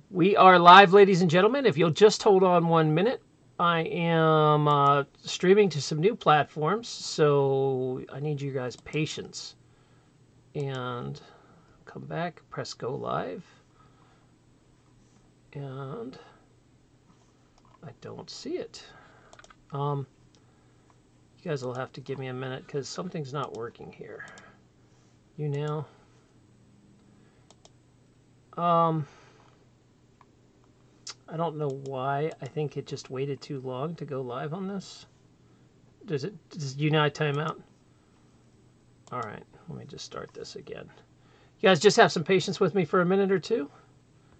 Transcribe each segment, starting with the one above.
We are live, ladies and gentlemen. If you'll just hold on 1 minute, I am streaming to some new platforms, so I need you guys' patience. And come back, press go live, and I don't see it. You guys will have to give me a minute because something's not working here. You now. I don't know why. I think it just waited too long to go live on this. Does you now timeout? All right, let me just start this again. You guys just have some patience with me for a minute or two.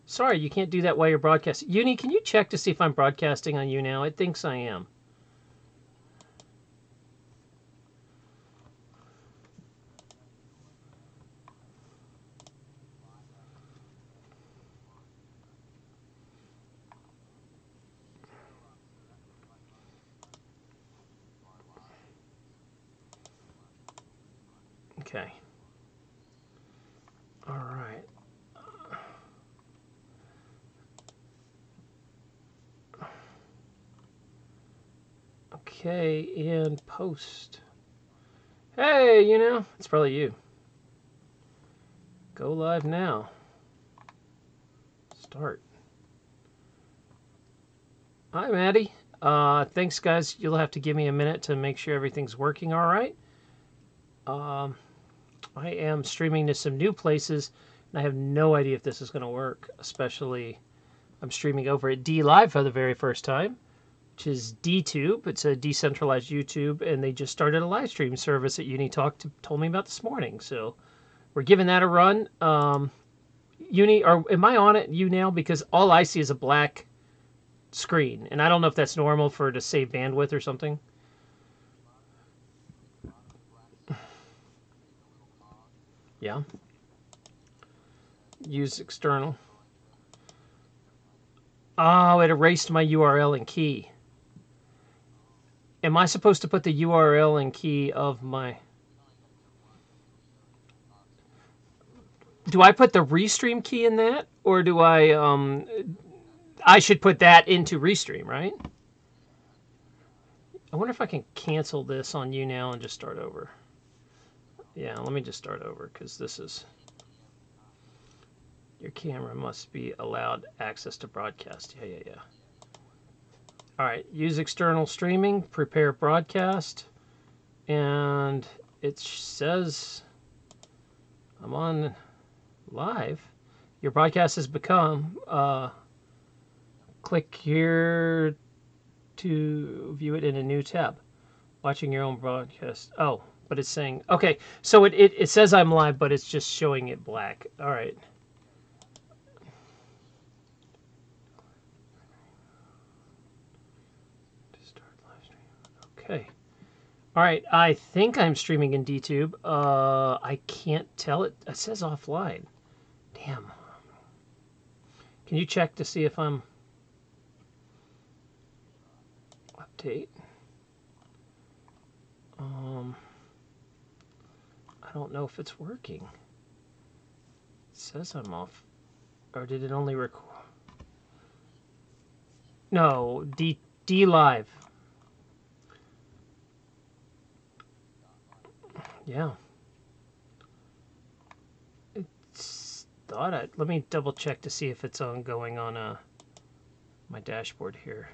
Sorry, you can't do that while you're broadcasting. Uni, can you check to see if I'm broadcasting on you now? It thinks I am. Okay. All right. Okay, and post. Hey, you know, it's probably you. Go live now. Start. Hi, Maddie. Thanks, guys. You'll have to give me a minute to make sure everything's working all right. I am streaming to some new places, and I have no idea if this is going to work, especially I'm streaming over at DLive for the very first time, which is DTube. It's a decentralized YouTube, and they just started a live stream service that told me about this morning. So we're giving that a run. Uni, am I on it, you now? Because all I see is a black screen, and I don't know if that's normal to save bandwidth or something. Yeah. Use external. Oh, it erased my URL and key. Am I supposed to put the URL and key of my... Do I put the Restream key in that? Or do I should put that into Restream, right? I wonder if I can cancel this on you now and just start over. Yeah, let me just start over because this is... Your camera must be allowed access to broadcast. Yeah. All right, use external streaming, prepare broadcast, and it says I'm on live. Your broadcast has become, click here to view it in a new tab. Watching your own broadcast. Oh, but it's saying, okay, so it says I'm live, but it's just showing it black. All right. Okay. All right. I think I'm streaming in DTube. I can't tell. It says offline. Damn. Can you check to see if I'm... Update. I don't know if it's working. It says I'm off. Or did it only record? No, DLive. Yeah. It's thought let me double check to see if it's going on my dashboard here.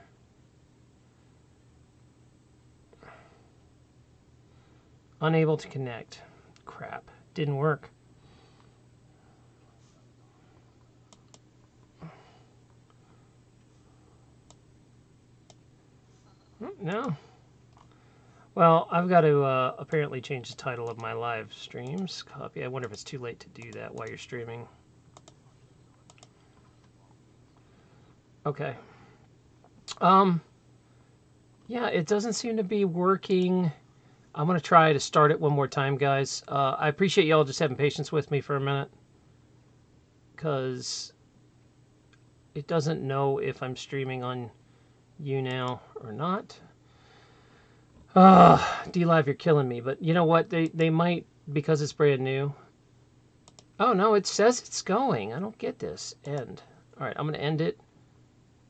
Unable to connect. Crap. Didn't work. No. Well, I've got to apparently change the title of my live streams. Copy. I wonder if it's too late to do that while you're streaming. Okay. Yeah, it doesn't seem to be working. I'm going to try to start it one more time, guys. I appreciate y'all just having patience with me for a minute, because it doesn't know if I'm streaming on you now or not. DLive, you're killing me. But you know what? They might, because it's brand new. Oh, no, it says it's going. I don't get this. End. All right, I'm going to end it.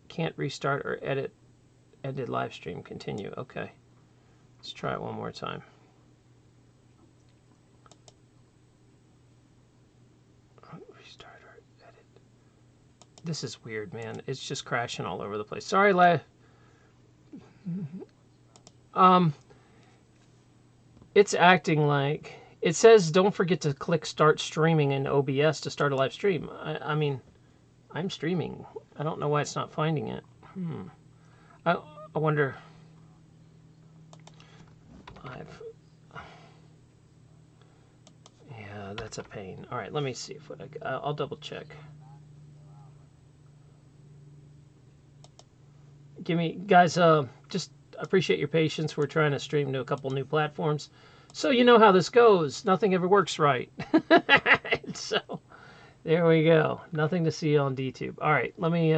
Can't restart or edit. Ended live stream. Continue. Okay. Let's try it one more time. Restart or edit. This is weird, man. It's just crashing all over the place. Sorry, it's acting like it says don't forget to click start streaming in OBS to start a live stream. I mean, I'm streaming. I don't know why it's not finding it. I wonder. Yeah, that's a pain. All right, let me see if I'll double check. Give me, guys. Just appreciate your patience. We're trying to stream to a couple new platforms, so you know how this goes. Nothing ever works right. So there we go. Nothing to see on DTube. All right, let me.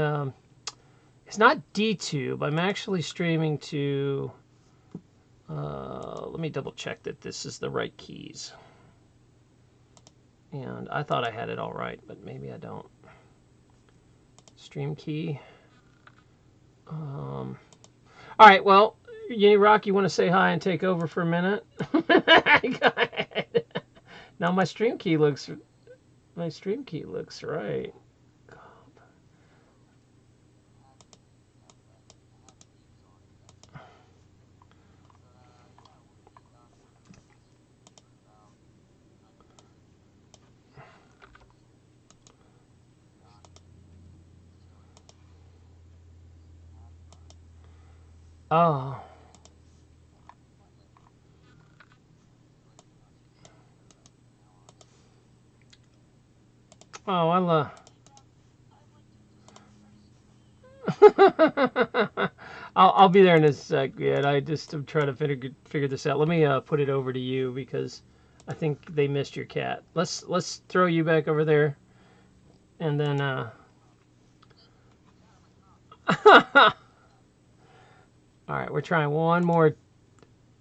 It's not DTube. I'm actually streaming to. Let me double check that this is the right keys. And I thought I had it all right, but maybe I don't. Stream key. All right, well, Rock, you want to say hi and take over for a minute? Go ahead. Now my stream key looks right. Oh. Oh, I love. I'll be there in a sec. Yeah, I just am trying to figure this out. Let me put it over to you because I think they missed your cat. Let's throw you back over there, and then. All right, we're trying one more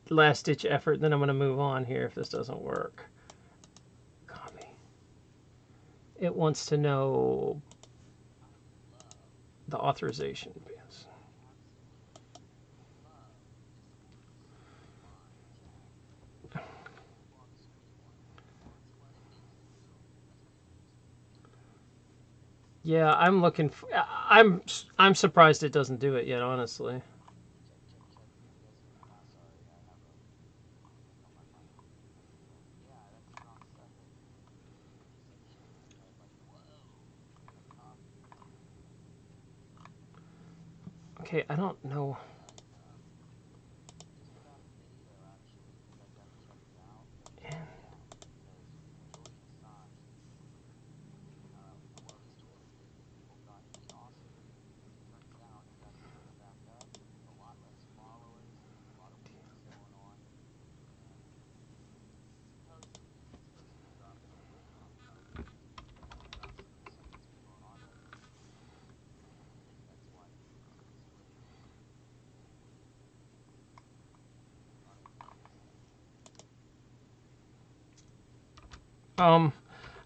last ditch effort, then I'm going to move on here if this doesn't work. Copy. It wants to know the authorization. Yeah, I'm looking. I'm surprised it doesn't do it yet, honestly. Okay, I don't know.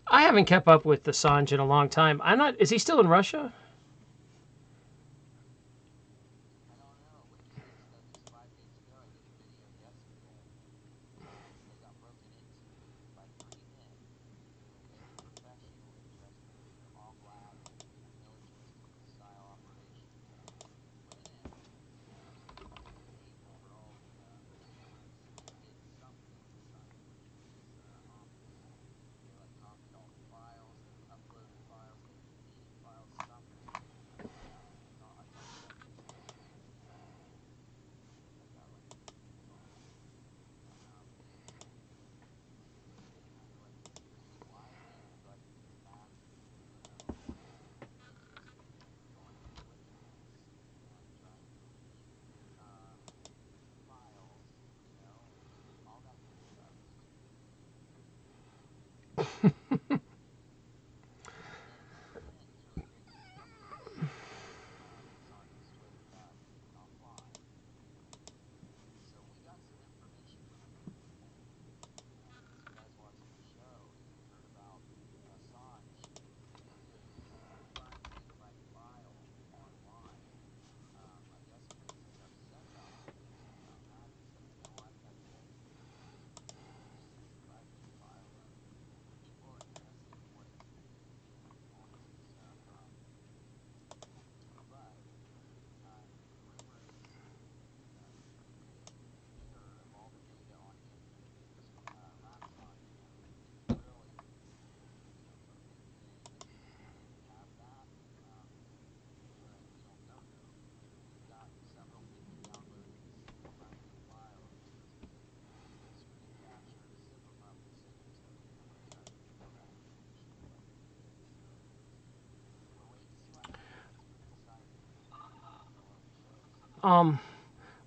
I haven't kept up with Assange in a long time. I'm not. Is he still in Russia?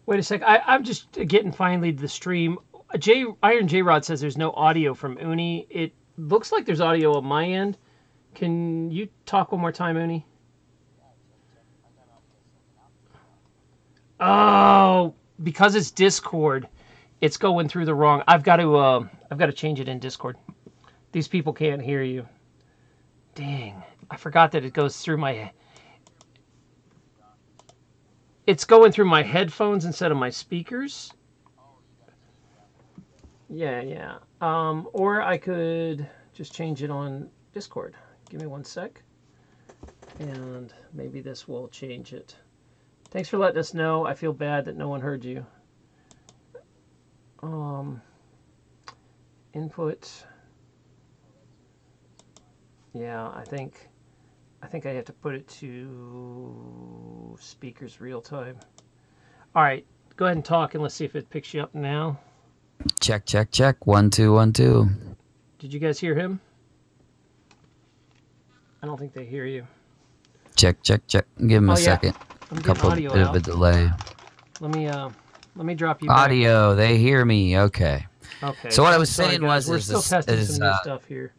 Wait a sec. I'm just getting finally to the stream. Iron J Rod says there's no audio from Uni. It looks like there's audio on my end. Can you talk one more time, Uni? Oh, because it's Discord, it's going through the wrong. I've got to change it in Discord. These people can't hear you. Dang, I forgot that it goes through my. It's going through my headphones instead of my speakers. Yeah. Or I could just change it on Discord. Give me one sec. And maybe this will change it. Thanks for letting us know. I feel bad that no one heard you. Input. Yeah, I think I have to put it to speakers real time. All right, go ahead and talk and let's see if it picks you up now. Check, check, check. 1 2 1 2. Did you guys hear him? I don't think they hear you. Check, check, check. Give him a second. I'm Couple audio bit out. of a delay. Let me drop you audio. Back. They hear me. Okay. Okay. So what I was saying guys, was, we're still testing some new stuff here.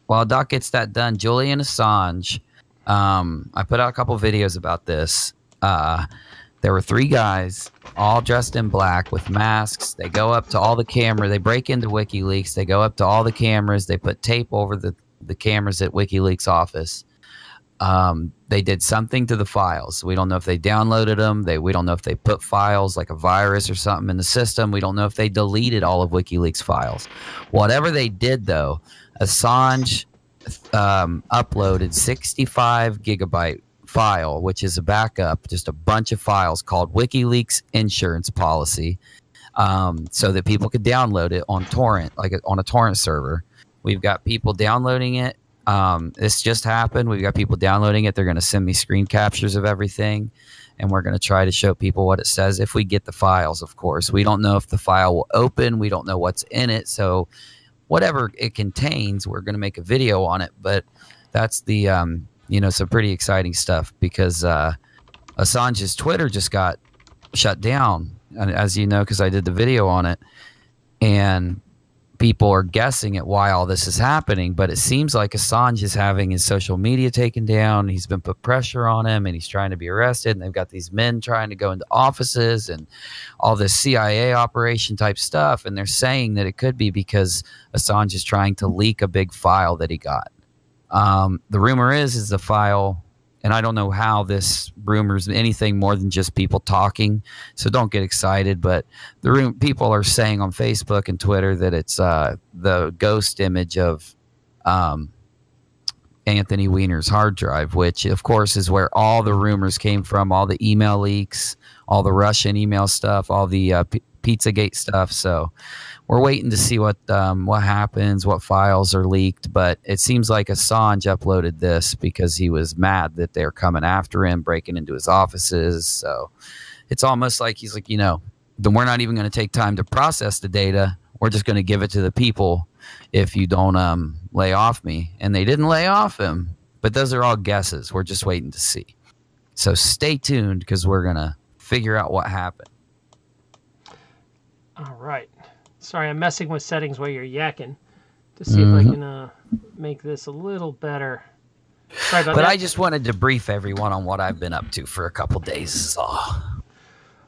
While Doc gets that done, Julian Assange. I put out a couple videos about this. There were 3 guys, all dressed in black with masks. They go up to all the camera. They break into WikiLeaks. They go up to all the cameras. They put tape over the cameras at WikiLeaks office. They did something to the files. We don't know if they downloaded them. We don't know if they put files like a virus or something in the system. We don't know if they deleted all of WikiLeaks files. Whatever they did, though, Assange uploaded 65 gigabyte file, which is a backup, just a bunch of files called WikiLeaks Insurance Policy, so that people could download it on torrent, like on a torrent server. We've got people downloading it. This just happened. We've got people downloading it. They're going to send me screen captures of everything, and we're going to try to show people what it says if we get the files, of course. We don't know if the file will open. We don't know what's in it. So whatever it contains, we're going to make a video on it. But that's the, some pretty exciting stuff because Assange's Twitter just got shut down, as you know, because I did the video on it. And people are guessing at why all this is happening, but it seems like Assange is having his social media taken down. He's been put pressure on him, and he's trying to be arrested. And they've got these men trying to go into offices and all this CIA operation type stuff. And they're saying that it could be because Assange is trying to leak a big file that he got. The rumor is the file, and I don't know how this rumor is anything more than just people talking, so don't get excited. But people are saying on Facebook and Twitter that it's the ghost image of Anthony Weiner's hard drive, which, of course, is where all the rumors came from, all the email leaks, all the Russian email stuff, all the Pizzagate stuff. So we're waiting to see what happens, what files are leaked. But it seems like Assange uploaded this because he was mad that they're coming after him, breaking into his offices. So it's almost like he's like, then we're not even going to take time to process the data. We're just going to give it to the people if you don't lay off me. And they didn't lay off him. But those are all guesses. We're just waiting to see. So stay tuned because we're going to figure out what happened. All right. Sorry, I'm messing with settings while you're yakking to see if I can make this a little better. Sorry about that. I just wanted to brief everyone on what I've been up to for a couple days. So.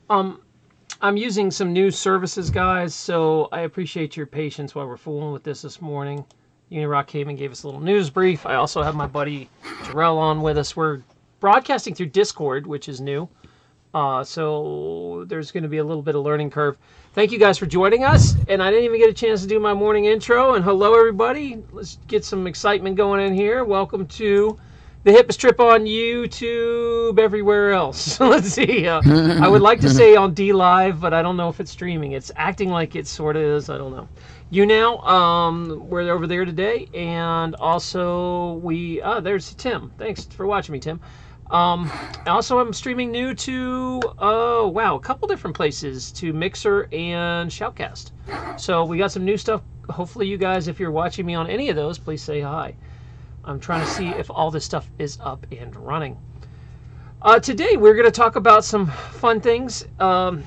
I'm using some new services, guys, so I appreciate your patience while we're fooling with this morning. Unirock came and gave us a little news brief. I also have my buddy Jarrell on with us. We're broadcasting through Discord, which is new. So there's going to be a little bit of learning curve. Thank you guys for joining us. And I didn't even get a chance to do my morning intro. And hello, everybody. Let's get some excitement going in here. Welcome to the Hippest Trip on YouTube, everywhere else. Let's see. I would like to say on D Live, but I don't know if it's streaming. It's acting like it sort of is. I don't know. You now, we're over there today. And also there's Tim. Thanks for watching me, Tim. Also, I'm streaming new to, a couple different places, to Mixer and Shoutcast. So we got some new stuff. Hopefully you guys, if you're watching me on any of those, please say hi. I'm trying to see if all this stuff is up and running. Today we're going to talk about some fun things. I'm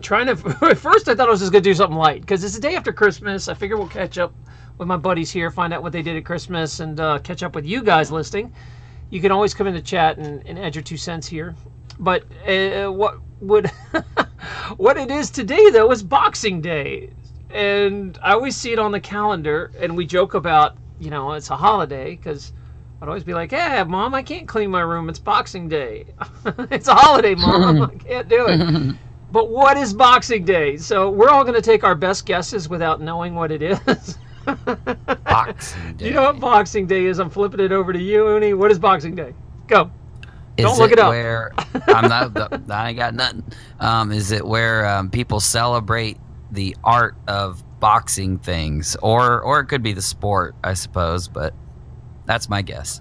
trying to. At first, I thought I was just going to do something light because it's the day after Christmas. I figure we'll catch up with my buddies here, find out what they did at Christmas, and catch up with you guys listening. You can always come in the chat and add your 2 cents here. But what would what it is today though is Boxing Day, and I always see it on the calendar, and we joke about it's a holiday because I'd always be like, "Hey, Mom, I can't clean my room. It's Boxing Day. It's a holiday, Mom. I can't do it." But what is Boxing Day? So we're all going to take our best guesses without knowing what it is. Boxing Day. Do you know what Boxing Day is? I'm flipping it over to you, Uni. What is Boxing Day? Go. Don't look it up. Where I'm not, I ain't got nothing. Is it where people celebrate the art of boxing things, or it could be the sport, I suppose. But that's my guess.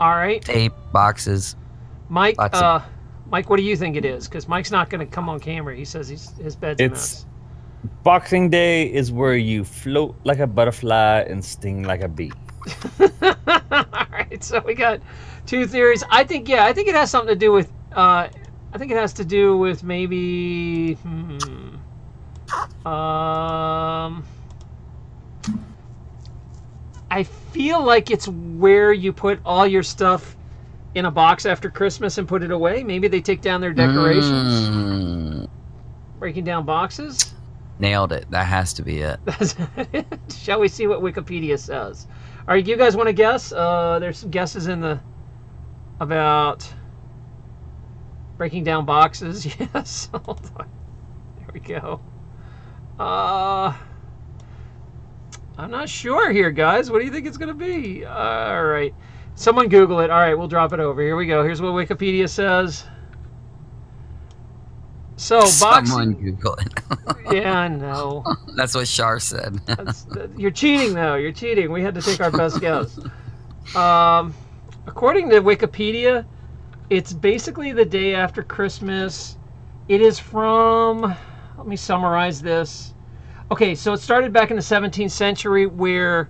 All right. Tape, boxes. Mike. Mike, what do you think it is? Because Mike's not going to come on camera. He says his bed's a mess. Boxing Day is where you float like a butterfly and sting like a bee. All right, so we got 2 theories. I think it has something to do with. I think it has to do with maybe. I feel like it's where you put all your stuff in a box after Christmas and put it away. Maybe they take down their decorations. Breaking down boxes. Nailed it. That has to be it. Shall we see what Wikipedia says? All right, you guys want to guess? There's some guesses about breaking down boxes. Yes. Hold on. There we go. I'm not sure here, guys. What do you think it's going to be? All right. Someone Google it. All right, we'll drop it over. Here we go. Here's what Wikipedia says. So, boxing. Someone Google it. Yeah, I know. That's what Shar said. You're cheating, though. You're cheating. We had to take our best guess. According to Wikipedia, it's basically the day after Christmas. It is from... Let me summarize this. Okay, so it started back in the 17th century where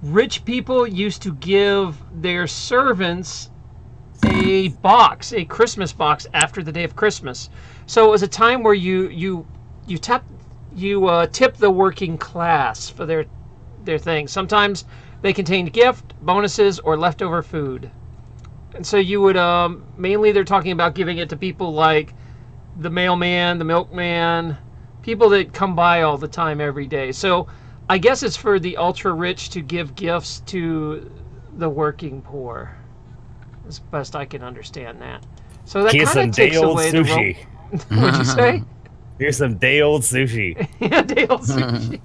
rich people used to give their servants a Christmas box after the day of Christmas. So it was a time where you tip the working class for their things. Sometimes they contained gift, bonuses, or leftover food. And so you would mainly they're talking about giving it to people like the mailman, the milkman, people that come by all the time every day. So I guess it's for the ultra rich to give gifts to the working poor. As best I can understand that. So that kind of takes away the sushi. What'd you say? Here's some day old sushi. Yeah, day old sushi.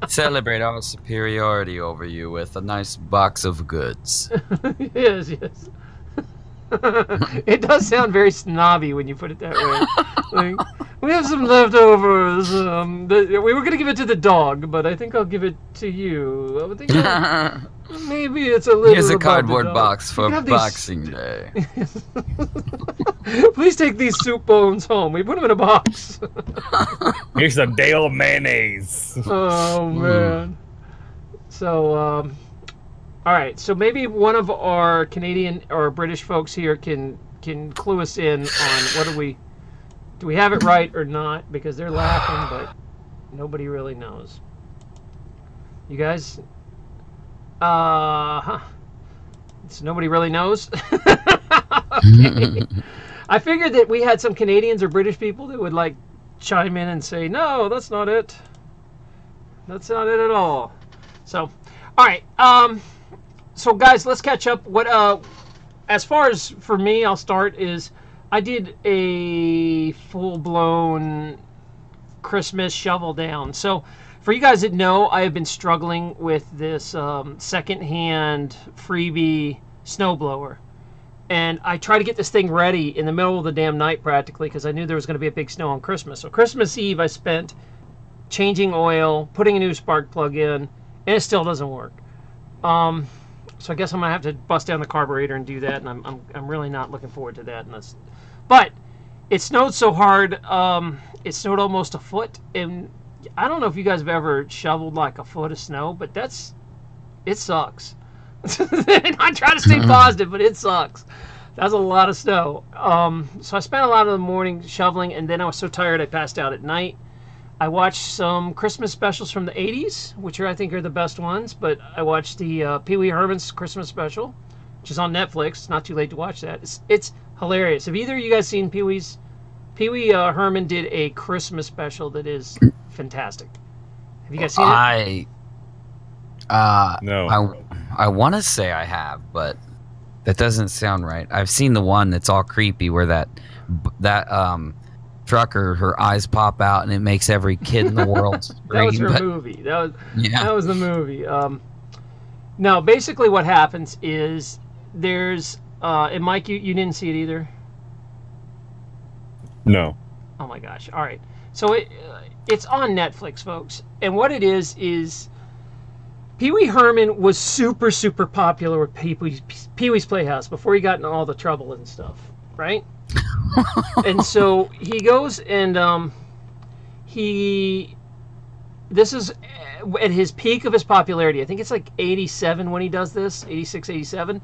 Celebrate our superiority over you with a nice box of goods. Yes. It does sound very snobby when you put it that way. Like, we have some leftovers. We were going to give it to the dog, but I think I'll give it to you. I think maybe it's a little. Here's a cardboard box for Boxing Day. Please take these soup bones home. We put them in a box. Here's some day old mayonnaise. Oh man. So all right, so maybe one of our Canadian or British folks here can clue us in on what do we have it right or not, because they're laughing, but nobody really knows. You guys? So nobody really knows? Okay. I figured that we had some Canadians or British people that would like chime in and say, no, that's not it. That's not it at all. So, all right. So guys, let's catch up. As far as for me, I'll start is I did a full-blown Christmas shovel down. So for you guys that know, I have been struggling with this second-hand freebie snowblower. And I tried to get this thing ready in the middle of the damn night practically because I knew there was going to be a big snow on Christmas. So Christmas Eve I spent changing oil, putting a new spark plug in, and it still doesn't work. So I guess I'm gonna have to bust down the carburetor and do that, and I'm really not looking forward to that. But it snowed so hard, it snowed almost a foot, and I don't know if you guys have ever shoveled like a foot of snow, but it sucks. I'm trying to stay positive, but it sucks. That was a lot of snow. So I spent a lot of the morning shoveling, and then I was so tired I passed out at night. I watched some Christmas specials from the 80s, which I think are the best ones, but I watched the Pee Wee Herman's Christmas special, which is on Netflix. It's not too late to watch that. It's hilarious. Have either of you guys seen Pee Wee's? Pee Wee Herman did a Christmas special that is fantastic. Have you guys seen it? No. I want to say I have, but that doesn't sound right. I've seen the one that's all creepy where that trucker, her eyes pop out and it makes every kid in the world scream. That was her movie. That was the movie. No, basically what happens is there's and Mike, you didn't see it either. No. Oh my gosh! All right, so it's on Netflix, folks, and what it is Pee Wee Herman was super popular with Pee Wee's Playhouse before he got in all the trouble and stuff, right? And so he goes and this is at his peak of his popularity. I think it's like 87 when he does this, 86, 87.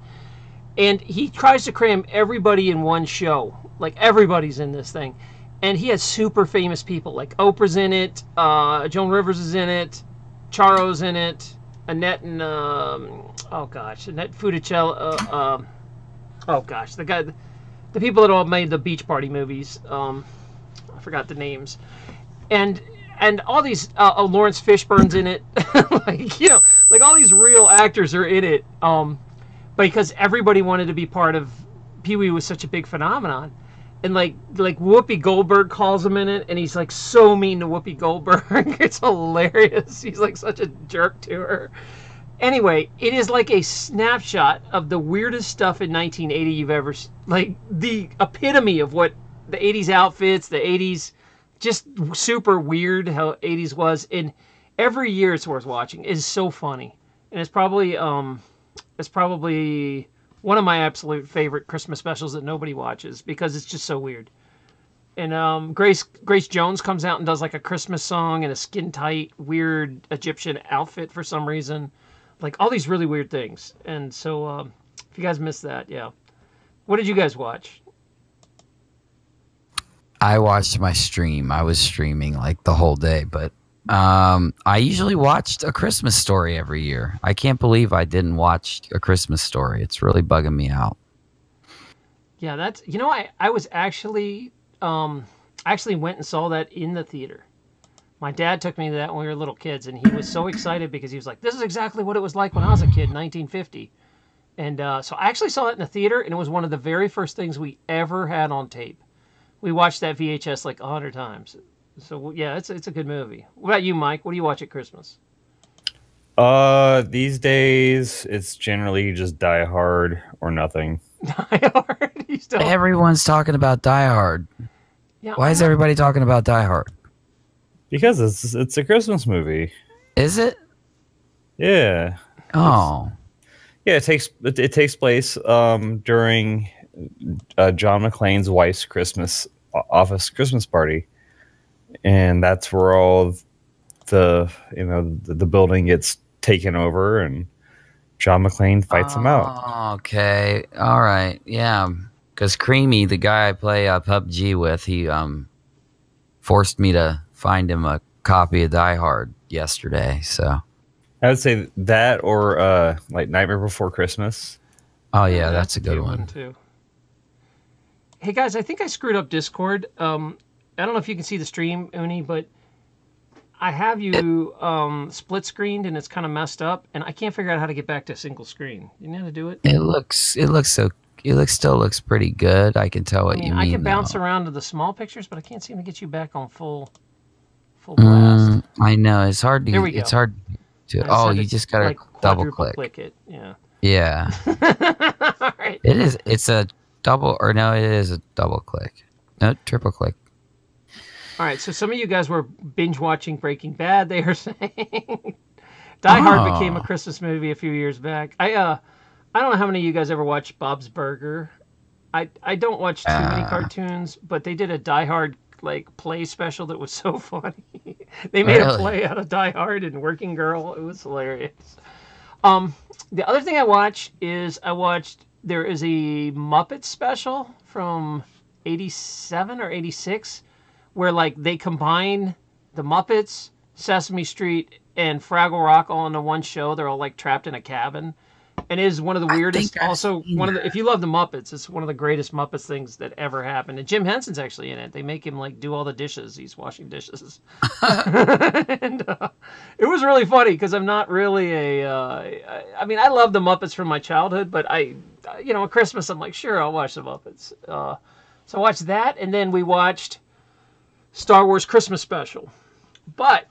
And he tries to cram everybody in one show. Like, everybody's in this thing. And he has super famous people. Like, Oprah's in it, Joan Rivers is in it, Charo's in it, Annette and, Annette Funicello, the people that all made the Beach Party movies. I forgot the names. And all these, Lawrence Fishburne's in it. Like all these real actors are in it. Because everybody wanted to be part of Pee Wee was such a big phenomenon. And like Whoopi Goldberg calls him in it, and he's like so mean to Whoopi Goldberg. It's hilarious. He's like such a jerk to her. Anyway, it is like a snapshot of the weirdest stuff in 1980 you've ever, like the epitome of what the 80s outfits, the 80s, just super weird how 80s was. And every year it's worth watching. It is so funny. And it's probably one of my absolute favorite Christmas specials that nobody watches because it's just so weird. And Grace Jones comes out and does like a Christmas song in a skin tight, weird Egyptian outfit for some reason. Like all these really weird things. And so if you guys missed that, yeah. What did you guys watch? I watched my stream. I was streaming like the whole day, but I usually watched A Christmas Story every year. I can't believe I didn't watch A Christmas Story. It's really bugging me out. Yeah, that's, I was actually went and saw that in the theater. My dad took me to that when we were little kids, and he was so excited because he was like, this is exactly what it was like when I was a kid in 1950. And so I actually saw it in the theater, and it was one of the very first things we ever had on tape. We watched that VHS like 100 times. So, yeah, it's a good movie. What about you, Mike? What do you watch at Christmas? These days, it's generally just Die Hard or nothing. Die Hard? Everyone's talking about Die Hard. Yeah, Why is everybody talking about Die Hard? Because it's a Christmas movie. Is it? Yeah. Oh. Yeah, it takes place during John McClane's wife's office Christmas party, and that's where all the building gets taken over, and John McClane fights him out. Okay, all right, yeah. Because Creamy, the guy I play PUBG with, he forced me to find him a copy of Die Hard yesterday. So I would say that or like Nightmare Before Christmas. Oh yeah, that's a good one too. Hey guys, I think I screwed up Discord. I don't know if you can see the stream, Uni, but I have you split screened and it's kind of messed up, and I can't figure out how to get back to single screen. You know how to do it? It still looks pretty good. I can tell what you mean. I can bounce around to the small pictures, but I can't seem to get you back on full blast. I know it's hard to. There we go. It's hard to. You just gotta double click it. Yeah. Yeah. All right. It is. It's a double, or no? It is a double click. No, triple click. All right. So some of you guys were binge watching Breaking Bad. They are saying Die Hard became a Christmas movie a few years back. I don't know how many of you guys ever watched Bob's Burger. I don't watch too many cartoons, but they did a Die Hard like play special that was so funny. They made a play out of Die Hard and Working Girl. It was hilarious. The other thing I watched is I watched there is a Muppet special from 87 or 86 where like they combine the Muppets, Sesame Street, and Fraggle Rock all into one show. They're all like trapped in a cabin. And it is one of the weirdest. Also, one of the. If you love the Muppets, it's one of the greatest Muppets things that ever happened. And Jim Henson's actually in it. They make him like do all the dishes. He's washing dishes, and it was really funny because I'm not really a. I mean, I love the Muppets from my childhood, but at Christmas I'm like, sure, I'll watch the Muppets. So I watched that, and then we watched Star Wars Christmas Special. But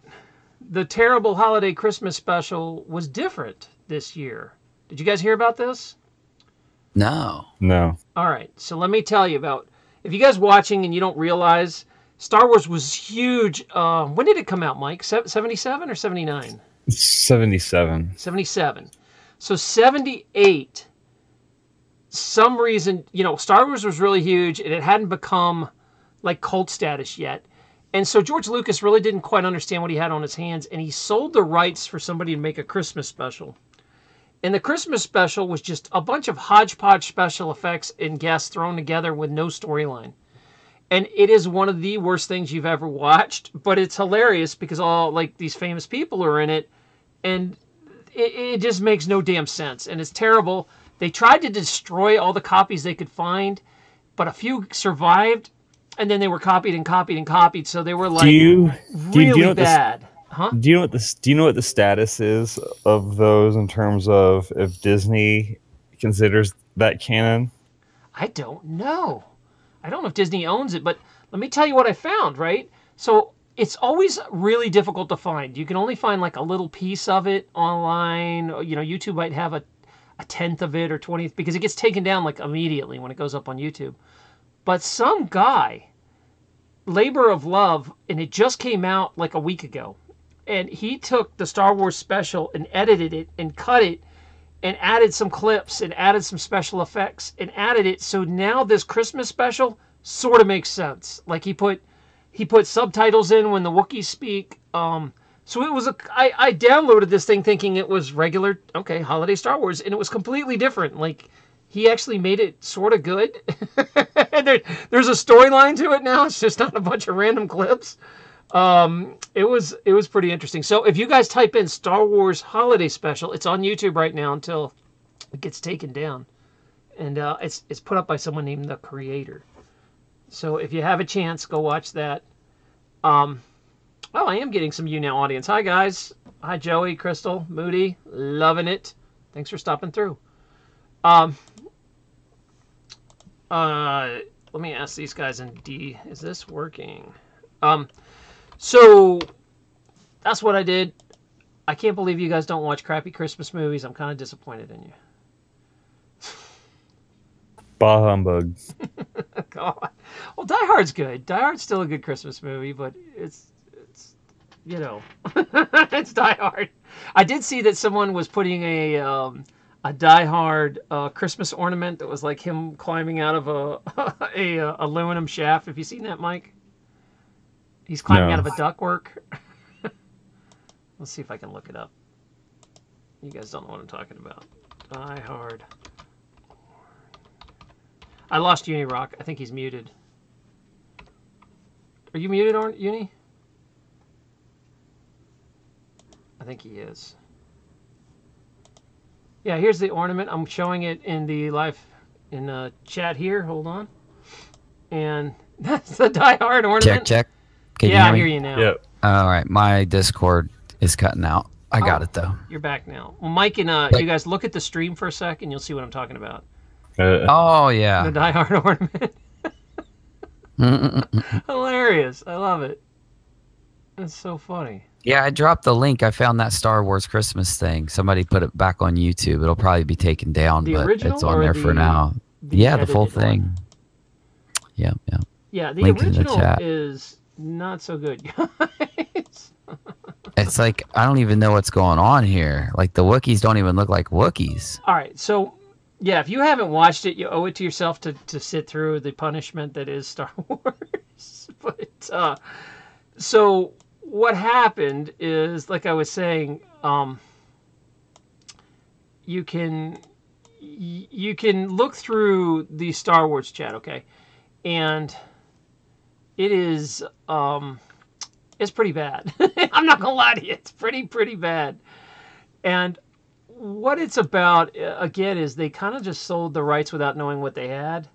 the terrible holiday Christmas special was different this year. Did you guys hear about this? No. All right, so let me tell you about, if you guys watching and you don't realize, Star Wars was huge. When did it come out, Mike? 77 or 79? 77. 77. So 78, some reason, Star Wars was really huge, and it hadn't become like cult status yet. And so George Lucas really didn't quite understand what he had on his hands, and he sold the rights for somebody to make a Christmas special. And the Christmas special was just a bunch of hodgepodge special effects and guests thrown together with no storyline. And it is one of the worst things you've ever watched, but it's hilarious because all like these famous people are in it, and it just makes no damn sense. And it's terrible. They tried to destroy all the copies they could find, but a few survived, and then they were copied and copied and copied, so they were like really bad. Huh? Do you know what the status is of those in terms of if Disney considers that canon? I don't know. I don't know if Disney owns it, but let me tell you what I found, right? So it's always really difficult to find. You can only find like a little piece of it online. YouTube might have a tenth of it or 20th because it gets taken down like immediately when it goes up on YouTube. But some guy, Labor of Love, and it just came out like a week ago. And he took the Star Wars special and edited it and cut it and added some clips and added some special effects and added it. So now this Christmas special sort of makes sense. Like he put subtitles in when the Wookiees speak. So it was I downloaded this thing thinking it was regular, holiday Star Wars, and it was completely different. Like he actually made it sort of good. There's a storyline to it now. It's just not a bunch of random clips. It was pretty interesting. So if you guys type in Star Wars Holiday Special, it's on YouTube right now until it gets taken down, and it's put up by someone named The Creator. So if you have a chance, go watch that. I am getting some YouNow audience. Hi guys. Hi Joey, Crystal, Moody, loving it. Thanks for stopping through. Let me ask these guys in D. Is this working? So that's what I did. I can't believe you guys don't watch crappy Christmas movies. I'm kind of disappointed in you. Bah humbug. God. Well, Die Hard's good. Die Hard's still a good Christmas movie, but it's it's Die Hard. I did see that someone was putting a Die Hard Christmas ornament that was like him climbing out of a aluminum shaft. Have you seen that, Mike? He's climbing out of a ductwork. Let's see if I can look it up. You guys don't know what I'm talking about. Die Hard. I lost Unirock. I think he's muted. Are you muted, Uni? I think he is. Yeah, here's the ornament. I'm showing it in the live chat here. Hold on. And that's the Die Hard ornament. Check. Can yeah, you hear I me? hear you now. Yep. All right, my Discord is cutting out. I got it though. You're back now. Well, Mike and you guys look at the stream for a sec, and you'll see what I'm talking about. Oh yeah. The Die Hard ornament. Hilarious. I love it. It's so funny. Yeah, I dropped the link. I found that Star Wars Christmas thing. Somebody put it back on YouTube. It'll probably be taken down, The but original it's on or there for now. Yeah, the full thing. one? Yeah. Yeah, the Link in the original chat. is not so good, guys. It's like I don't even know what's going on here. Like the Wookiees don't even look like Wookiees. All right, so yeah, if you haven't watched it, you owe it to yourself to sit through the punishment that is Star Wars. But so what happened is, like I was saying, you can you can look through the Star Wars chat, okay, and it is it's pretty bad. I'm not gonna lie to you, it's pretty bad. And what it's about again is they kind of just sold the rights without knowing what they had,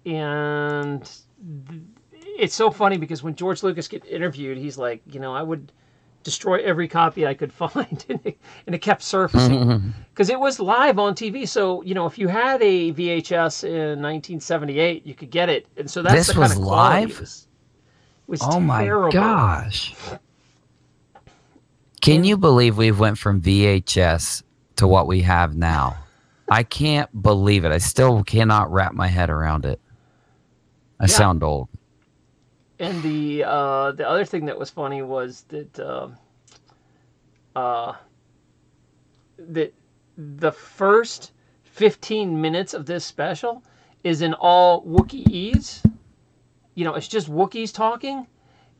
and it's so funny because when George Lucas get interviewed, he's like, I would destroy every copy I could find, and it kept surfacing because it was live on TV. So if you had a VHS in 1978, you could get it, and so that's this the kind was of quality. live. It was Oh terrible. my gosh! Can you believe we went from VHS to what we have now? I can't believe it. I still cannot wrap my head around it. I sound old. And the other thing that was funny was that that the first 15 minutes of this special is in all Wookieese. It's just Wookiees talking,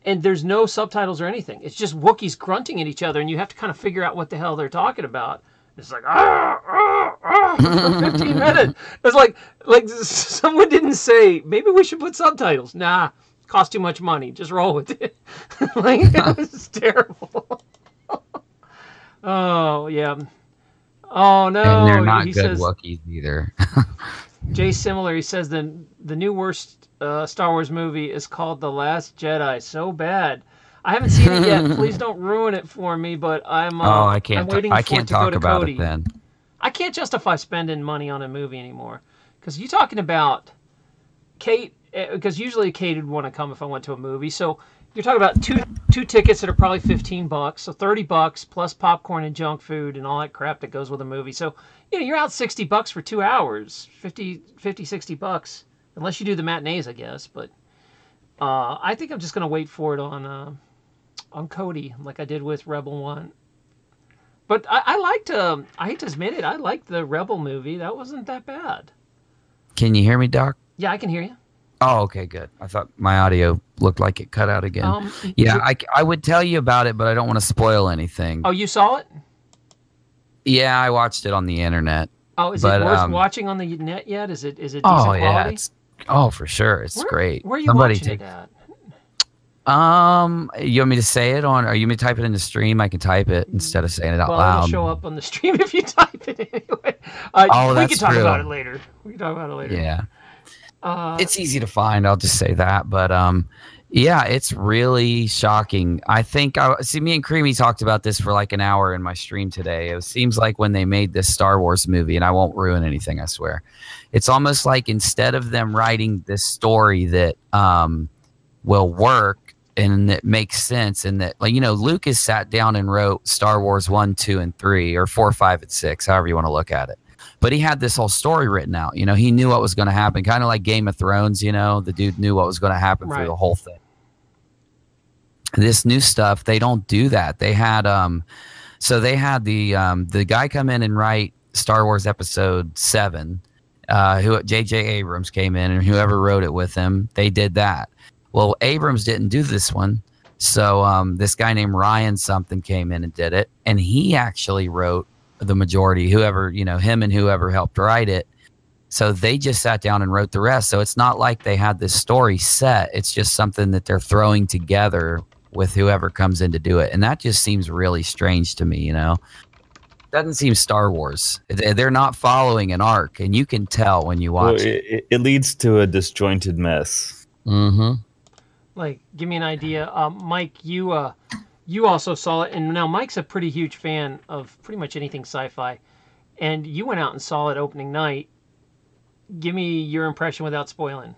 and there's no subtitles or anything. It's just Wookiees grunting at each other, and you have to kind of figure out what the hell they're talking about. It's like, for 15 minutes. It's like someone didn't say, maybe we should put subtitles. Nah, cost too much money. Just roll with it. It was terrible. Oh, yeah. Oh, no. And they're not he good says, Wookiees either. Jay Similar, he says the new worst Star Wars movie is called The Last Jedi. So bad. I haven't seen it yet. Please don't ruin it for me, but I'm I can't. I'm waiting I for can't it to go talk to about Cody. it then. I can't justify spending money on a movie anymore. Because you're talking about Kate, because usually Kate would want to come if I went to a movie. So you're talking about two tickets that are probably $15, so $30 plus popcorn and junk food and all that crap that goes with a movie. So you're out $60 for 2 hours, $60, unless you do the matinees, I guess. But I think I'm just gonna wait for it on Cody, like I did with Rebel One. But I liked. I hate to admit it, I liked the Rebel movie. That wasn't that bad. Can you hear me, Doc? Yeah, I can hear you. Oh, okay, good. I thought my audio looked like it cut out again. Yeah, I would tell you about it, but I don't want to spoil anything. Oh, you saw it? Yeah, I watched it on the internet. Oh, is it worth watching on the net yet? Is it decent quality? Yeah, for sure. It's great. Where are you watching it at? You want me to say it on, or you want me to type it in the stream? I can type it instead of saying it out loud. It'll show up on the stream if you type it anyway. We can talk about it later. Yeah. It's easy to find. I'll just say that. But yeah, it's really shocking. I think me and Creamy talked about this for like an hour in my stream today. It seems like when they made this Star Wars movie, and I won't ruin anything, I swear. It's almost like instead of them writing this story that will work and that makes sense, and that, Lucas sat down and wrote Star Wars 1, 2, and 3, or 4, 5, and 6, however you want to look at it. But he had this whole story written out. He knew what was going to happen, kind of like Game of Thrones. The dude knew what was going to happen through the whole thing. This new stuff, they don't do that. They had the guy come in and write Star Wars Episode 7. Who J.J. Abrams came in, and whoever wrote it with him, they did that. Well, Abrams didn't do this one, so this guy named Ryan something came in and did it, and he actually wrote the majority, him and whoever helped write it. So they just sat down and wrote the rest. So it's not like they had this story set. It's just something that they're throwing together with whoever comes in to do it. And that just seems really strange to me, Doesn't seem Star Wars. They're not following an arc, and you can tell when you watch it. It leads to a disjointed mess. Mm-hmm. Like, give me an idea. Mike, you also saw it, and now Mike's a pretty huge fan of pretty much anything sci-fi, and you went out and saw it opening night. Give me your impression without spoiling.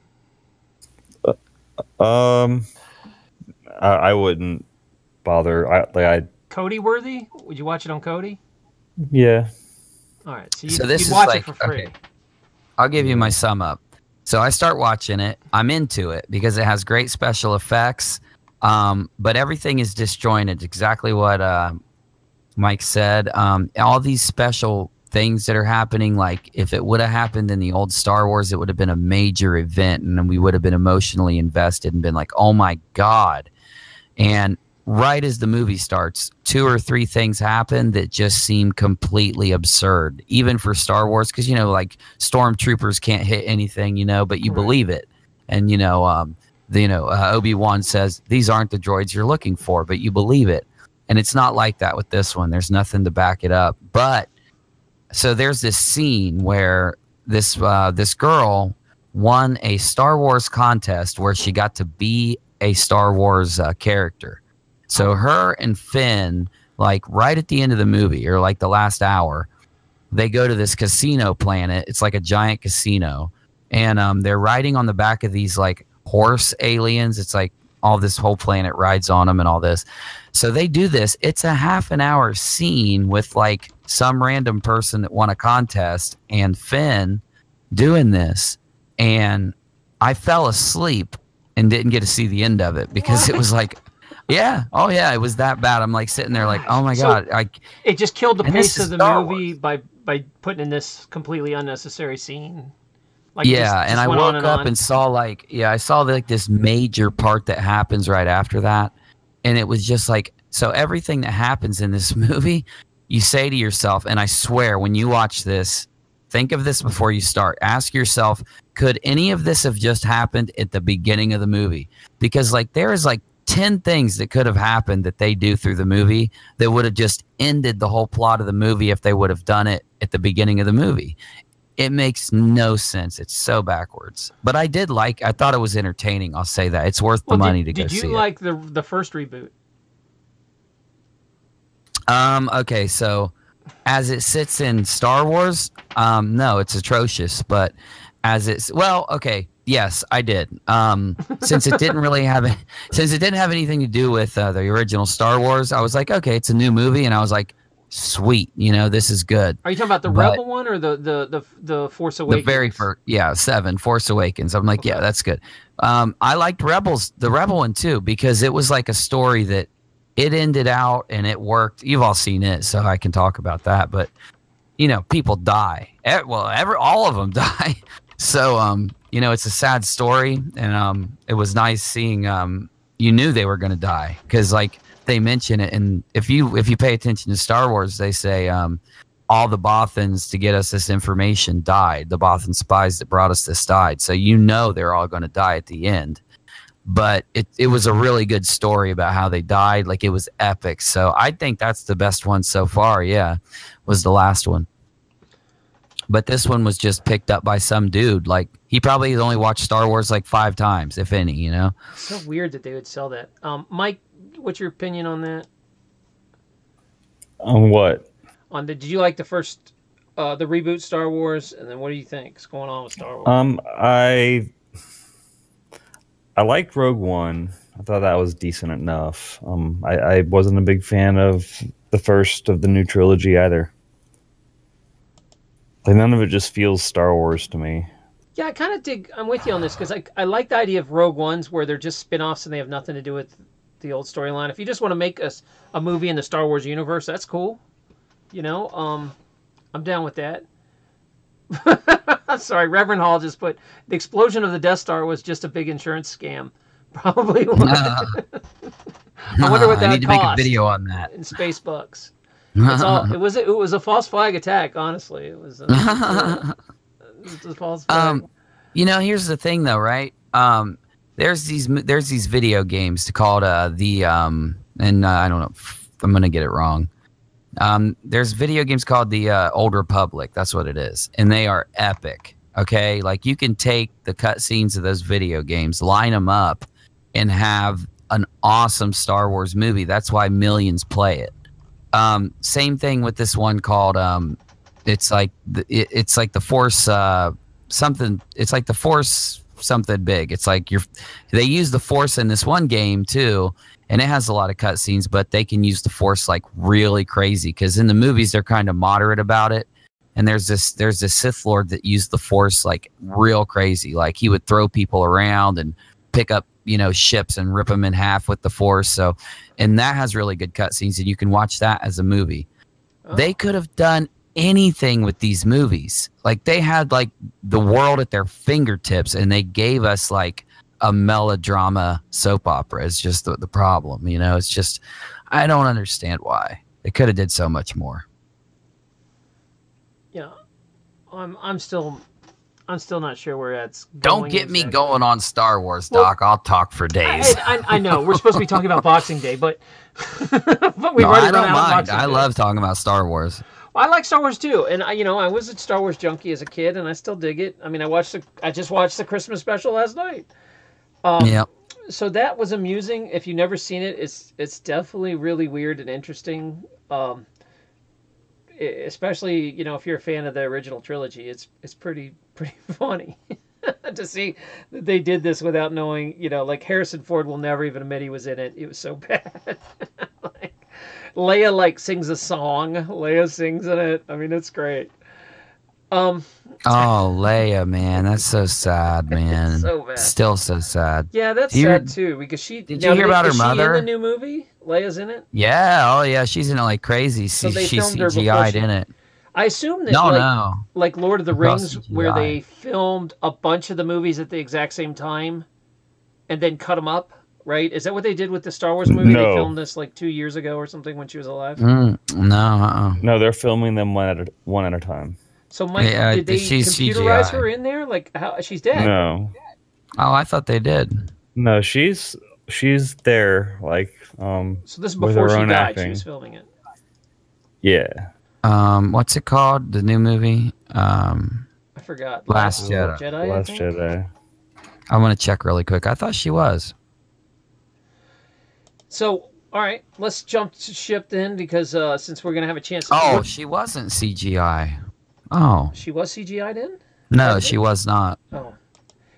I wouldn't bother. Cody worthy? Would you watch it on Cody? Yeah. All right. So this you'd is watch like, it for free. Okay. I'll give you my sum up. So I start watching it. I'm into it because it has great special effects. But everything is disjointed. Exactly what Mike said. All these special things that are happening, like if it would have happened in the old Star Wars, it would have been a major event, and we would have been emotionally invested and been like, oh my God. And right as the movie starts, 2 or 3 things happen that just seem completely absurd, even for Star Wars, because, like stormtroopers can't hit anything, but you believe it. And, Obi-Wan says, these aren't the droids you're looking for, but you believe it. And it's not like that with this one. There's nothing to back it up. But so there's this scene where this girl won a Star Wars contest where she got to be a Star Wars character. So her and Finn, like right at the end of the movie or like the last hour, they go to this casino planet. It's like a giant casino. And they're riding on the back of these like horse aliens. It's like all this whole planet rides on them and all this. So they do this. It's a half an hour scene with like some random person that won a contest and Finn doing this. And I fell asleep and didn't get to see the end of it because it was like, yeah, oh yeah, it was that bad. I'm like sitting there like, oh my God. It just killed the pace of the movie by putting in this completely unnecessary scene. Like and I woke up and saw I saw like this major part that happens right after that. And it was just like, so everything that happens in this movie, you say to yourself, and I swear when you watch this, think of this before you start. Ask yourself, could any of this have just happened at the beginning of the movie? Because like there is like 10 things that could have happened that they do through the movie that would have just ended the whole plot of the movie if they would have done it at the beginning of the movie. It makes no sense. It's so backwards. But I thought it was entertaining. I'll say that. It's worth the money to go see it. Did you like the first reboot? Okay, so as it sits in Star Wars, no, it's atrocious. But yes, I did. Since it didn't have anything to do with the original Star Wars, I was like, okay, it's a new movie, and I was like, sweet, this is good. Are you talking about the Rebel one or the Force Awakens? The very first, 7, Force Awakens. I'm like, yeah, that's good. I liked the Rebel one too, because it was like a story that it ended out and it worked. You've all seen it, so I can talk about that. But people die. All of them die. So it's a sad story, and it was nice seeing. You knew they were going to die because like they mention it, and if you pay attention to Star Wars, they say all the Bothans to get us this information died. The Bothan spies that brought us this died. So they're all going to die at the end. But it was a really good story about how they died. Like it was epic. So I think that's the best one so far. Yeah, was the last one. But this one was just picked up by some dude. Like he probably only watched Star Wars like 5 times, if any. It's so weird that they would sell that. Mike, what's your opinion on that? On what? Did you like the first, the reboot Star Wars, and then what do you think is going on with Star Wars? I liked Rogue One. I thought that was decent enough. I wasn't a big fan of the first of the new trilogy either. Like none of it just feels Star Wars to me. Yeah, I kind of dig. I'm with you on this because I like the idea of Rogue Ones where they're just spin-offs and they have nothing to do with the old storyline. If you just want to make a movie in the Star Wars universe, that's cool. I'm down with that. I'm sorry, Reverend Hall just put the explosion of the Death Star was just a big insurance scam. Probably. I wonder what that I need to make a video on that in space bucks. It was a false flag attack. Honestly, it was. It was a false flag. Here's the thing, though, right? There's these video games called I don't know if I'm gonna get it wrong. There's video games called the Old Republic. That's what it is, and they are epic. Okay, like you can take the cutscenes of those video games, line them up, and have an awesome Star Wars movie. That's why millions play it. Same thing with this one called it's like the Force something. It's like the Force something big. It's like they use the Force in this one game too, and it has a lot of cutscenes, but they can use the Force like really crazy because in the movies they're kind of moderate about it. And there's this Sith Lord that used the Force like real crazy. Like he would throw people around and pick up ships and rip them in half with the Force. So, and that has really good cutscenes, and you can watch that as a movie. Oh. They could have done anything with these movies. Like they had like the world at their fingertips, and they gave us like a melodrama soap opera. It's just the problem, you know. It's just I don't understand why they could have did so much more. Yeah, I'm still not sure where that's going. Don't get me going on Star Wars, Doc. I'll talk for days. I know we're supposed to be talking about Boxing Day, but we No, already I run don't out of mind. Boxing I Day. love talking about Star Wars. Well, I like Star Wars too, and I was a Star Wars junkie as a kid, and I still dig it. I mean, I just watched the Christmas special last night. Yep. So that was amusing. If you've never seen it, it's definitely really weird and interesting. Especially if you're a fan of the original trilogy, it's pretty funny to see that they did this without knowing. Like Harrison Ford will never even admit he was in it. It was so bad. Like, Leia sings a song. Leia sings in it. I mean, it's great. Oh, Leia, man, that's so sad, man. So bad. Still so sad. Yeah, that's sad too because she. Did you hear about her mother? Is she in the new movie? Leia's in it. Yeah. Oh, yeah. She's in it like crazy. So they she's filmed her CGI'd in it. I assume that like Lord of the Rings, where they filmed a bunch of the movies at the exact same time, and then cut them up. Right? Is that what they did with the Star Wars movie? No. They filmed this 2 years ago or something when she was alive. No. No, they're filming them one at a time. So, Mike, did they computerize her in there? Like, how she's dead? No. Oh, I thought they did. No, she's there. So this is before she died. Acting. She was filming it. Yeah. What's it called? The new movie? I forgot. Last Jedi. Last Jedi. I want to check really quick. I thought she was. So, all right, let's jump ship then because since we're gonna have a chance. Oh, she wasn't CGI. Oh, she was CGI'd in? No, she was not. Oh,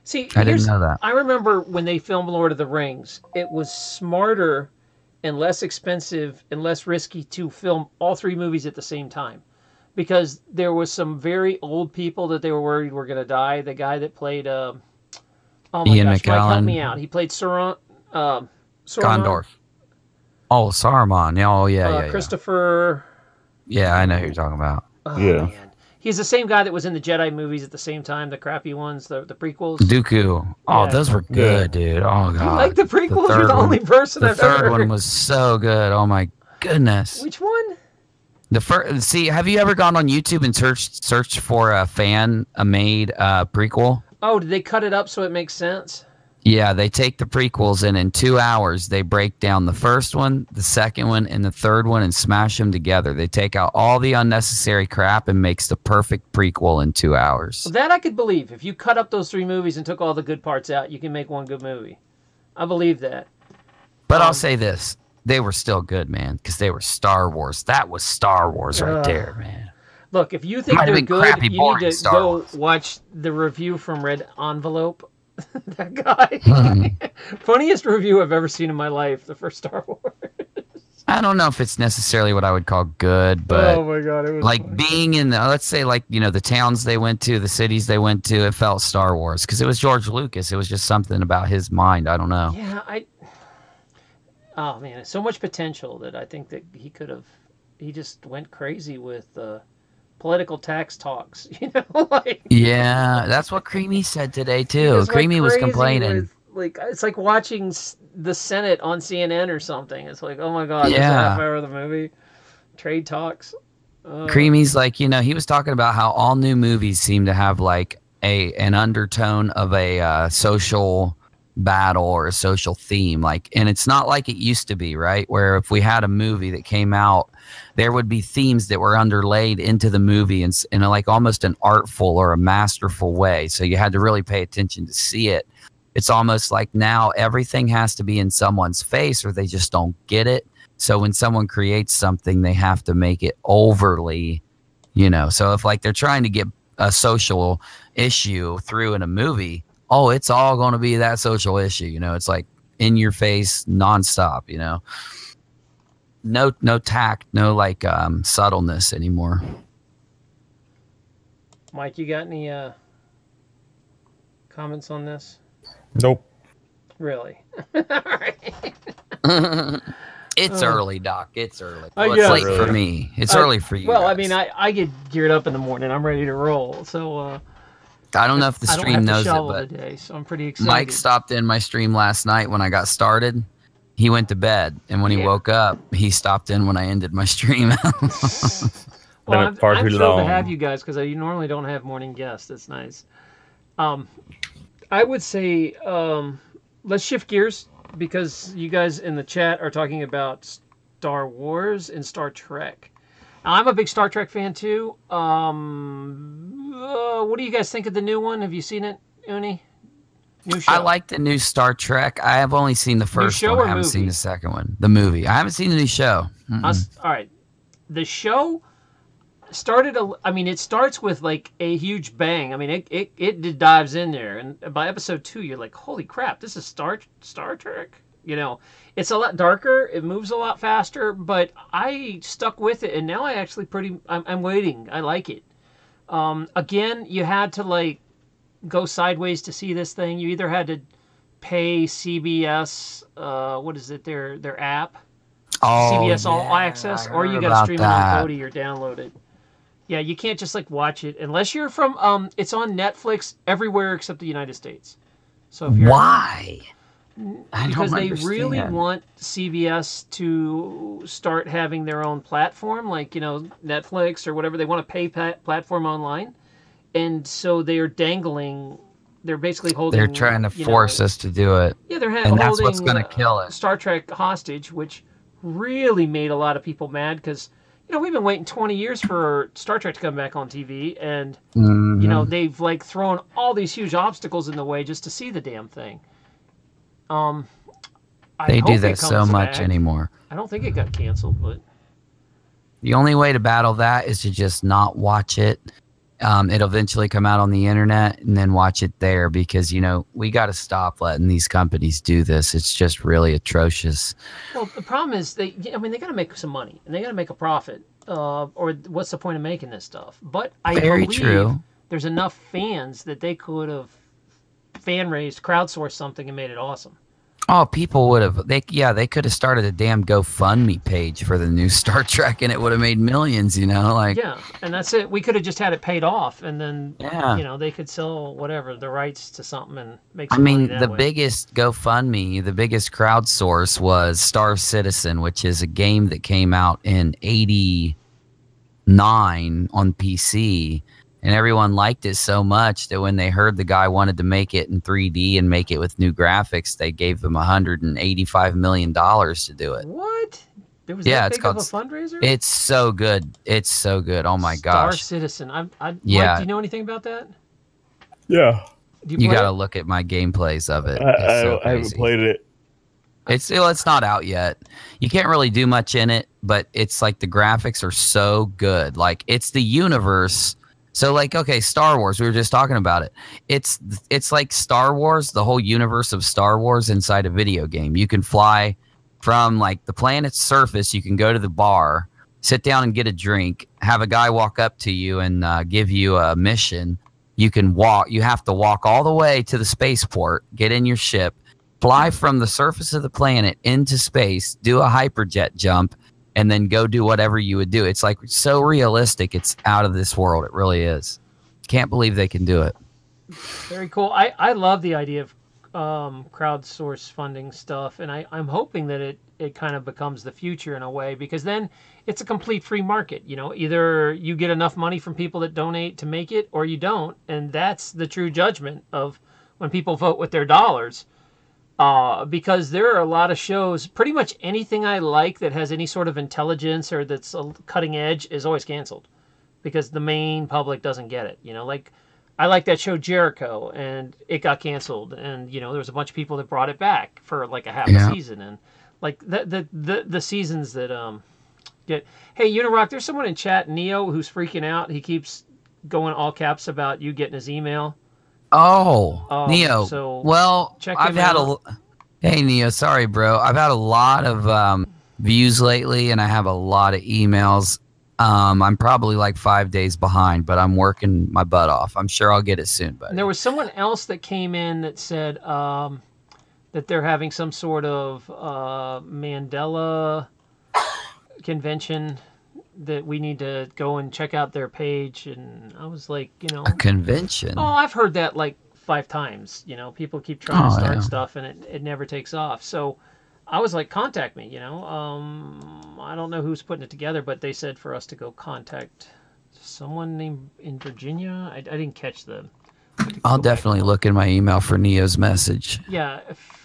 see, I didn't know that. I remember when they filmed Lord of the Rings, it was smarter and less expensive and less risky to film all three movies at the same time, because there was some very old people that they were worried were gonna die. The guy that played, oh my Ian gosh, McKellen. Mike, help me out. He played Sauron. Gondorf. Oh, Saruman. Yeah. Christopher. Yeah, I know who you're talking about. Oh, Yeah. Man. He's the same guy that was in the Jedi movies at the same time, the crappy ones, the prequels. Dooku. Oh, Yeah. those were good, dude. Oh, God. You like the prequels? You're the only person The I've ever third one heard. was so good. Oh, my goodness. Which one? The first. See, have you ever gone on YouTube and searched for a fan-made prequel? Oh, did they cut it up so it makes sense? Yeah, they take the prequels and in 2 hours they break down the first one, the second one, and the third one and smash them together. They take out all the unnecessary crap and makes the perfect prequel in 2 hours. Well, that I could believe. If you cut up those three movies and took all the good parts out, you can make one good movie. I believe that. But I'll say this. They were still good, man, because they were Star Wars. That was Star Wars right there, man. Look, if you think Might have they're been good, crappy, you need boring to Star go Wars. watch the review from Red Envelope. That guy. Funniest review I've ever seen in my life, the first Star Wars. I don't know if it's necessarily what I would call good, but oh my God, it was like funny. being in the, let's say the towns they went to, the cities they went to, it felt Star Wars because it was George Lucas. It was just something about his mind. I don't know. Yeah, oh man, so much potential that I think that he just went crazy with political tax talks, Yeah, that's what Creamy said today too. Creamy was complaining. It's like watching the Senate on CNN or something. It's like, oh my God, there's a Yeah. half hour of the movie. Trade talks. Creamy's like, he was talking about how all new movies seem to have like an undertone of a social battle or a social theme, and it's not like it used to be, right? Where if we had a movie that came out, there would be themes that were underlaid into the movie in like almost an artful or a masterful way. So you had to really pay attention to see it. It's almost like now everything has to be in someone's face or they just don't get it. So when someone creates something, they have to make it overly, so if they're trying to get a social issue through in a movie, oh, it's all going to be that social issue. It's like in your face nonstop, no tact, no subtleness anymore. Mike, you got any comments on this? Nope. Really? All right. It's early, Doc. It's early. I Well, guess. it's late for me. It's early for you. Well, guys. I mean, I get geared up in the morning. I'm ready to roll. So, I don't know if the I don't stream have to knows it, shovel but today, so I'm pretty excited. Mike stopped in my stream last night when I got started. He went to bed, and when he woke up, he stopped in when I ended my stream. Well, Been far I'm too thrilled to long. have you guys because I normally don't have morning guests. It's nice. I would say let's shift gears because you guys in the chat are talking about Star Wars and Star Trek. Now, I'm a big Star Trek fan too. What do you guys think of the new one? Have you seen it, Uni? New show. I like the new Star Trek. I have only seen the first show one. or I haven't movie? seen the second one. The movie. I haven't seen the new show. All right. The show started. It starts with like a huge bang. I mean, it dives in there, and by episode 2, you're like, holy crap, this is Star Trek. You know, it's a lot darker. It moves a lot faster, but I stuck with it, and now I actually I'm waiting. I like it. Again, you had to like go sideways to see this thing. You either had to pay CBS, what is it, their app, Oh, CBS All yeah, Access, I or you heard got to about stream that. it on Kodi or download it. Yeah, you can't just like watch it unless you're from. It's on Netflix everywhere except the United States. So if you're Why? I because don't they really understand. want CBS to start having their own platform, like Netflix or whatever. They want a pay platform online, and so they are dangling. They're basically holding. They're trying to force us to do it. Yeah, they're And holding that's what's going to kill it. Star Trek hostage, which really made a lot of people mad because we've been waiting 20 years for Star Trek to come back on TV, and they've like thrown all these huge obstacles in the way just to see the damn thing. They hope do it that so comes much back. anymore. I don't think it got canceled, but The only way to battle that is to just not watch it. It'll eventually come out on the internet and then watch it there because, we got to stop letting these companies do this. It's just really atrocious. well, the problem is they got to make some money and they got to make a profit. Or what's the point of making this stuff? But I Very believe true. there's enough fans that they could have fan raised, crowdsourced something and made it awesome. Oh, people would have. They could have started a damn GoFundMe page for the new Star Trek, and it would have made millions. Yeah, and that's it. We could have just had it paid off, and then they could sell whatever the rights to something and make some money that the way. biggest GoFundMe, the biggest crowdsource was Star Citizen, which is a game that came out in '89 on PC. And everyone liked it so much that when they heard the guy wanted to make it in 3D and make it with new graphics, they gave him $185 million to do it. What? There was Yeah, that it's big of a called- fundraiser? It's so good. It's so good. Oh my Star gosh. Citizen. Mike, Yeah. do you know anything about that? Yeah, Do You play got to it? look at my gameplays of it. I It's so haven't crazy. played it. It's not out yet. You can't really do much in it, but it's like the graphics are so good. Like it's the universe. So like, okay, Star Wars, we were just talking about it. It's like Star Wars, the whole universe of Star Wars inside a video game. You can fly from like the planet's surface. You can go to the bar, sit down and get a drink, have a guy walk up to you and give you a mission. You can walk. You have to walk all the way to the spaceport, get in your ship, fly from the surface of the planet into space, do a hyperjet jump, and then go do whatever you would do. It's like so realistic. It's out of this world. It really is. Can't believe they can do it. Very cool. I love the idea of crowdsource funding stuff, and I'm hoping that it kind of becomes the future in a way, because then it's a complete free market. Either you get enough money from people that donate to make it, or you don't, and that's the true judgment of when people vote with their dollars. Because there are a lot of shows, pretty much anything I like that has any sort of intelligence or that's a cutting edge is always canceled because the main public doesn't get it. Like I like that show Jericho, and it got canceled, and there was a bunch of people that brought it back for like a half a season, and like the seasons that get. Hey, Unirock, there's someone in chat, Neo, who's freaking out. He keeps going all caps about you getting his email. Oh, Neo. so Well, check I've him had out. Hey, Neo. Sorry, bro. I've had a lot of views lately, and I have a lot of emails. I'm probably like 5 days behind, but I'm working my butt off. I'm sure I'll get it soon. But And there was someone else that came in that said that they're having some sort of Mandela convention that we need to go and check out their page. And I was like, A convention. oh, I've heard that like 5 times. People keep trying to start yeah. stuff and it never takes off. So I was like, contact me. I don't know who's putting it together, but they said for us to go contact someone named in Virginia. I didn't catch them. I'll definitely look in my email for Neo's message. Yeah,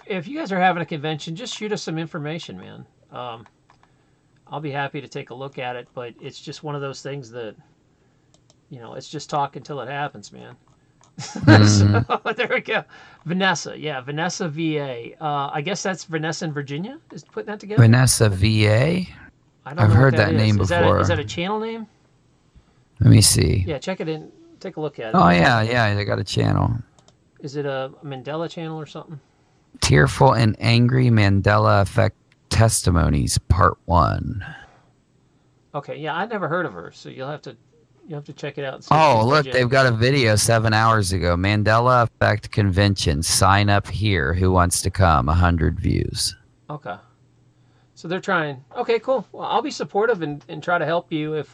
if you guys are having a convention, just shoot us some information, man. I'll be happy to take a look at it, but it's just one of those things that, it's just talk until it happens, man. So, there we go. Vanessa, yeah, Vanessa VA. I guess that's Vanessa in Virginia is putting that together? Vanessa VA? I've heard that name before. Is that a channel name? Let me see. Yeah, check it in. Take a look at it. Oh, yeah, they got a channel. Is it a Mandela channel or something? Tearful and Angry Mandela Effect Testimonies, Part 1. Okay, yeah, I'd never heard of her, so you'll have to check it out. And see oh, look, they've got a video 7 hours ago. Mandela Effect Convention. Sign up here. Who wants to come? 100 views. Okay. So they're trying. Okay, cool. Well, I'll be supportive and try to help you if...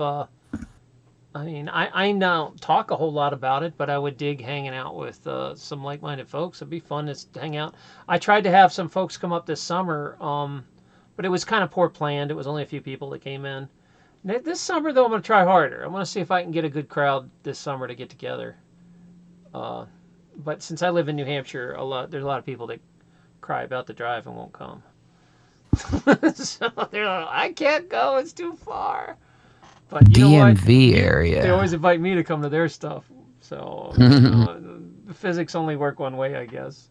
I don't talk a whole lot about it, but I would dig hanging out with some like-minded folks. It'd be fun to hang out. I tried to have some folks come up this summer, but it was kind of poor planned. It was only a few people that came in. This summer, though, I'm going to try harder. I'm going to see if I can get a good crowd this summer to get together. But since I live in New Hampshire, there's a lot of people that cry about the drive and won't come. So they're like, I can't go. It's too far. But DMV area. They always invite me to come to their stuff. So the physics only work one way, I guess.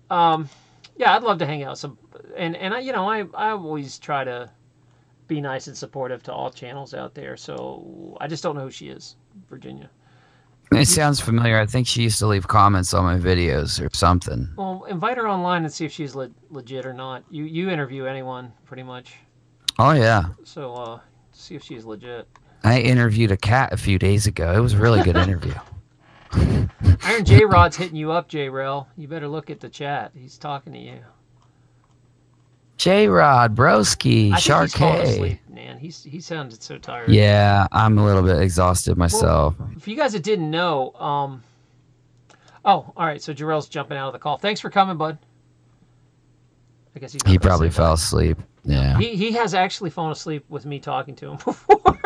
Yeah, I'd love to hang out and I always try to be nice and supportive to all channels out there. So I just don't know who she is, Virginia. It sounds familiar. I think she used to leave comments on my videos or something. Well, invite her online and see if she's legit or not. You interview anyone pretty much. Oh yeah. So see if she's legit. I interviewed a cat a few days ago. It was a really good interview. Iron J Rod's hitting you up, J Rel. You better look at the chat. He's talking to you. J Rod, Broski, Shark. He's falling asleep, man. He sounded so tired. Yeah, I'm a little bit exhausted myself. Well, for you guys that didn't know, oh, all right. So Jarrell's jumping out of the call. Thanks for coming, bud. I guess he probably fell asleep. Yeah. He has actually fallen asleep with me talking to him before.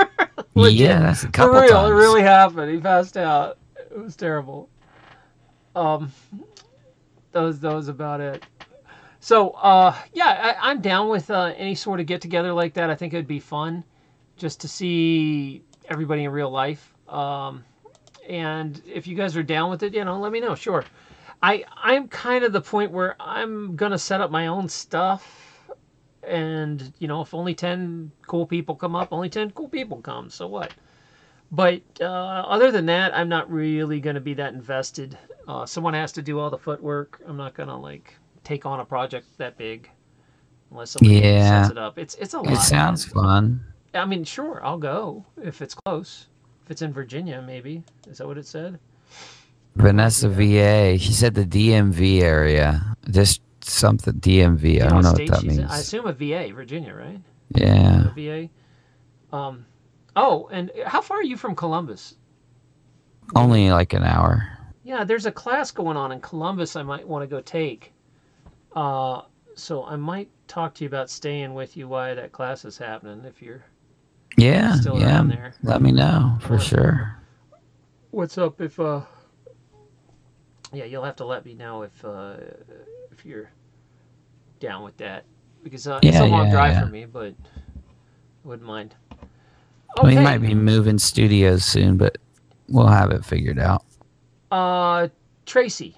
Yeah, that's a couple times. It really happened. He passed out. It was terrible. That was about it. So, yeah, I'm down with any sort of get-together like that. I think it would be fun just to see everybody in real life. And if you guys are down with it, let me know. Sure. I'm kind of the point where I'm going to set up my own stuff. And, if only 10 cool people come up, only 10 cool people come. So what? But other than that, I'm not really going to be that invested. Someone has to do all the footwork. I'm not going to, take on a project that big unless somebody sets it up. It's a lot. It sounds fun. I mean, sure, I'll go if it's close. If it's in Virginia, maybe. Is that what it said? Vanessa VA. She said the DMV area. Just something DMV. I don't know what that means. I assume a VA, Virginia, right? Yeah. A VA. Oh, and how far are you from Columbus? Only like an hour. Yeah, there's a class going on in Columbus I might want to go take. So I might talk to you about staying with you while that class is happening if you're still around there. Let me know for sure. What's up if yeah, you'll have to let me know if you're down with that because it's a long drive for me, but I wouldn't mind. Okay. We might be moving studios soon, but we'll have it figured out. Tracy,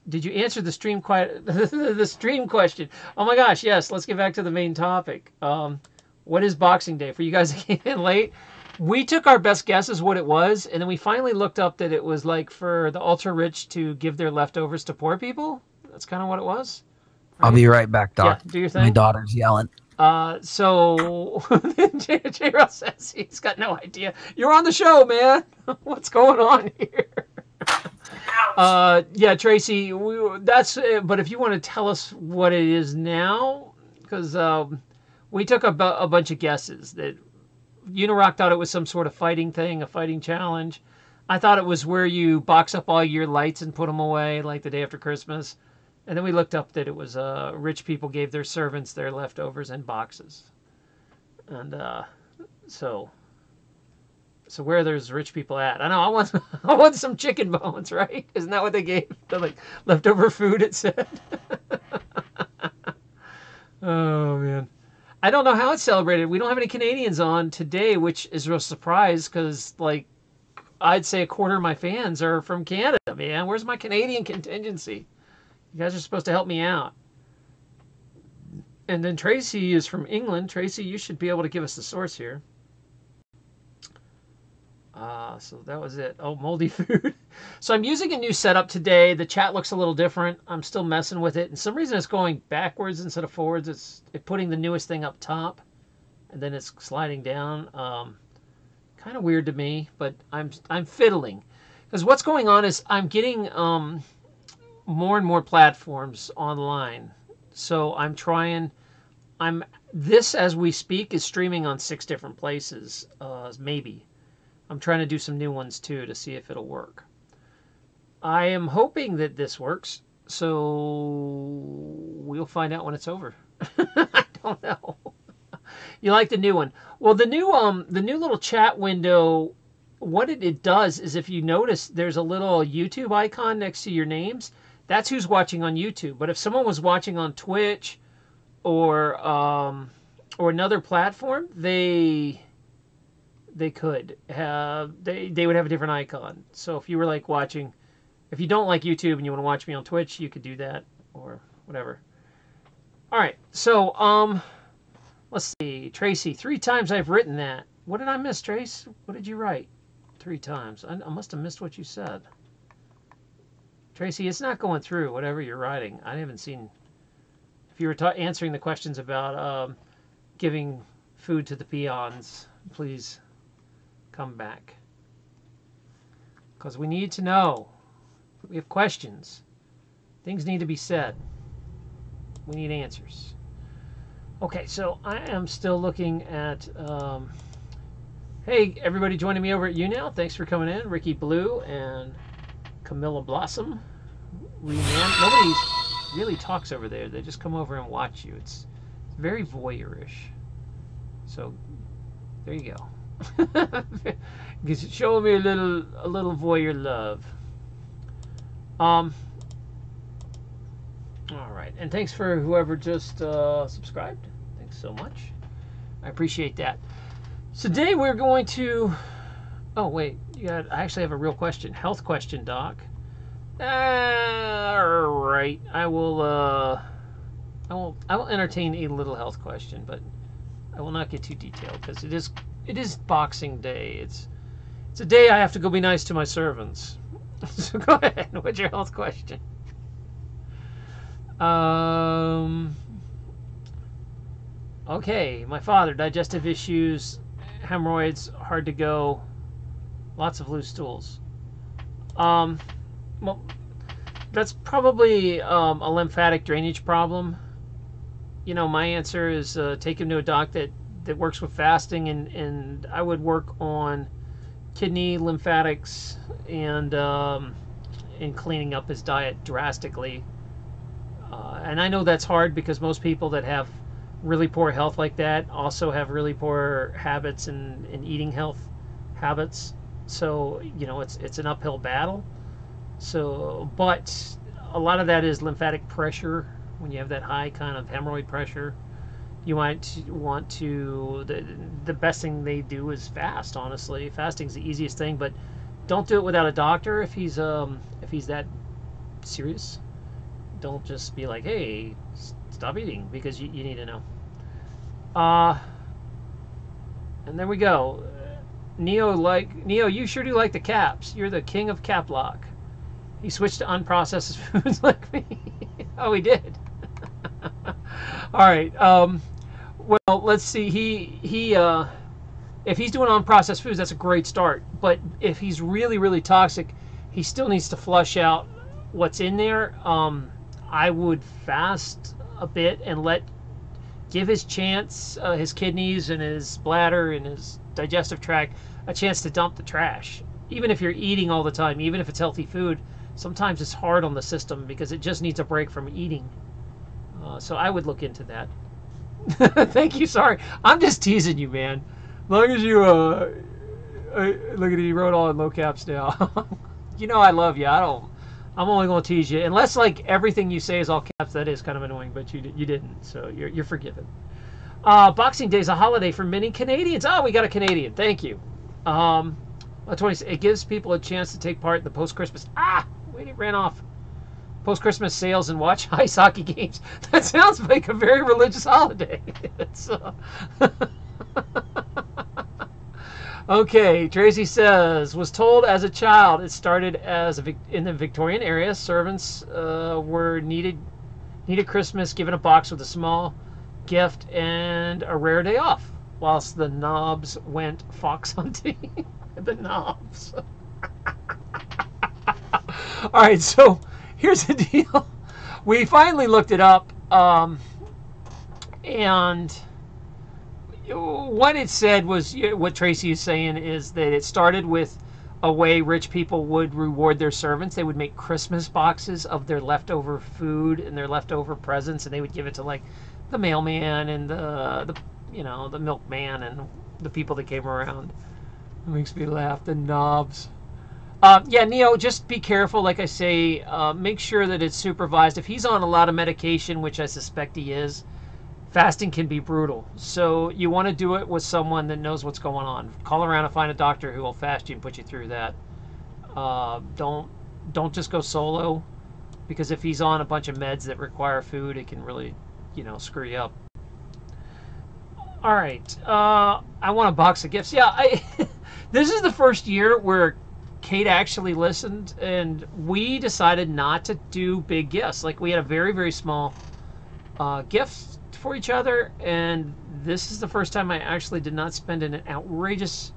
did you answer the stream the stream question? Oh my gosh, yes. Let's get back to the main topic. What is Boxing Day? For you guys that came in late, we took our best guesses what it was, and then we finally looked up that it was like for the ultra-rich to give their leftovers to poor people. That's kind of what it was. Right? I'll be right back, Doc. Yeah, do your thing. My daughter's yelling. So J-Ross says he's got no idea. You're on the show, man. What's going on here? Yeah, Tracy, that's it. But if you want to tell us what it is now, because we took a bunch of guesses that Unirock thought it was some sort of fighting thing, a fighting challenge. I thought it was where you box up all your lights and put them away like the day after Christmas. And then we looked up that it was rich people gave their servants their leftovers in boxes. And so where are those rich people at? I know I want some chicken bones, right? Isn't that what they gave? The like leftover food, it said. Oh man. I don't know how it's celebrated. We don't have any Canadians on today, which is a real surprise because, like, I'd say a quarter of my fans are from Canada, man. Where's my Canadian contingency? You guys are supposed to help me out. And then Tracy is from England. Tracy, you should be able to give us the source here. So that was it. Oh, moldy food. So I'm using a new setup today. The chat looks a little different. I'm still messing with it. And some reason it's going backwards instead of forwards. It's putting the newest thing up top, and then it's sliding down. Kind of weird to me, but I'm fiddling. Because what's going on is I'm getting more and more platforms online. So I'm trying. This, as we speak, is streaming on 6 different places, maybe. I'm trying to do some new ones too to see if it'll work. I am hoping that this works, so we'll find out when it's over. I don't know. You like the new one? Well, the new little chat window, what it does is, if you notice, there's a little YouTube icon next to your names. That's who's watching on YouTube. But if someone was watching on Twitch or another platform, they could have they would have a different icon. So if you were like watching, if you don't like YouTube and you want to watch me on Twitch, you could do that or whatever. All right, so let's see, Tracy. 3 times I've written that. What did I miss, Trace? What did you write? 3 times. I must have missed what you said. Tracy, it's not going through whatever you're writing. I haven't seen. If you were answering the questions about giving food to the peons, please come back, because we need to know. We have questions. Things need to be said. We need answers. Okay, so I am still looking at hey, everybody joining me over at YouNow, thanks for coming in. Ricky Blue and Camilla Blossom. Nobody really talks over there. They just come over and watch you. It's very voyeurish. So there you go. Show me a little voyeur love. All right, and thanks for whoever just subscribed. Thanks so much. I appreciate that. So today we're going to. Oh wait, I actually have a real question. Health question, Doc. All right, I will entertain a little health question, but I will not get too detailed because it is Boxing Day. It's a day I have to go be nice to my servants. So go ahead. What's your health question? Okay. My father, digestive issues, hemorrhoids, hard to go, lots of loose stools. Well, that's probably a lymphatic drainage problem. You know, my answer is take him to a doc that works with fasting, and I would work on kidney lymphatics and cleaning up his diet drastically. And I know that's hard because most people that have really poor health like that also have really poor habits and eating health habits. So, you know, it's an uphill battle. So, but a lot of that is lymphatic pressure. When you have that high kind of hemorrhoid pressure, you might want to, the best thing they do is fast, honestly. Fasting's the easiest thing, but don't do it without a doctor if he's that serious. Don't just be like, hey, stop eating, because you need to know. And there we go. Neo, you sure do like the caps. You're the king of cap lock. He switched to unprocessed foods like me. Oh, he did. All right. Well, let's see. He if he's doing unprocessed foods, that's a great start. But if he's really, really toxic, he still needs to flush out what's in there. I would fast a bit and give his chance, his kidneys and his bladder and his digestive tract a chance to dump the trash. Even if you're eating all the time, even if it's healthy food, sometimes it's hard on the system because it just needs a break from eating. So I would look into that. Thank you. Sorry, I'm just teasing you, man. As long as you look at it, he wrote all in low caps now. You know I love you. I'm only gonna tease you unless like everything you say is all caps. That is kind of annoying, but you didn't, so you're forgiven. Boxing Day is a holiday for many Canadians. Oh, we got a Canadian. Thank you. It gives people a chance to take part in the post-Christmas. Wait, it ran off. Post-Christmas sales and watch ice hockey games. That sounds like a very religious holiday. Okay, Tracy says, was told as a child it started in the Victorian era. Servants were needed Christmas, given a box with a small gift and a rare day off, whilst the knobs went fox hunting. The knobs. All right, so here's the deal. We finally looked it up, and what it said was, what Tracy is saying is that it started with a way rich people would reward their servants. They would make Christmas boxes of their leftover food and their leftover presents, and they would give it to like the mailman and the milkman and the people that came around. It makes me laugh. The knobs. Yeah, Neo, just be careful. Like I say, make sure that it's supervised. If he's on a lot of medication, which I suspect he is, fasting can be brutal. So you want to do it with someone that knows what's going on. Call around and find a doctor who will fast you and put you through that. Don't just go solo, because if he's on a bunch of meds that require food, it can really, screw you up. All right. I want a box of gifts. Yeah, this is the first year where Kate actually listened, and we decided not to do big gifts. Like, we had a very, very small gift for each other, and this is the first time I actually did not spend an outrageous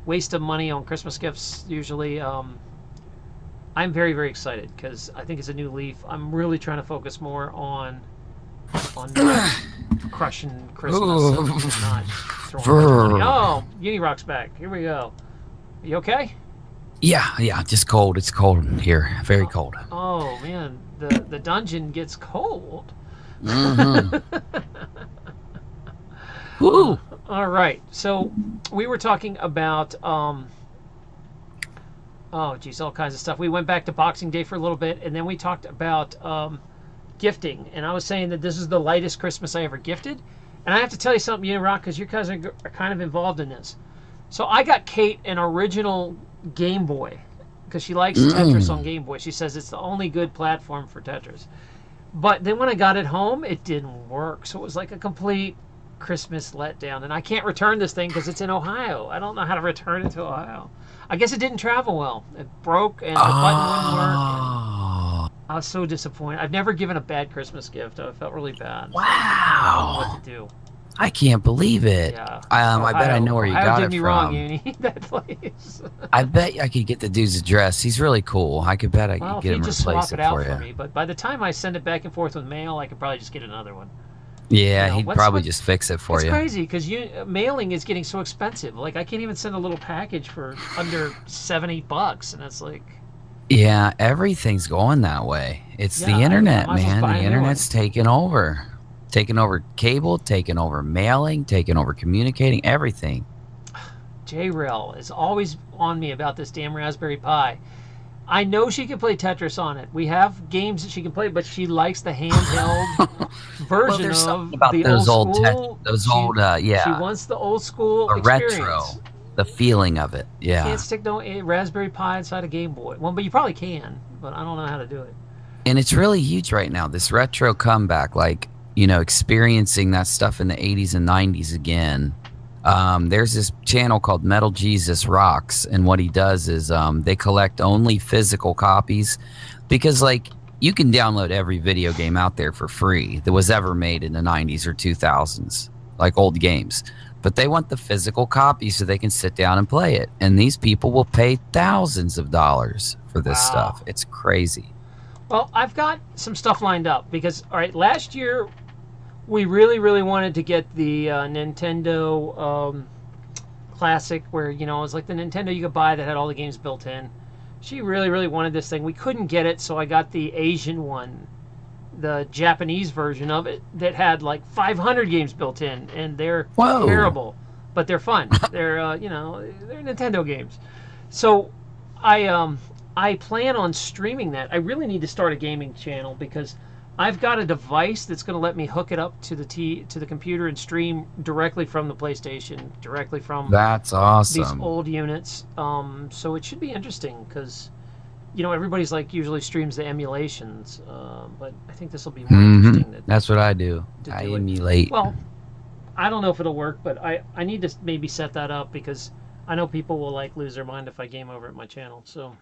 waste of money on Christmas gifts. Usually, I'm very, very excited because I think it's a new leaf. I'm really trying to focus more on not crushing Christmas and not throwing money. Oh, Unirock's back. Here we go. Are you okay? Yeah, just cold. It's cold here. Very cold. Oh, man. The dungeon gets cold. Mm-hmm. Woo! All right. So we were talking about, all kinds of stuff. We went back to Boxing Day for a little bit, and then we talked about gifting. And I was saying that this is the lightest Christmas I ever gifted. And I have to tell you something, Rock, because you guys are kind of involved in this. So I got Kate an original Game Boy because she likes Tetris on Game Boy. She says it's the only good platform for Tetris. But then when I got it home, it didn't work. So it was like a complete Christmas letdown. And I can't return this thing because it's in Ohio. I don't know how to return it to Ohio. I guess it didn't travel well. It broke and the button wouldn't work. I was so disappointed. I've never given a bad Christmas gift. I felt really bad. Wow. I don't know what to do. I can't believe it. Yeah. I bet I know where you got it did me from. wrong, Uni. That place. I bet I could get the dude's address. He's really cool. I could bet I could get him to replace it for you. Me, but by the time I send it back and forth with mail, I could probably just get another one. Yeah, he'd probably just fix it for you. It's crazy because mailing is getting so expensive. Like, I can't even send a little package for under $70, and it's like. Yeah, everything's going that way. It's the internet, man. The internet's taking over. Taking over cable, taking over mailing, taking over communicating, everything. J-Rail is always on me about this damn Raspberry Pi. I know she can play Tetris on it. We have games that she can play, but she likes the handheld version about the those old school. Yeah. She wants the old school experience. Retro. The feeling of it, yeah. You can't stick no Raspberry Pi inside a Game Boy. Well, but you probably can, but I don't know how to do it. And it's really huge right now, this retro comeback, like, experiencing that stuff in the 80s and 90s again. There's this channel called Metal Jesus Rocks, and what he does is they collect only physical copies because, like, you can download every video game out there for free that was ever made in the 90s or 2000s, like old games. But they want the physical copy so they can sit down and play it. And these people will pay thousands of dollars for this stuff. It's crazy. Well, I've got some stuff lined up because, all right, last year we really, really wanted to get the Nintendo Classic, where it was like the Nintendo you could buy that had all the games built in. She really, really wanted this thing. We couldn't get it, so I got the Asian one, the Japanese version of it that had like 500 games built in, and they're Whoa. terrible, but they're fun. They're they're Nintendo games. So I plan on streaming that. I really need to start a gaming channel because I've got a device that's going to let me hook it up to the computer and stream directly from the PlayStation, directly from That's these awesome. old units. So it should be interesting because everybody's like usually streams the emulations, but I think this will be more interesting. That's what I do. I do it. emulate. Well, I don't know if it'll work, but I need to maybe set that up because I know people will like lose their mind if I game over at my channel. So.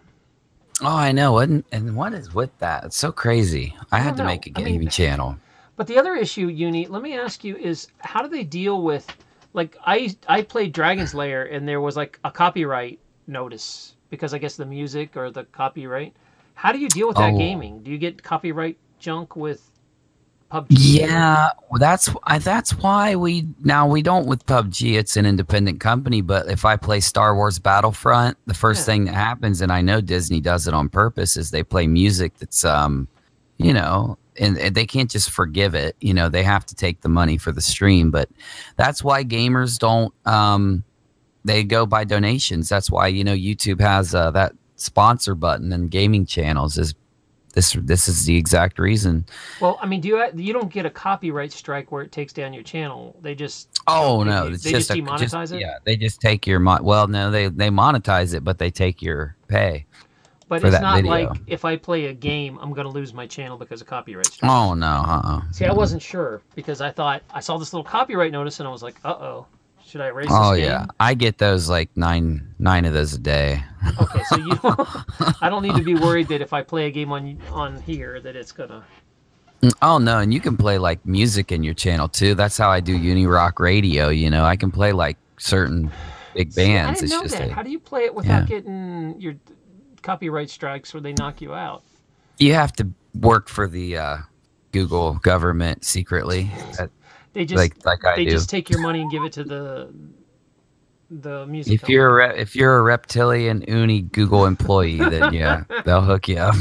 Oh, I know. And what is with that? It's so crazy. I had to know. make a gaming channel. But the other issue, Uni, let me ask you, is how do they deal with, like, I played Dragon's Lair and there was like a copyright notice because I guess the music or the copyright. How do you deal with that gaming? Do you get copyright junk with PUBG? Yeah, well, that's why we don't with PUBG. It's an independent company, but if I play Star Wars Battlefront, the first thing that happens, and I know Disney does it on purpose, is they play music that's and they can't just forgive it. They have to take the money for the stream, but that's why gamers don't they go by donations. That's why YouTube has that sponsor button and gaming channels is this is the exact reason. Well, I mean, you don't get a copyright strike where it takes down your channel? They just no, they just demonetize it. Yeah, they just take your well, no, they monetize it, but they take your pay. But it's not like if I play a game, I'm going to lose my channel because of copyright strikes. Oh no, See, I wasn't sure because I thought I saw this little copyright notice and I was like, should I erase this game? Yeah, I get those like nine of those a day. Okay, so I don't need to be worried that if I play a game on here that it's gonna. Oh no, and you can play like music in your channel too. That's how I do Unirock Radio. I can play like certain big bands. See, I didn't know that. How do you play it without getting your copyright strikes where they knock you out? You have to work for the Google government secretly. They just like I do. Just take your money and give it to the music. If you're a reptilian Uni Google employee, then yeah, they'll hook you up.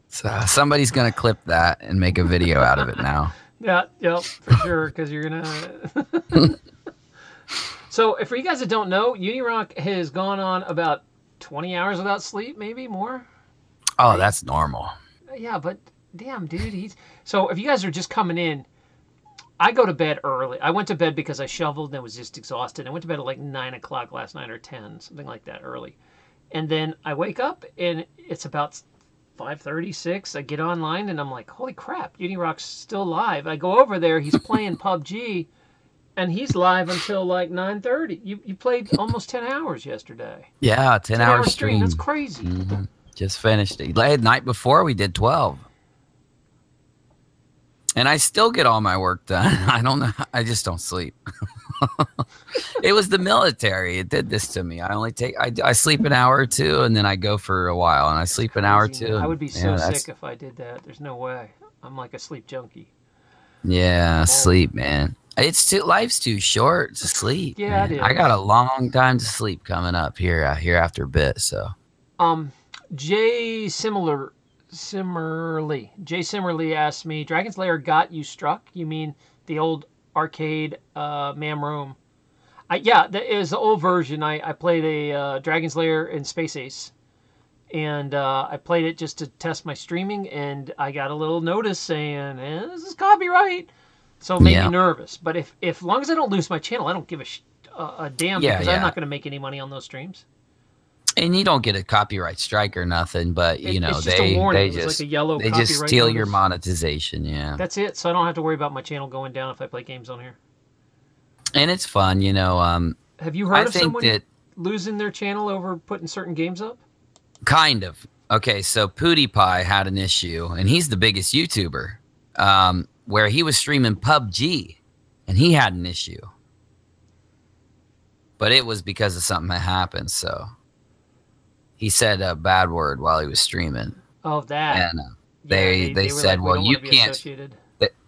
So somebody's gonna clip that and make a video out of it now. Yep, for sure, because you're gonna. So, for you guys that don't know, Unirock has gone on about 20 hours without sleep, maybe more. Oh, right? That's normal. Yeah, but damn, dude, So, if you guys are just coming in, I go to bed early. I went to bed because I shoveled and was just exhausted. I went to bed at like 9 o'clock last night or 10, something like that, early. And then I wake up and it's about 5:36. I get online and I'm like, holy crap, Unirock's still live. I go over there, he's playing PUBG. And he's live until like 9:30. You played almost 10 hours yesterday. Yeah, 10-hour stream. That's crazy. Mm-hmm. Just finished it. The night before we did 12. And I still get all my work done. I don't know. I just don't sleep. It was the military. It did this to me. I sleep an hour or two and then I go for a while and I sleep an hour or two. I would be so sick if I did that. There's no way. I'm like a sleep junkie. Yeah, sleep, man. Life's too short to sleep. Yeah, man. it is. I got a long time to sleep coming up here after a bit. So, Jay Simmerly asked me, Dragon's Lair got you struck? You mean the old arcade MAM room? Yeah, that is the old version. I played a Dragon's Lair in Space Ace, and I played it just to test my streaming, and I got a little notice saying, this is copyright. So it made me nervous. But if long as I don't lose my channel, I don't give a damn because I'm not going to make any money on those streams. And you don't get a copyright strike or nothing, but it's just a warning. It's like a yellow they copyright just steal notice. Your monetization. Yeah, that's it. So I don't have to worry about my channel going down if I play games on here. And it's fun, Have you heard of someone losing their channel over putting certain games up? Kind of. Okay, so PewDiePie had an issue, and he's the biggest YouTuber. Where he was streaming PUBG, and he had an issue. But it was because of something that happened, so... He said a bad word while he was streaming. Oh, that. And they said, well, you can't...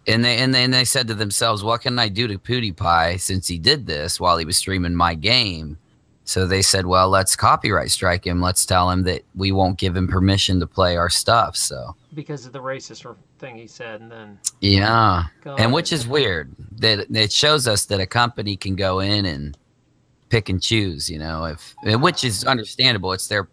And they said to themselves, what can I do to PewDiePie since he did this while he was streaming my game? So they said, well, let's copyright strike him. Let's tell him that we won't give him permission to play our stuff. So Because of the racist thing he said, and then yeah, God. and which is weird that it shows us that a company can go in and pick and choose, you know, which is understandable. It's their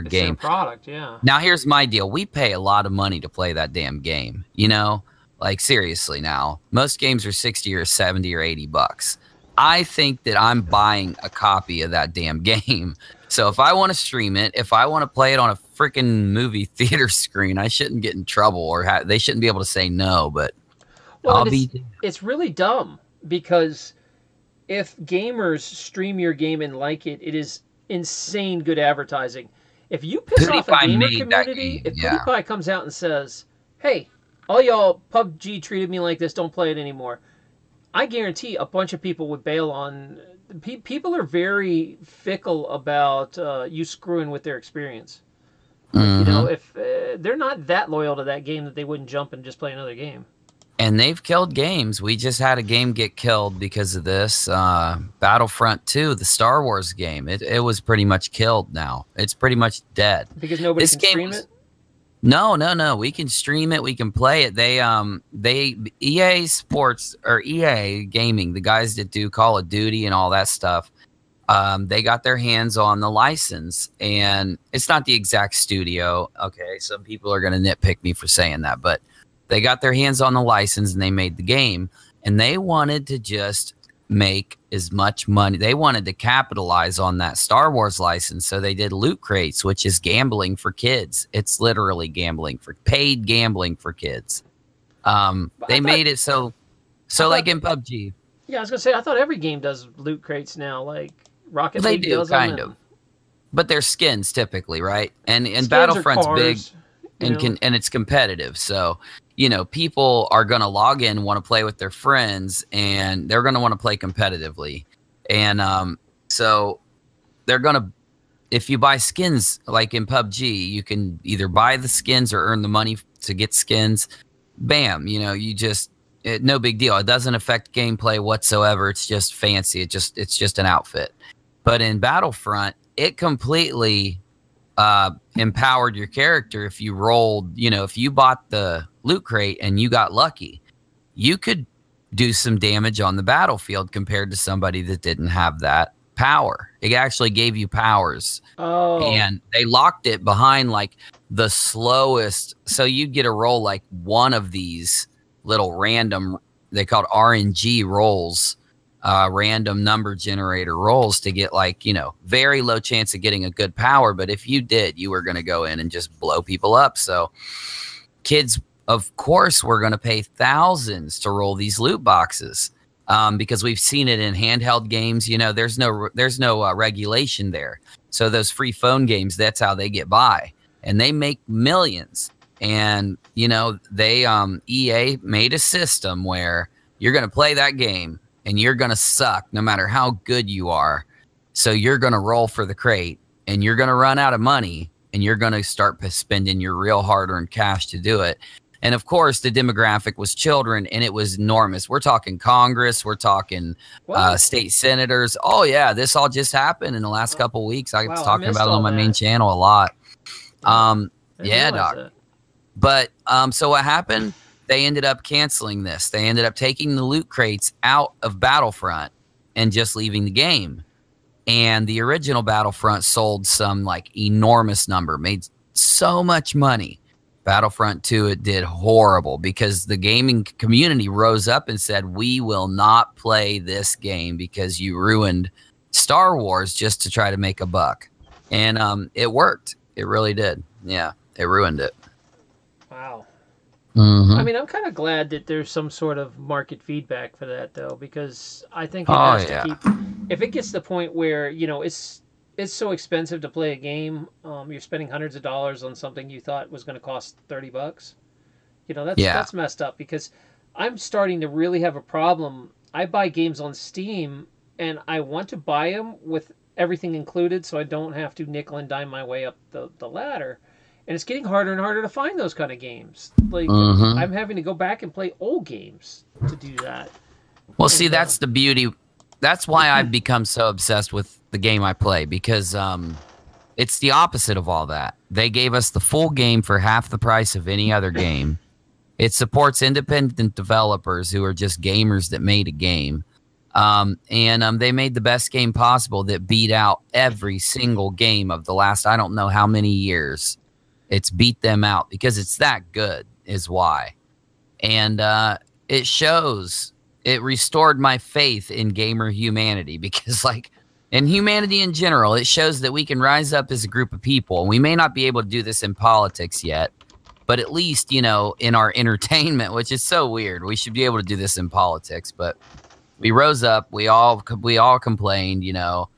game. Their product, yeah. Now here's my deal. We pay a lot of money to play that damn game, you know? Like seriously now. Most games are 60 or 70 or 80 bucks. I think that I'm buying a copy of that damn game. So if I want to stream it, if I want to play it on a freaking movie theater screen, I shouldn't get in trouble or they shouldn't be able to say no, but well, it's really dumb because if gamers stream your game and like it, it is insane good advertising. If you piss off a gamer community, if PewDiePie comes out and says, hey, all y'all PUBG treated me like this, don't play it anymore, I guarantee a bunch of people would bail on. People are very fickle about you screwing with their experience. Mm-hmm. You know, if they're not that loyal to that game that they wouldn't jump and just play another game. And they've killed games. We just had a game get killed because of this. Battlefront 2, the Star Wars game. It was pretty much killed now. It's pretty much dead. Because nobody can stream it? No. We can stream it. We can play it. EA Sports or EA Gaming, the guys that do Call of Duty and all that stuff, they got their hands on the license, and it's not the exact studio. Okay, some people are going to nitpick me for saying that, but they got their hands on the license and they made the game, and they wanted to just make as much money. They wanted to capitalize on that Star Wars license. So they did loot crates, which is gambling for kids. It's literally paid gambling for kids. They made it so like in PUBG. Yeah, I was gonna say, I thought every game does loot crates now, like Rocket League does kind of. But they're skins typically, right? And Battlefront's big and it's competitive. So, you know, people are going to log in, want to play with their friends, and they're going to want to play competitively. And so they're going to, if you buy skins like in PUBG, you can either buy the skins or earn the money to get skins. Bam, you know, no big deal. It doesn't affect gameplay whatsoever. It's just fancy. It's just an outfit. But in Battlefront, it completely empowered your character. If you rolled, you know, if you bought the loot crate and you got lucky, you could do some damage on the battlefield compared to somebody that didn't have that power. It actually gave you powers. Oh. And they locked it behind like the slowest. So you'd get a roll like one of these little random, they called RNG rolls, random number generator rolls to get like, you know, very low chance of getting a good power. But if you did, you were going to go in and just blow people up. So kids, of course, were going to pay thousands to roll these loot boxes because we've seen it in handheld games. You know, there's no regulation there. So those free phone games, that's how they get by, and they make millions. And, you know, they EA made a system where you're going to play that game and you're going to suck no matter how good you are. So you're going to roll for the crate and you're going to run out of money and you're going to start spending your real hard-earned cash to do it. And, of course, the demographic was children, and it was enormous. We're talking Congress. We're talking state senators. Oh, yeah, this all just happened in the last couple of weeks. I was talking about it on my main channel a lot. Yeah, Doc. But so what happened? They ended up canceling this. They ended up taking the loot crates out of Battlefront and just leaving the game. And the original Battlefront sold some like enormous number, made so much money. Battlefront 2, it did horrible because the gaming community rose up and said, we will not play this game because you ruined Star Wars just to try to make a buck. And it worked. It really did. Yeah, it ruined it. Wow. Mm-hmm. I mean, I'm kind of glad that there's some sort of market feedback for that, though, because I think it has to keep. If it gets to the point where, you know, it's so expensive to play a game, you're spending hundreds of dollars on something you thought was going to cost $30. You know, that's messed up, because I'm starting to really have a problem. I buy games on Steam, and I want to buy them with everything included, so I don't have to nickel and dime my way up the ladder. and it's getting harder and harder to find those kind of games. Like Mm-hmm. I'm having to go back and play old games to do that. Well, And, see, that's the beauty. That's why I've become so obsessed with the game I play, because it's the opposite of all that. They gave us the full game for half the price of any other game. It supports independent developers who are just gamers that made a game. And they made the best game possible that beat out every single game of the last, I don't know how many years. It's beat them out because it's that good is why. And it shows. It restored my faith in gamer humanity because, like, in humanity in general, it shows that we can rise up as a group of people. And we may not be able to do this in politics yet, but at least, you know, in our entertainment, which is so weird. We should be able to do this in politics, but we rose up. We all complained, you know,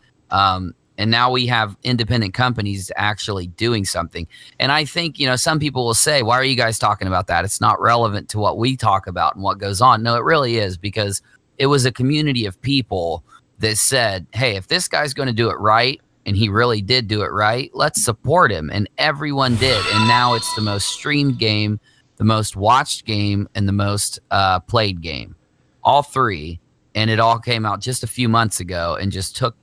and now we have independent companies actually doing something. And I think, you know, some people will say, why are you guys talking about that? It's not relevant to what we talk about and what goes on. No, it really is, because it was a community of people that said, hey, if this guy's going to do it right, and he really did do it right, let's support him. And everyone did. And now it's the most streamed game, the most watched game, and the most played game. All three. And it all came out just a few months ago and just took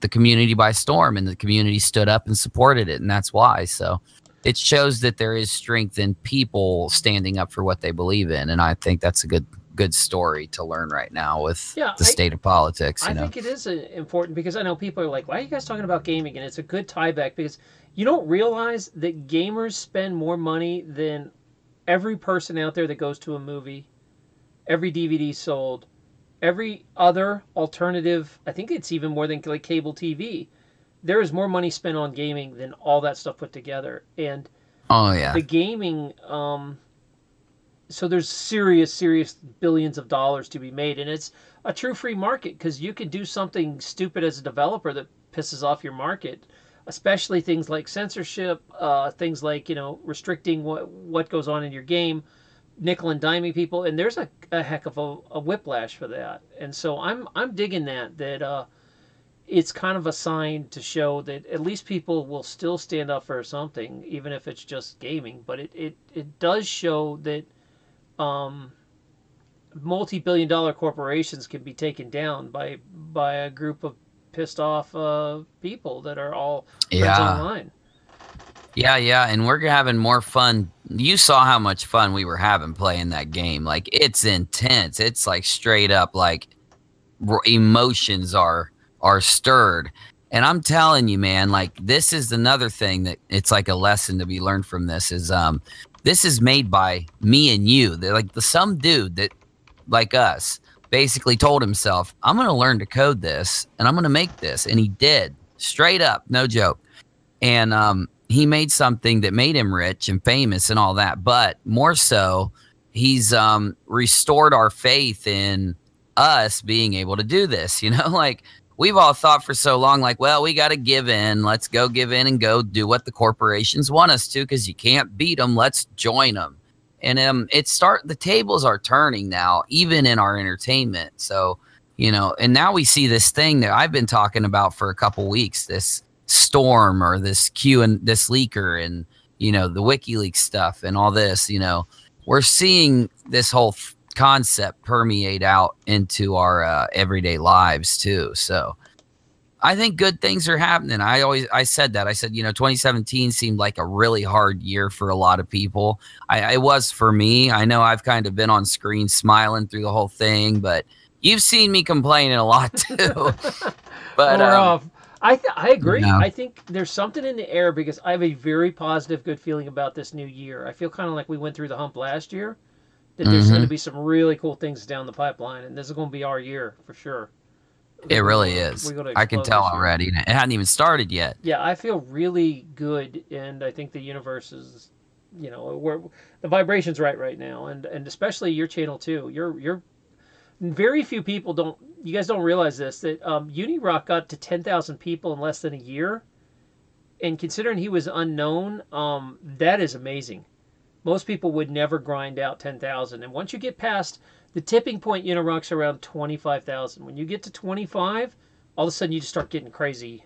the community by storm, and the community stood up and supported it. And that's why. So it shows that there is strength in people standing up for what they believe in. And I think that's a good story to learn right now with the state of politics. I think it is important, because I know people are like, why are you guys talking about gaming? And it's a good tie back, because you don't realize that gamers spend more money than every person out there that goes to a movie, every DVD sold, every other alternative. I think it's even more than like cable TV. There is more money spent on gaming than all that stuff put together. And the gaming, so there's serious billions of dollars to be made, and it's a true free market, because you can do something stupid as a developer that pisses off your market, especially things like censorship, things like, you know, restricting what goes on in your game, nickel and diming people, and there's a heck of a whiplash for that. And so I'm digging that it's kind of a sign to show that at least people will still stand up for something, even if it's just gaming. But it does show that multi-billion-dollar corporations can be taken down by a group of pissed off people that are all friends online. Yeah, and we're having more fun. You saw how much fun we were having playing that game. Like, it's intense. It's like straight up, like, emotions are stirred. And I'm telling you, man, like, this is another thing that it's like a lesson to be learned from this is this is made by me and you. They're like some dude that, like us, basically told himself, I'm going to learn to code this and I'm going to make this. And he did, straight up, no joke. And he made something that made him rich and famous and all that. But more so, he's restored our faith in us being able to do this. You know, like, we've all thought for so long, like, well, we got to give in. Let's go give in and go do what the corporations want us to, because you can't beat them. Let's join them. And the tables are turning now, even in our entertainment. So, you know, and now we see this thing that I've been talking about for a couple weeks, this storm or this Q and this leaker and, you know, the WikiLeaks stuff and all this. You know, we're seeing this whole concept permeate out into our everyday lives too. So I think good things are happening. I said that. I said, you know, 2017 seemed like a really hard year for a lot of people. It was for me. I know I've kind of been on screen smiling through the whole thing, but you've seen me complaining a lot too. But I agree. You know. I think there's something in the air, because I have a very positive, good feeling about this new year. I feel kind of like we went through the hump last year, that there's going to be some really cool things down the pipeline, and this is going to be our year for sure. It really is. I can tell already. It hadn't even started yet. Yeah, I feel really good, and I think the universe is, you know, the vibration's right now, and especially your channel too. You're very few people you guys don't realize this, that Unirock got to 10,000 people in less than a year, and considering he was unknown, that is amazing. Most people would never grind out 10,000, and once you get past the tipping point, Unirock's around 25,000. When you get to 25, all of a sudden you just start getting crazy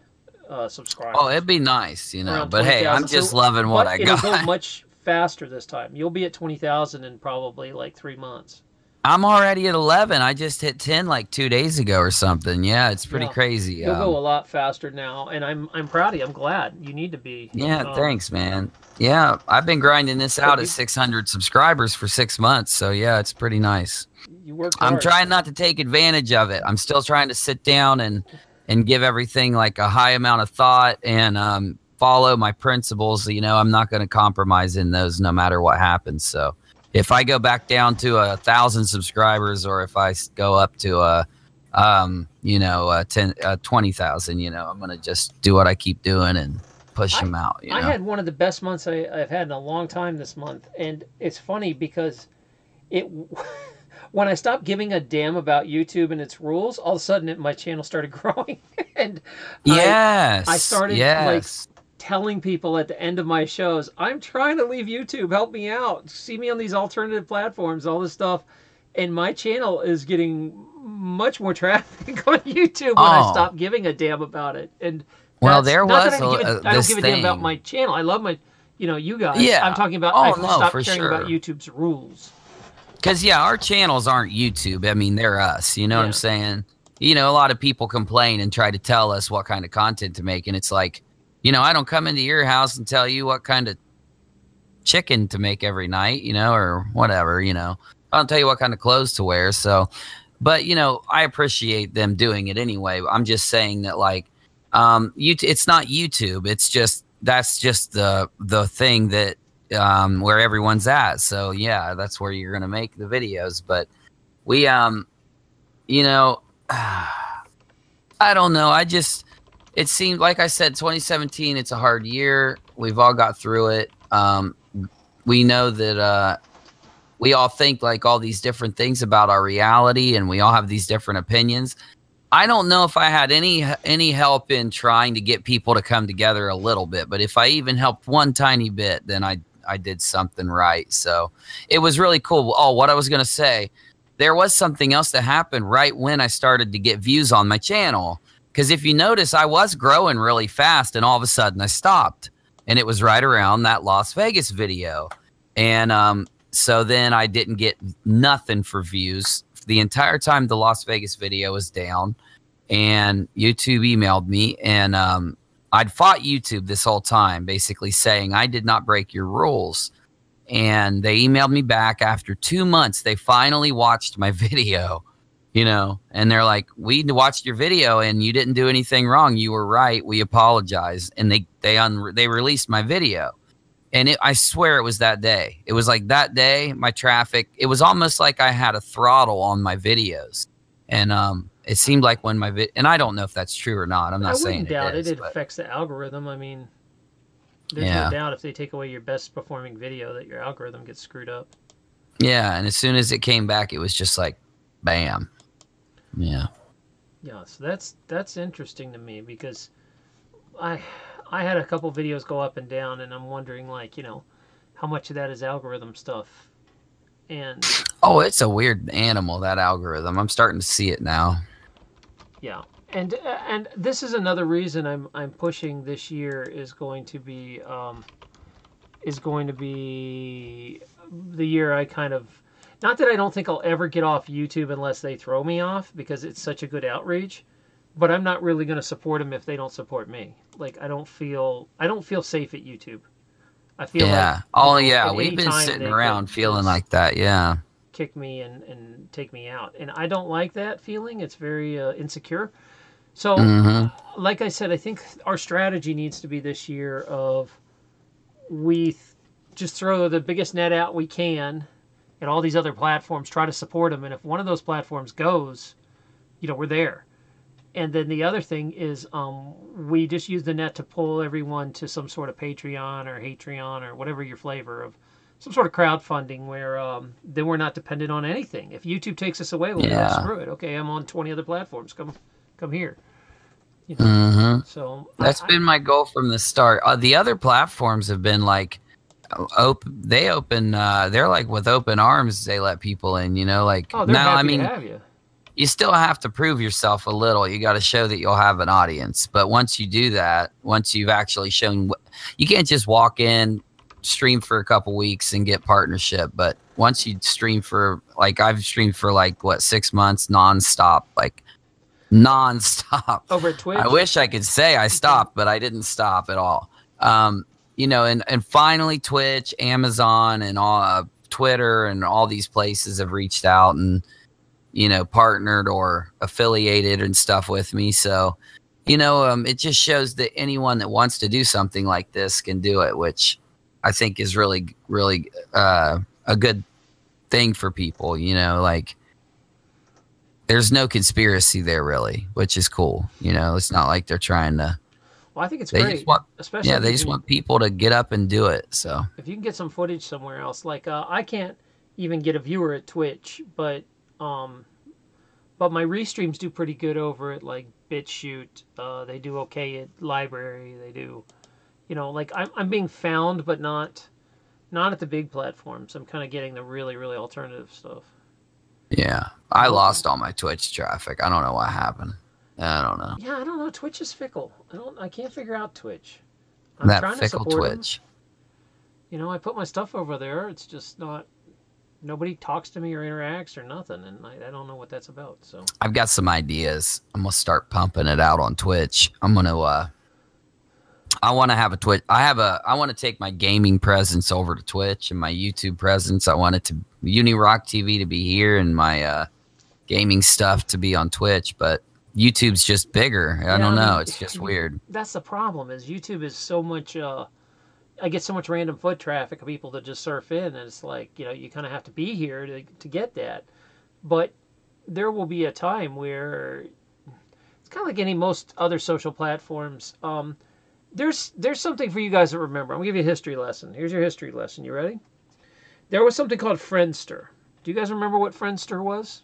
subscribers. Oh, it'd be nice, you know. Around But hey, 20,000. I'm just loving what I it'll go got. much faster this time. You'll be at 20,000 in probably like 3 months. I'm already at 11. I just hit 10 like 2 days ago or something. Yeah, it's pretty crazy. You'll go a lot faster now, and I'm proud of you. I'm glad. You need to be. Yeah, thanks, man. Yeah, I've been grinding this out at 600 subscribers for 6 months, so yeah, it's pretty nice. You work hard. I'm trying not to take advantage of it. I'm still trying to sit down and give everything like a high amount of thought and follow my principles. You know, I'm not going to compromise in those no matter what happens. So if I go back down to 1,000 subscribers, or if I go up to 20,000, you know, I'm going to just do what I keep doing and push them out. You know? I had one of the best months I've had in a long time this month. And it's funny because when I stopped giving a damn about YouTube and its rules, all of a sudden my channel started growing. And I started like telling people at the end of my shows, I'm trying to leave YouTube, help me out. See me on these alternative platforms, all this stuff. And my channel is getting much more traffic on YouTube when I stop giving a damn about it. And well, there was I don't give a damn about my channel. I love my, you guys. Yeah. I'm talking about I stopped caring about YouTube's rules. Because, yeah, our channels aren't YouTube. I mean, they're us. You know what I'm saying? You know, a lot of people complain and try to tell us what kind of content to make. And it's like, you know, I don't come into your house and tell you what kind of chicken to make every night, you know, or whatever, you know. I don't tell you what kind of clothes to wear. So, but, you know, I appreciate them doing it anyway. I'm just saying that, like, it's not YouTube. It's just, that's just the thing that, where everyone's at. So yeah, that's where you're gonna make the videos. But we you know, I don't know, it seemed, like I said, 2017, it's a hard year. We've all got through it. We know that we all think like all these different things about our reality, and we all have these different opinions. I don't know if I had any help in trying to get people to come together a little bit, but if I even helped one tiny bit, then I did something right. So it was really cool. Oh, what I was going to say, there was something else that happened right when I started to get views on my channel. Because if you notice, I was growing really fast, and all of a sudden I stopped. And it was right around that Las Vegas video. And so then I didn't get nothing for views. The entire time the Las Vegas video was down, and YouTube emailed me, and I'd fought YouTube this whole time, basically saying I did not break your rules. And they emailed me back after 2 months. They finally watched my video, you know, and they're like, we watched your video and you didn't do anything wrong. You were right. We apologize. And they released my video. And I swear it was that day. It was like that day, my traffic, it was almost like I had a throttle on my videos. And it seemed like when and I don't know if that's true or not. I'm not saying it is. I wouldn't doubt it. It affects the algorithm. I mean, there's no doubt if they take away your best performing video that your algorithm gets screwed up. Yeah, and as soon as it came back, it was just like, bam. Yeah. Yeah, so that's interesting to me, because I had a couple videos go up and down, and I'm wondering, like, you know, how much of that is algorithm stuff. And oh, it's a weird animal, that algorithm. I'm starting to see it now. Yeah, and this is another reason I'm pushing this year is going to be the year I kind of, not that I don't think I'll ever get off YouTube unless they throw me off, because it's such a good outreach, but I'm not really going to support them if they don't support me. Like, I don't feel safe at YouTube. I feel like, we've been sitting around feeling like that. Yeah, kick me and take me out, and I don't like that feeling. It's very insecure. So, like I said, I think our strategy needs to be this year of just throw the biggest net out we can, and all these other platforms, try to support them. And if one of those platforms goes, you know, we're there. And then the other thing is we just use the net to pull everyone to some sort of Patreon or Hatreon or whatever your flavor of, some sort of crowdfunding where then we're not dependent on anything. If YouTube takes us away, well, screw it. Okay, I'm on 20 other platforms. Come here. You know? So that's been my goal from the start. The other platforms have been like, they're like with open arms. They let people in, you know, like, they're happy to have you. you still have to prove yourself a little. You got to show that you'll have an audience. But once you do that, once you've actually shown, you can't just walk in, stream for a couple weeks and get partnership. But once you stream for, like, I've streamed for like what, 6 months nonstop, like nonstop over at Twitch. I wish I could say I stopped, but I didn't stop at all. You know, and finally Twitch, Amazon, and all Twitter, and all these places have reached out and, you know, partnered or affiliated and stuff with me. So, you know, it just shows that anyone that wants to do something like this can do it, which I think is really, really a good thing for people. You know, like, there's no conspiracy there really, which is cool. You know, it's not like they're trying to. Well, I think it's great. Especially, yeah, they just want people to get up and do it. So if you can get some footage somewhere else, like I can't even get a viewer at Twitch, but my restreams do pretty good over at like BitChute. They do okay at Library. They do, you know, like I'm being found, but not at the big platforms. I'm kind of getting the really, really alternative stuff. Yeah, I lost all my Twitch traffic. I don't know what happened. I don't know. Yeah, I don't know. Twitch is fickle. I can't figure out Twitch. I'm that trying fickle to support Twitch. Them. You know, I put my stuff over there. It's just not. Nobody talks to me or interacts or nothing, and I don't know what that's about. So I've got some ideas. I'm gonna start pumping it out on Twitch. I'm gonna. I want to have a Twitch. I want to take my gaming presence over to Twitch, and my YouTube presence. I want it to Unirock TV to be here, and my gaming stuff to be on Twitch. But YouTube's just bigger. I don't know. It's just weird. That's the problem. Is YouTube is so much. I get so much random foot traffic of people that just surf in, and it's like, you know, you kind of have to be here to get that. But there will be a time where it's kind of like most other social platforms. There's something for you guys to remember. I'm gonna give you a history lesson. Here's your history lesson. You ready? There was something called Friendster. Do you guys remember what Friendster was?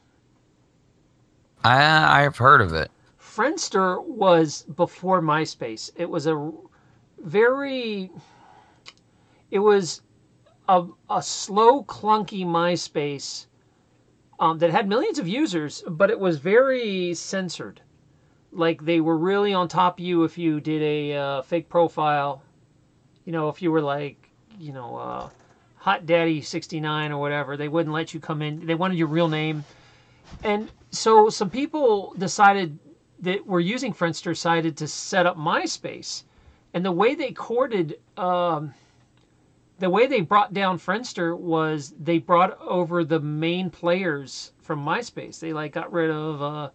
I've heard of it. Friendster was before MySpace. It was a slow, clunky MySpace that had millions of users, but it was very censored. Like, they were really on top of you if you did a fake profile. You know, if you were like, you know, Hot Daddy 69 or whatever, they wouldn't let you come in. They wanted your real name. And so some people decided that were using Friendster decided to set up MySpace. And the way they courted, the way they brought down Friendster was they brought over the main players from MySpace. They like got rid of,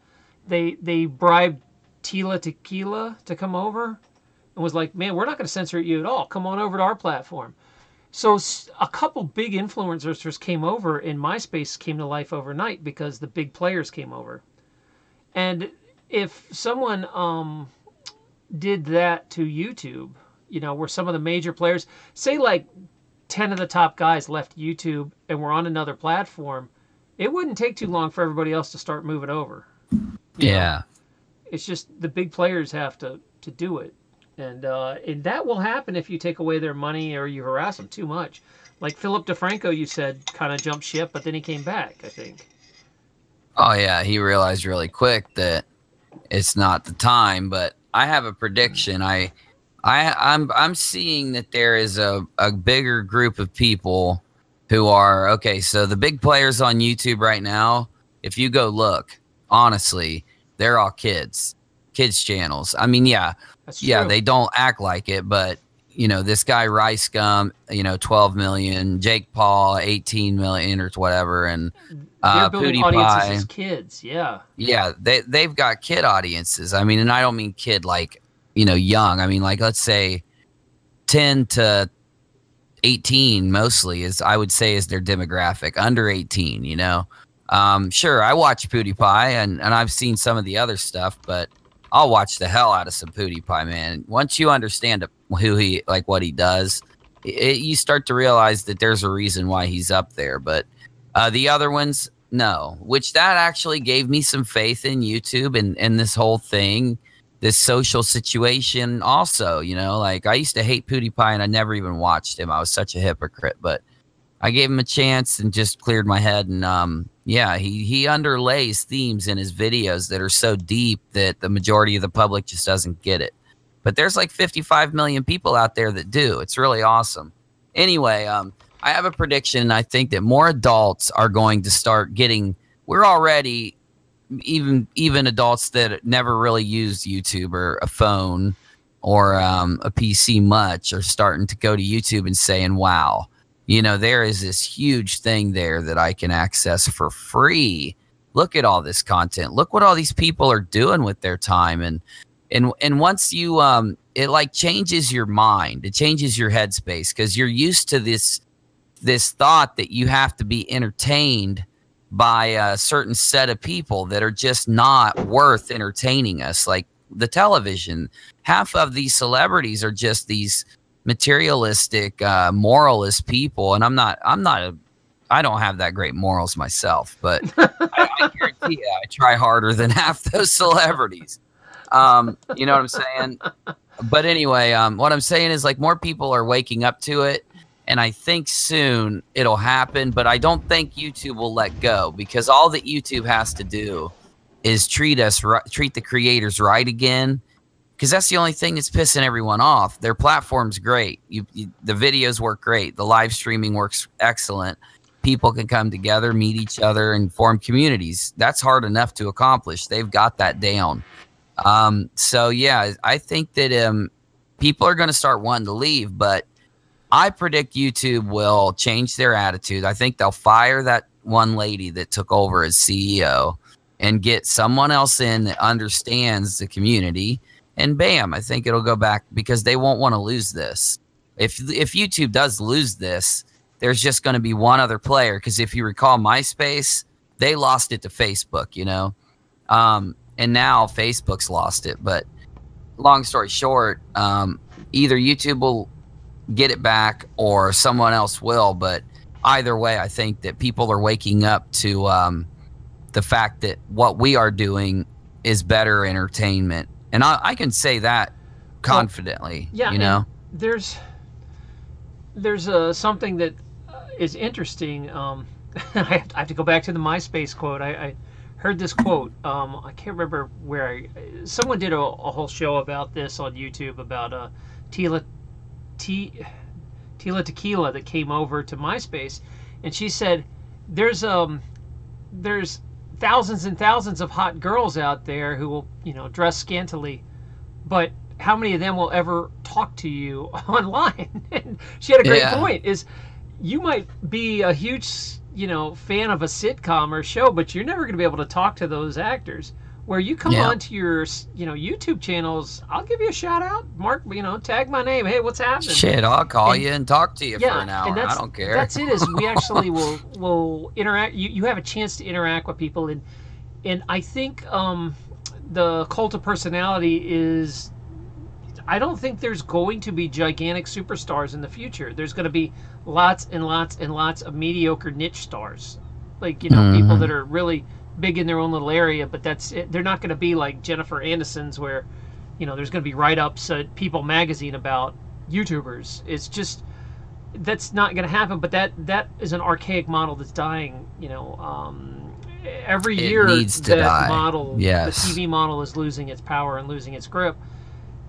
they bribed Tila Tequila to come over and was like, man, we're not going to censor you at all. Come on over to our platform. So a couple big influencers came over, and MySpace came to life overnight because the big players came over. And if someone did that to YouTube, you know, where some of the major players, say like 10 of the top guys left YouTube and were on another platform, it wouldn't take too long for everybody else to start moving over. Yeah. It's just the big players have to do it. And that will happen if you take away their money or you harass them too much. Like Philip DeFranco, you said, kind of jumped ship, but then he came back, I think. Oh, yeah. He realized really quick that it's not the time, but I have a prediction. I'm seeing that there is a bigger group of people who are, okay, so the big players on YouTube right now, if you go look, honestly, they're all kids channels. I mean, yeah, they don't act like it, but, you know, this guy Rice Gum, you know, 12 million, Jake Paul, 18 million or whatever, and they're building audiences as kids, yeah, they've got kid audiences. I mean, and I don't mean kid like, you know, young. I mean, like, let's say 10 to 18 mostly is, I would say, is their demographic. Under 18, you know. Sure, I watch PewDiePie and I've seen some of the other stuff, but I'll watch the hell out of some PewDiePie, man. Once you understand who he, like, what he does, you start to realize that there's a reason why he's up there. But the other ones, no. Which that actually gave me some faith in YouTube and this whole thing, this social situation also, you know. Like, I used to hate PewDiePie and I never even watched him. I was such a hypocrite, but I gave him a chance and just cleared my head. And Yeah, he underlays themes in his videos that are so deep that the majority of the public just doesn't get it. But there's like 55 million people out there that do. It's really awesome. Anyway, I have a prediction. I think that more adults are going to start getting. We're already even adults that never really used YouTube or a phone or a PC much are starting to go to YouTube and saying, "Wow, you know, there is this huge thing there that I can access for free. Look at all this content. Look what all these people are doing with their time." And once you it like changes your mind. It changes your headspace because you're used to this thought that you have to be entertained by a certain set of people that are just not worth entertaining us. Like the television, half of these celebrities are just these materialistic, moralist people, and I don't have that great morals myself, but I guarantee you, I try harder than half those celebrities. You know what I'm saying? But anyway, what I'm saying is like more people are waking up to it, and I think soon it'll happen. But I don't think YouTube will let go because all that YouTube has to do is treat the creators right again. Because that's the only thing that's pissing everyone off. Their platform's great. The videos work great. The live streaming works excellent. People can come together, meet each other, and form communities. That's hard enough to accomplish. They've got that down. So, yeah, I think that people are going to start wanting to leave. But I predict YouTube will change their attitude. I think they'll fire that one lady that took over as CEO and get someone else in that understands the community. And bam, I think it'll go back because they won't want to lose this. If YouTube does lose this, there's just going to be one other player. Because if you recall MySpace, they lost it to Facebook, you know. And now Facebook's lost it. But long story short, either YouTube will get it back or someone else will. But either way, I think that people are waking up to the fact that what we are doing is better entertainment. And I can say that confidently. Well, yeah, you know, there's something that is interesting. I have to go back to the MySpace quote. I heard this quote. I can't remember where. Someone did a whole show about this on YouTube about Tila Tequila that came over to MySpace, and she said, "There's thousands and thousands of hot girls out there who will, you know, dress scantily, but how many of them will ever talk to you online?" And she had a great point. Is you might be a huge, you know, fan of a sitcom or show, but you're never going to be able to talk to those actors. Where you come onto your, you know, YouTube channels, I'll give you a shout out, Mark. You know, tag my name. Hey, what's happening? Shit, I'll call you and talk to you for an hour. I don't care. That's it. Is we actually will interact. You have a chance to interact with people, and I think the cult of personality is. I don't think there's going to be gigantic superstars in the future. There's going to be lots and lots and lots of mediocre niche stars, like, you know, people that are really big in their own little area, but that's it. They're not going to be like Jennifer Aniston's, where, you know, there's going to be write-ups at People magazine about YouTubers. It's just, that's not going to happen. But that is an archaic model that's dying. You know, every year that model, the TV model, is losing its power and losing its grip,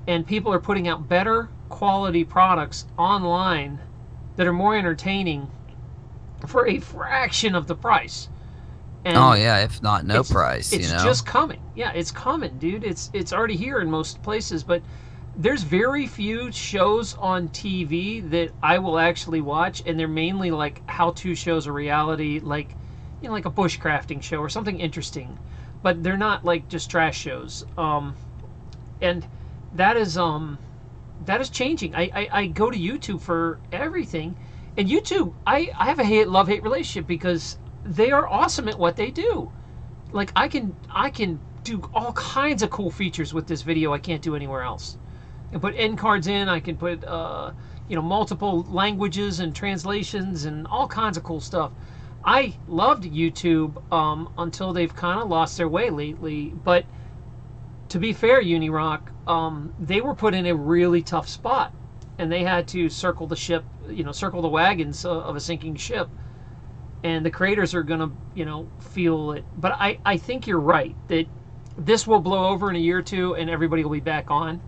and people are putting out better quality products online that are more entertaining for a fraction of the price. And if not no price, it's you know. just coming. Yeah, it's coming, dude. It's already here in most places, but there's very few shows on TV that I will actually watch, and they're mainly like how-to shows or reality, like, you know, like a bushcrafting show or something interesting, but they're not like just trash shows. And that is changing. I go to YouTube for everything, and YouTube, I have a love-hate relationship because they are awesome at what they do. Like, I can do all kinds of cool features with this video I can't do anywhere else. I can put end cards in. I can put you know, multiple languages and translations and all kinds of cool stuff. I loved YouTube until they've kind of lost their way lately. But to be fair, Unirock, they were put in a really tough spot, and they had to circle the ship, you know, circle the wagons of a sinking ship. and the creators are going to, feel it. But I think you're right that this will blow over in a year or two, and everybody will be back on.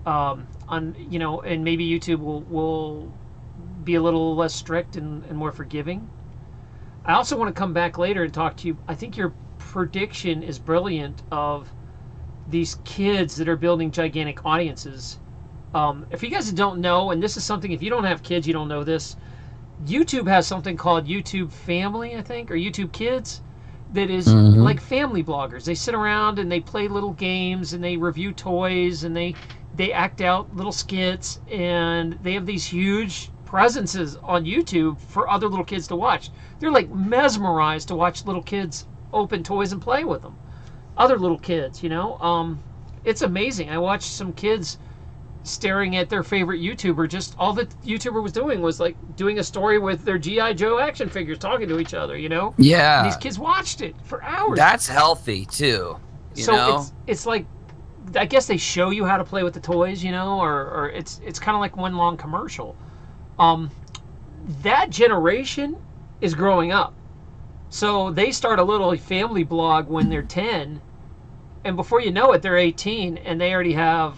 And maybe YouTube will be a little less strict and more forgiving. I also want to come back later and talk to you. I think your prediction is brilliant of these kids that are building gigantic audiences. If you guys don't know, and this is something, if you don't have kids, you don't know this, YouTube has something called YouTube Family, I think, or YouTube Kids, that is like family bloggers. They sit around and they play little games and they review toys and they act out little skits, and they have these huge presences on YouTube for other little kids to watch. They're like mesmerized to watch little kids open toys and play with them. Other little kids, it's amazing. I watched some kids staring at their favorite YouTuber. Just all the YouTuber was doing was like doing a story with their G.I. Joe action figures talking to each other, Yeah. And these kids watched it for hours. That's healthy too. You know? It's like, I guess they show you how to play with the toys, or it's kind of like one long commercial. That generation is growing up. So they start a little family blog when they're 10, and before you know it, they're 18, and they already have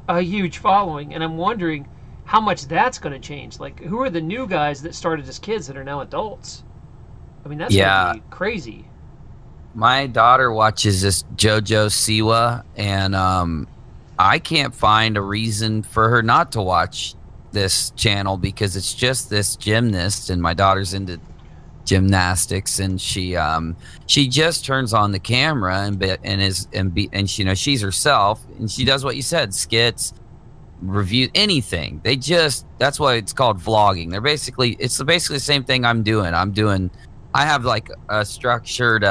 a huge following. And I'm wondering how much that's going to change. Like, who are the new guys that started as kids that are now adults? I mean, that's going to be crazy. My daughter watches this JoJo Siwa, and I can't find a reason for her not to watch this channel, because it's just this gymnast, and my daughter's into gymnastics, and she just turns on the camera and she's herself, and she does what you said, skits, review, anything. That's why it's called vlogging. It's basically the same thing I'm doing. I have like a structured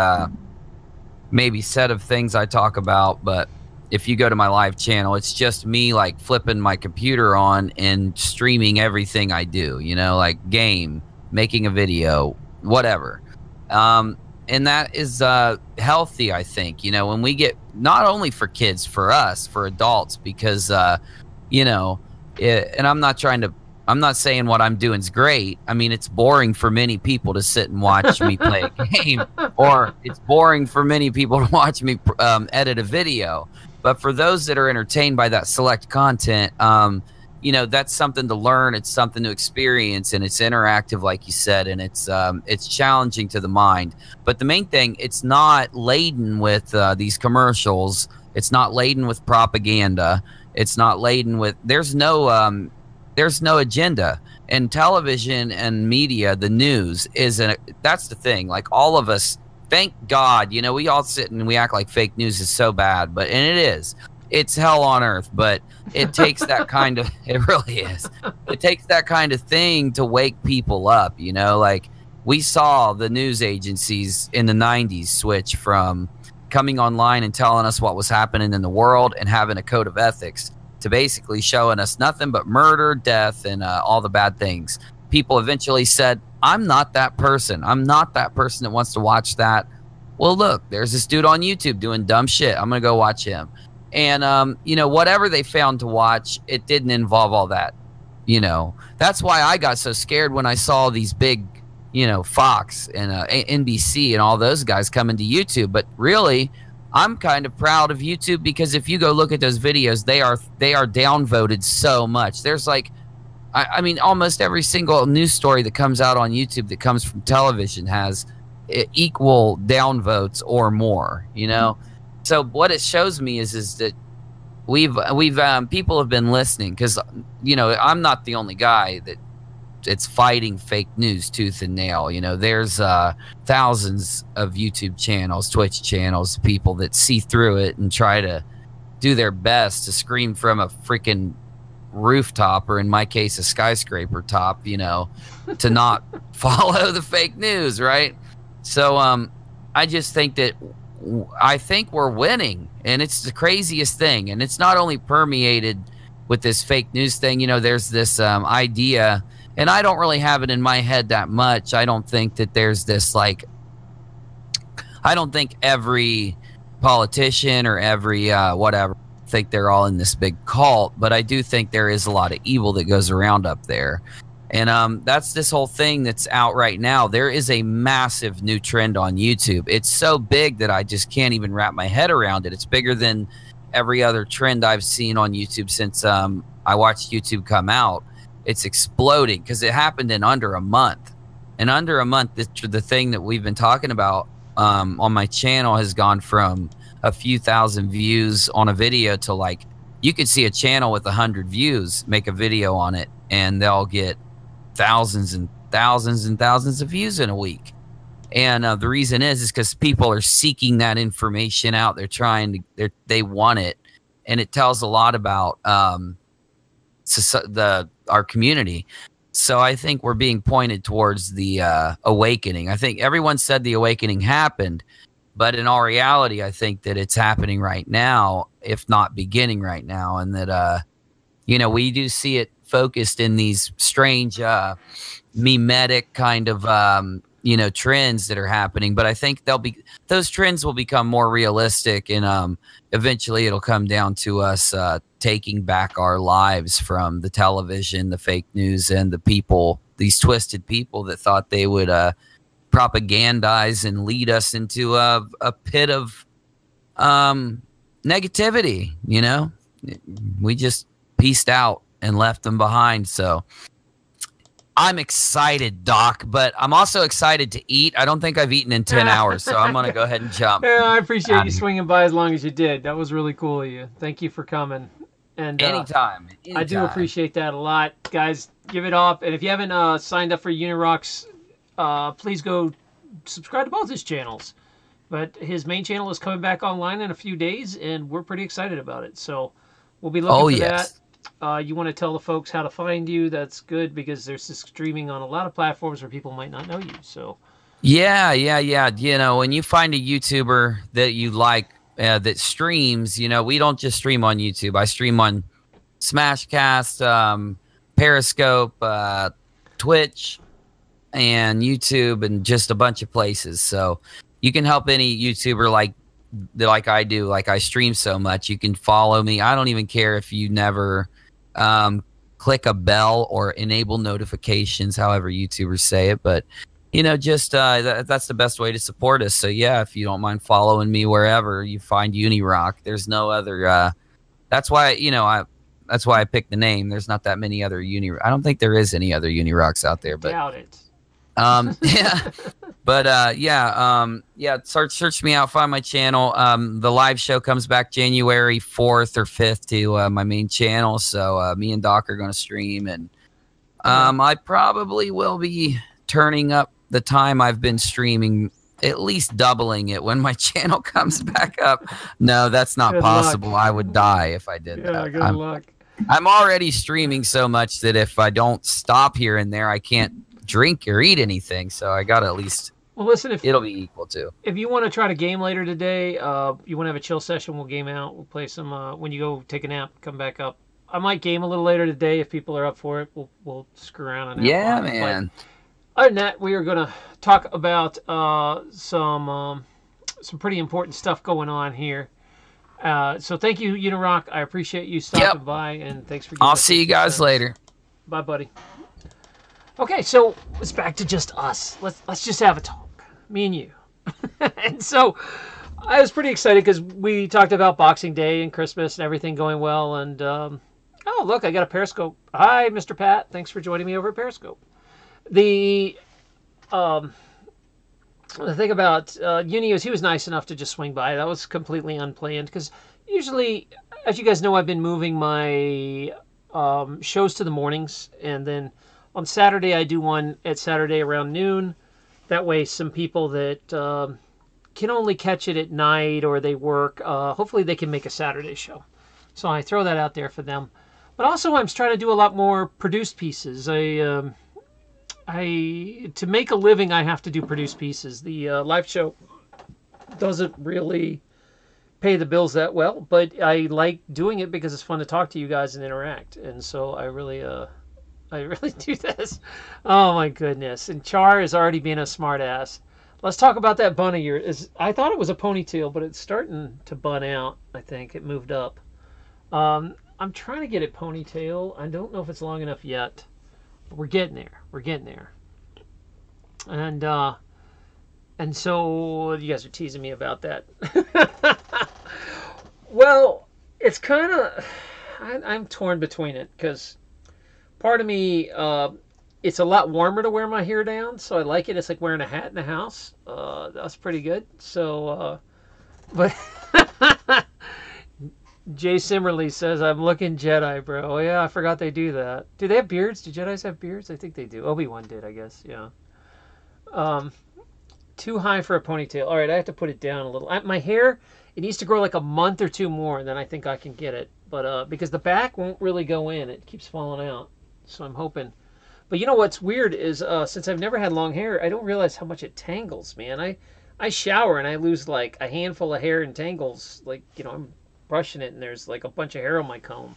maybe set of things I talk about, but if you go to my live channel, it's just me like flipping my computer on and streaming everything I do, like game, making a video, whatever. And that is healthy, I think, when we get, not only for kids, for us, for adults, because, and I'm not saying what I'm doing is great. I mean, it's boring for many people to sit and watch me play a game, or it's boring for many people to watch me edit a video. But for those that are entertained by that select content, that's something to learn. It's something to experience, and it's interactive, like you said, and it's challenging to the mind. But the main thing, it's not laden with these commercials. It's not laden with propaganda. It's not laden with. There's no agenda. And television and media, the news, that's the thing. Like, all of us, thank God, we all sit and we act like fake news is so bad, and it is. It's hell on earth, but it takes that kind of, it really is. It takes that kind of thing to wake people up, like we saw the news agencies in the 90s switch from coming online and telling us what was happening in the world and having a code of ethics to basically showing us nothing but murder, death, and all the bad things. People eventually said, I'm not that person. I'm not that person that wants to watch that. Well, look, there's this dude on YouTube doing dumb shit. I'm going to go watch him. And, whatever they found to watch, it didn't involve all that. That's why I got so scared when I saw these big, Fox and NBC and all those guys coming to YouTube. But really, I'm kind of proud of YouTube, because if you go look at those videos, they are downvoted so much. There's like, I mean, almost every single news story that comes out on YouTube that comes from television has equal downvotes or more, So what it shows me is that we've people have been listening, because, I'm not the only guy it's fighting fake news tooth and nail. There's thousands of YouTube channels, Twitch channels, people that see through it and try to do their best to scream from a freaking rooftop, or in my case a skyscraper top, to not follow the fake news, right? So I just think that we're winning, and it's the craziest thing. And it's not only permeated with this fake news thing. There's this idea, and I don't really have it in my head that much. I don't think that there's this, like, I don't think every politician or every whatever think they're all in this big cult, but I do think there is a lot of evil that goes around up there. And that's this whole thing that's out right now. There is a massive new trend on YouTube. It's so big that I just can't even wrap my head around it. It's bigger than every other trend I've seen on YouTube since I watched YouTube come out. It's exploding because it happened in under a month. In under a month, the thing that we've been talking about on my channel has gone from a few thousand views on a video to, like, you could see a channel with 100 views, make a video on it, and they'll get thousands and thousands and thousands of views in a week. And the reason is because people are seeking that information out. They're trying to, they want it, and it tells a lot about our community. So I think we're being pointed towards the awakening. I think everyone said the awakening happened, but in all reality, I think that it's happening right now, if not beginning right now, and that we do see it focused in these strange mimetic kind of trends that are happening. But I think those trends will become more realistic, and eventually it'll come down to us taking back our lives from the television, the fake news, and the people, these twisted people that thought they would propagandize and lead us into a pit of negativity. We just pieced out and left them behind. So I'm excited, Doc, but I'm also excited to eat. I don't think I've eaten in 10 hours, so I'm going to go ahead and jump. Yeah, I appreciate you swinging by as long as you did. That was really cool of you. Thank you for coming. And anytime. I do appreciate that a lot. Guys, give it up. And if you haven't signed up for Unirock's, please go subscribe to both his channels. But his main channel is coming back online in a few days, and we're pretty excited about it. So we'll be looking for that. You want to tell the folks how to find you? That's good, because there's this streaming on a lot of platforms where people might not know you. So yeah. When you find a YouTuber that you like that streams, we don't just stream on YouTube. I stream on Smashcast, Periscope, Twitch, and YouTube, and just a bunch of places. So you can help any YouTuber like I do. Like, I stream so much, you can follow me. I don't even care if you never click a bell or enable notifications, however YouTubers say it, but that's the best way to support us. So yeah, if you don't mind following me wherever you find Unirock, there's no other that's why I picked the name. There's not that many other I don't think there is any other Unirocks out there, but doubt it. Yeah, but search me out, find my channel. The live show comes back January 4th or 5th to my main channel. So me and Doc are going to stream, and I probably will be turning up the time I've been streaming, at least doubling it when my channel comes back up. No, that's not possible. I would die if I did that. Good luck. I'm already streaming so much that if I don't stop here and there, I can't drink or eat anything. So I got to at least, well, listen, if it'll be equal to. If you want to try to game later today, you want to have a chill session, we'll game out. We'll play some, when you go take a nap, come back up. I might game a little later today if people are up for it. We'll screw around on that. Yeah, man. But other than that, we are going to talk about some pretty important stuff going on here. So thank you, Unirock. I appreciate you stopping by, and thanks for. I'll see you guys later. Bye, buddy. Okay, so it's back to just us. Let's just have a talk, me and you. And so I was pretty excited because we talked about Boxing Day and Christmas and everything going well. And oh, look, I got a Periscope. Hi, Mr. Pat. Thanks for joining me over at Periscope. The thing about Uni is he was nice enough to just swing by. That was completely unplanned because usually, as you guys know, I've been moving my shows to the mornings, and then on Saturday I do one at Saturday around noon. That way some people that can only catch it at night or they work, hopefully they can make a Saturday show. So I throw that out there for them. But also I'm trying to do a lot more produced pieces. To make a living, I have to do produced pieces. The live show doesn't really pay the bills that well, but I like doing it because it's fun to talk to you guys and interact. And so I really do this. Oh my goodness! And Char is already being a smart ass. Let's talk about that bun of yours. I thought it was a ponytail, but it's starting to bun out. I think it moved up. I'm trying to get it ponytail. I don't know if it's long enough yet. We're getting there. We're getting there. And so you guys are teasing me about that. Well, it's kind of I'm torn between it because part of me it's a lot warmer to wear my hair down, so I like it. It's like wearing a hat in the house. That's pretty good. So, but Jay Simmerly says I'm looking Jedi, bro. Oh, yeah, I forgot they do that. Do they have beards? Do Jedis have beards? I think they do. Obi-Wan did, I guess. Yeah. Too high for a ponytail. All right, I have to put it down a little. My hair, it needs to grow like a month or two more, and then I think I can get it. But because the back won't really go in, it keeps falling out. So I'm hoping. But you know what's weird is since I've never had long hair, I don't realize how much it tangles, man. I shower and I lose like a handful of hair in tangles. Like, you know, I'm brushing it and there's like a bunch of hair on my comb.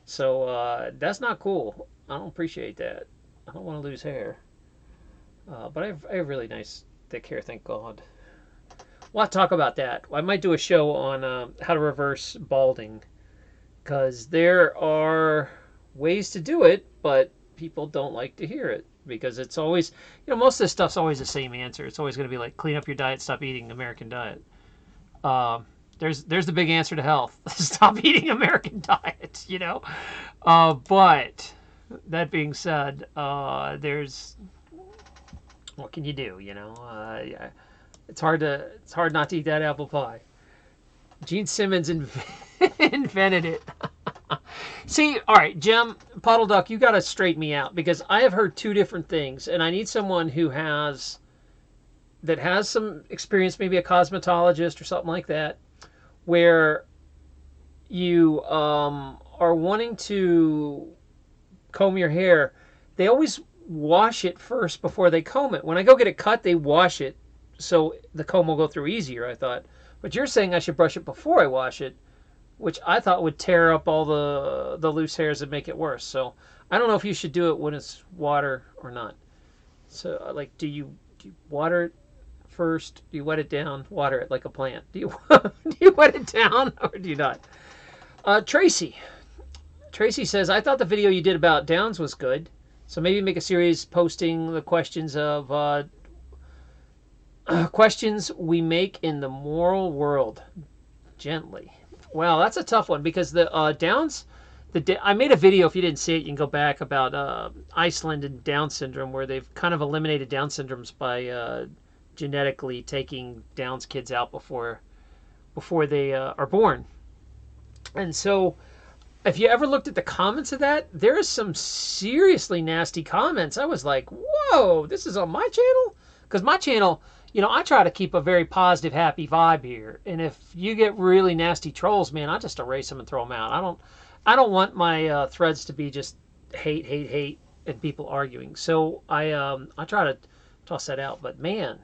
So that's not cool. I don't appreciate that. I don't want to lose hair. But I have really nice thick hair, thank God. We'll have to talk about that. I might do a show on how to reverse balding. Because there are ways to do it, but people don't like to hear it. Because it's always, you know, most of this stuff's always the same answer. It's always going to be like, clean up your diet, stop eating American diet. There's the big answer to health. Stop eating American diet, you know. But that being said, there's what can you do, you know? Yeah, it's hard not to eat that apple pie. Gene Simmons invented it. See, all right, Jim, Puddle Duck, you got to straighten me out because I have heard two different things, and I need someone who has some experience, maybe a cosmetologist or something like that, where you are wanting to comb your hair. They always wash it first before they comb it. When I go get it cut, they wash it so the comb will go through easier, I thought. But you're saying I should brush it before I wash it, which I thought would tear up all the loose hairs and make it worse. So I don't know if you should do it when it's water or not. So like, do you water it first? Do you wet it down? Water it like a plant. Do you wet it down or do you not? Tracy says, I thought the video you did about Downs was good. So maybe make a series posting the questions of questions we make in the moral world gently. Well, that's a tough one because the Downs, I made a video, if you didn't see it, you can go back, about Iceland and Down syndrome, where they've kind of eliminated Down syndromes by genetically taking Downs kids out before they are born. And so if you ever looked at the comments of that, there is some seriously nasty comments. I was like, whoa, this is on my channel? Because my channel, you know, I try to keep a very positive, happy vibe here. And if you get really nasty trolls, man, I just erase them and throw them out. I don't want my threads to be just hate, and people arguing. So I try to toss that out. But man,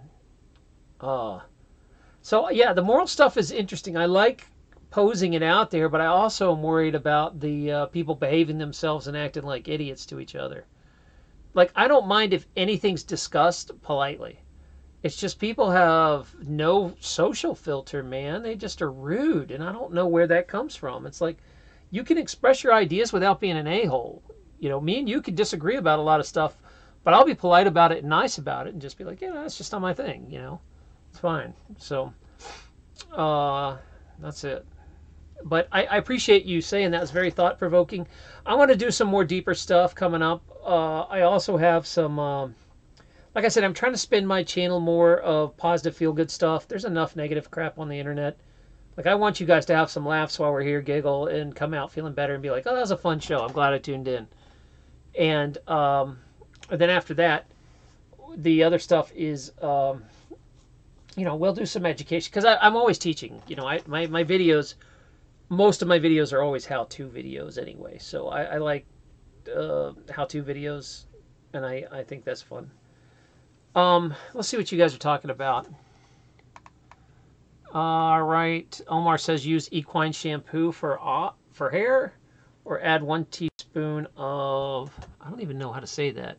so yeah, the moral stuff is interesting. I like posing it out there, but I also am worried about the people behaving themselves and acting like idiots to each other. Like, I don't mind if anything's discussed politely. It's just people have no social filter, man. They just are rude, and I don't know where that comes from. It's like, you can express your ideas without being an a-hole. You know, me and you could disagree about a lot of stuff, but I'll be polite about it and nice about it and just be like, yeah, that's just not my thing, you know. It's fine. So, that's it. But I appreciate you saying that. It's very thought-provoking. I want to do some more deeper stuff coming up. I also have some, like I said, I'm trying to spin my channel more of positive, feel-good stuff. There's enough negative crap on the internet. Like, I want you guys to have some laughs while we're here, giggle, and come out feeling better and be like, oh, that was a fun show. I'm glad I tuned in. And then after that, the other stuff is, you know, we'll do some education. Because I'm always teaching. You know, my videos... Most of my videos are always how-to videos anyway. So I like how-to videos, and I think that's fun. Let's see what you guys are talking about. All right. Omar says use equine shampoo for hair, or add 1 teaspoon of, I don't even know how to say that,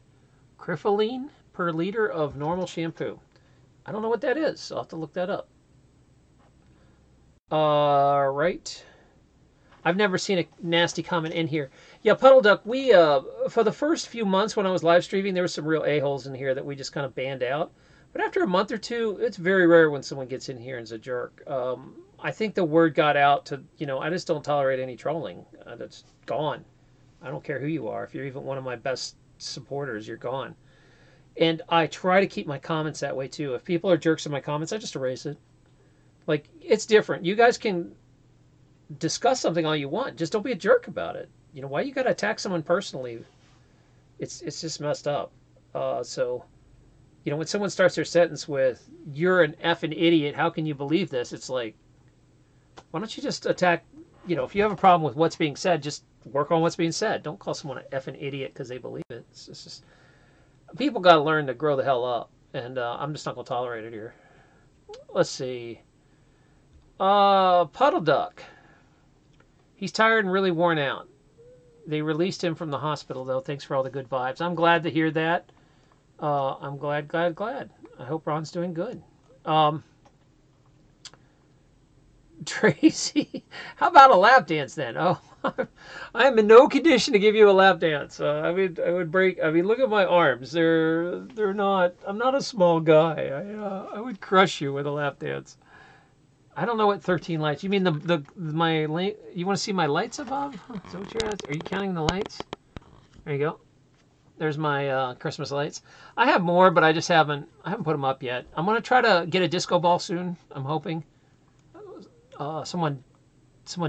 criffalene per liter of normal shampoo. I don't know what that is, so I'll have to look that up. All right. I've never seen a nasty comment in here. Yeah, Puddle Duck, we, for the first few months when I was live streaming, there were some real a-holes in here that we just kind of banned out. But after a month or two, it's very rare when someone gets in here and is a jerk. I think the word got out to, I just don't tolerate any trolling. That's gone. I don't care who you are. If you're even one of my best supporters, you're gone. And I try to keep my comments that way too. If people are jerks in my comments, I just erase it. Like, it's different. You guys can discuss something all you want. Just don't be a jerk about it. Why you got to attack someone personally? It's just messed up. So, when someone starts their sentence with, "You're an effing idiot, how can you believe this?" It's like, why don't you just attack, if you have a problem with what's being said, just work on what's being said. Don't call someone an effing idiot because they believe it. It's just, people got to learn to grow the hell up. And I'm just not going to tolerate it here. Let's see. Puddle Duck. He's tired and really worn out. They released him from the hospital, though. Thanks for all the good vibes. I'm glad to hear that. I'm glad. I hope Ron's doing good. Tracy, how about a lap dance then? Oh, I am in no condition to give you a lap dance. I would break. Look at my arms. They're not. I'm not a small guy. I would crush you with a lap dance. I don't know what 13 lights. You mean my light? You want to see my lights above? Is that what you're asking? Are you counting the lights? There you go. There's my Christmas lights. I have more, but I haven't put them up yet. I'm gonna try to get a disco ball soon. I'm hoping. Someone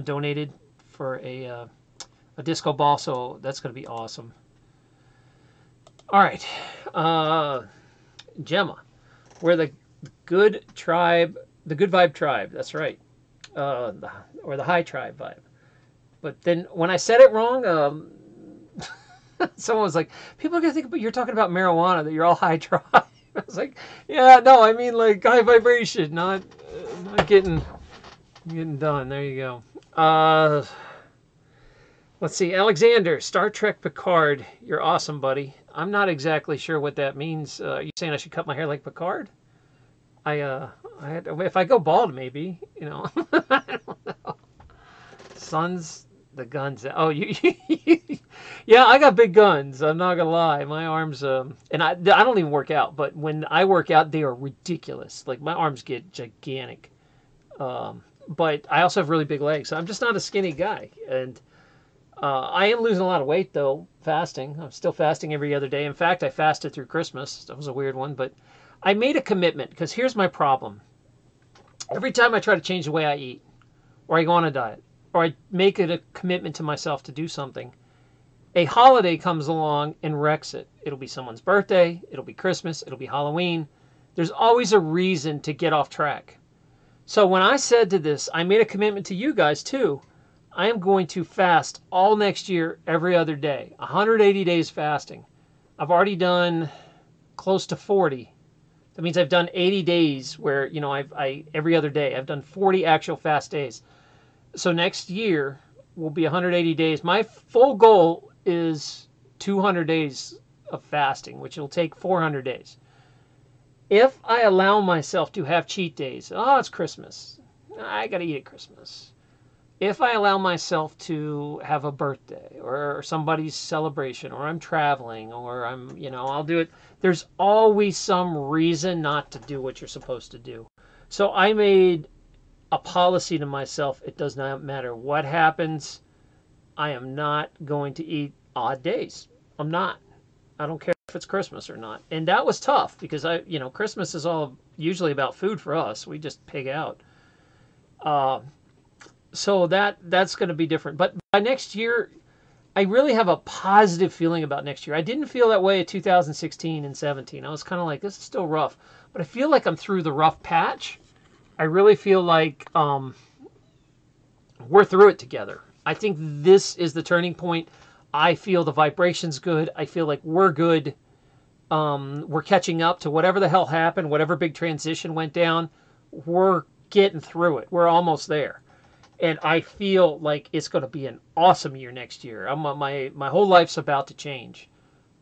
donated for a disco ball, so that's gonna be awesome. All right, Gemma, we're the good tribe. The Good Vibe Tribe, that's right. Or the High Tribe vibe. But then when I said it wrong, someone was like, people are going to think you're talking about marijuana, that you're all high tribe. I was like, yeah, no, I mean like high vibration, not getting done. There you go. Let's see. Alexander, Star Trek Picard. You're awesome, buddy. I'm not exactly sure what that means. Are you saying I should cut my hair like Picard? If I go bald, maybe, I don't know. Sons, the guns. Oh, yeah, I got big guns. I'm not gonna lie. My arms, and I don't even work out, but when I work out, they are ridiculous. Like my arms get gigantic. But I also have really big legs. So I'm just not a skinny guy, and I am losing a lot of weight though. Fasting. I'm still fasting every other day. In fact, I fasted through Christmas. That was a weird one, but I made a commitment because here's my problem. Every time I try to change the way I eat, or I go on a diet, or I make it a commitment to myself to do something, a holiday comes along and wrecks it. It'll be someone's birthday, it'll be Christmas, it'll be Halloween. There's always a reason to get off track. So when I said to this, I made a commitment to you guys too. I am going to fast all next year, every other day. 180 days fasting. I've already done close to 40. That means I've done 80 days where, every other day. I've done 40 actual fast days. So next year will be 180 days. My full goal is 200 days of fasting, which will take 400 days. If I allow myself to have cheat days, it's Christmas. I got to eat at Christmas. If I allow myself to have a birthday or somebody's celebration, or I'm traveling, or I'll do it. There's always some reason not to do what you're supposed to do. So I made a policy to myself. It does not matter what happens. I am not going to eat odd days. I'm not. I don't care if it's Christmas or not. And that was tough because Christmas is all usually about food for us. We just pig out. So that's going to be different. But by next year, I really have a positive feeling about next year. I didn't feel that way in 2016 and 17. I was kind of like, this is still rough. But I feel like I'm through the rough patch. I really feel like we're through it together. I think this is the turning point. I feel the vibration's good. I feel like we're good. We're catching up to whatever the hell happened, whatever big transition went down. We're getting through it. We're almost there. And I feel like it's going to be an awesome year next year. My whole life's about to change.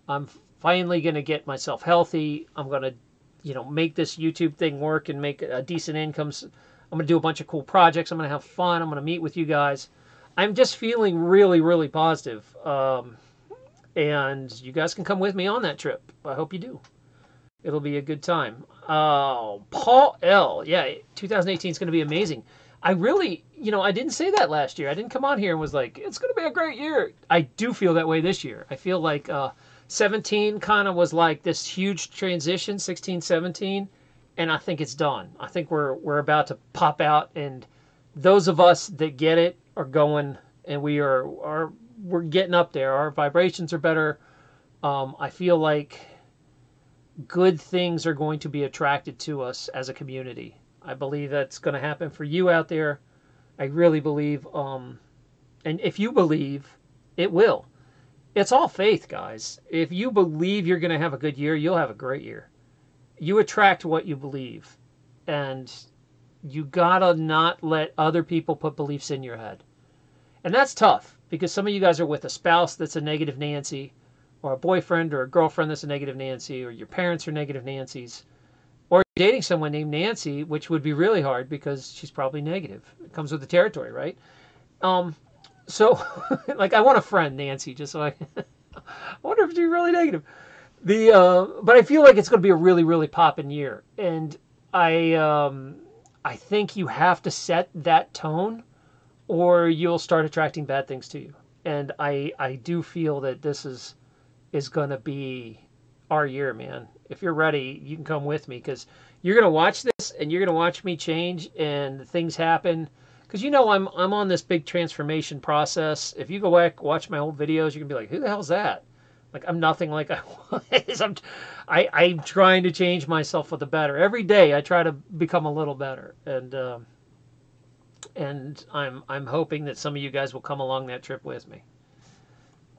I'm finally going to get myself healthy. I'm going to, make this YouTube thing work and make a decent income. I'm going to do a bunch of cool projects. I'm going to have fun. I'm going to meet with you guys. I'm just feeling really, really positive. And you guys can come with me on that trip. I hope you do. It'll be a good time. Paul L. Yeah, 2018 is going to be amazing. I really, I didn't say that last year. I didn't come on here and was like, it's going to be a great year. I do feel that way this year. I feel like 17 kind of was like this huge transition, 16, 17, and I think it's done. I think we're about to pop out, and those of us that get it are going, and we're getting up there. Our vibrations are better. I feel like good things are going to be attracted to us as a community. I believe that's going to happen for you out there. I really believe, and if you believe, it will. It's all faith, guys. If you believe you're going to have a good year, you'll have a great year. You attract what you believe, and you gotta not let other people put beliefs in your head. And that's tough, because some of you guys are with a spouse that's a negative Nancy, or a boyfriend or a girlfriend that's a negative Nancy, or your parents are negative Nancys, or you're dating someone named Nancy, which would be really hard because she's probably negative. It comes with the territory, right? So, like, I want a friend, Nancy, just so I wonder if she's really negative. But I feel like it's going to be a really, really poppin' year, and I think you have to set that tone, or you'll start attracting bad things to you. And I do feel that this is going to be our year, man. If you're ready, you can come with me, because you're going to watch this and you're going to watch me change and things happen. Because I'm on this big transformation process. If you go back, watch my old videos, you're going to be like, who the hell's that? Like, I'm nothing like I was. I'm trying to change myself for the better. Every day I try to become a little better. And I'm hoping that some of you guys will come along that trip with me.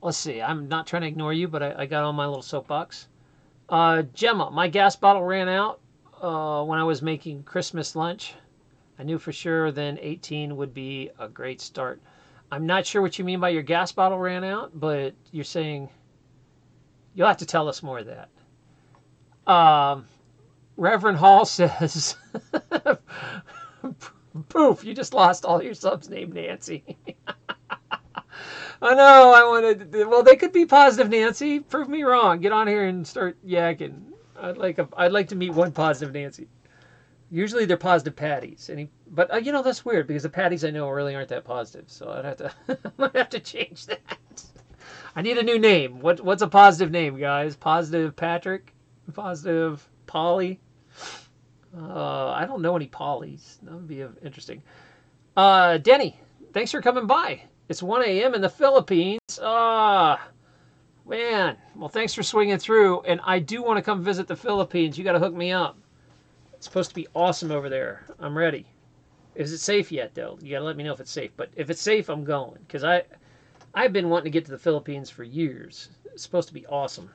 Let's see. I'm not trying to ignore you, but I got on my little soapbox. Gemma, my gas bottle ran out when I was making Christmas lunch. I knew for sure then 18 would be a great start. I'm not sure what you mean by your gas bottle ran out, but you're saying you'll have to tell us more of that. Reverend Hall says, poof, you just lost all your subs named Nancy. I know, well, they could be positive Nancy. Prove me wrong. Get on here and start yakking. I'd like to meet one positive Nancy. Usually they're positive Patties. But that's weird, because the Patties I know really aren't that positive. So I might have to change that. I need a new name. What's a positive name, guys? Positive Patrick? Positive Polly? I don't know any Pollys. That would be interesting. Denny, thanks for coming by. It's 1 a.m. in the Philippines. Man. Well, thanks for swinging through. And I do want to come visit the Philippines. You got to hook me up. It's supposed to be awesome over there. I'm ready. Is it safe yet, though? You got to let me know if it's safe. But if it's safe, I'm going. Because I've been wanting to get to the Philippines for years. It's supposed to be awesome.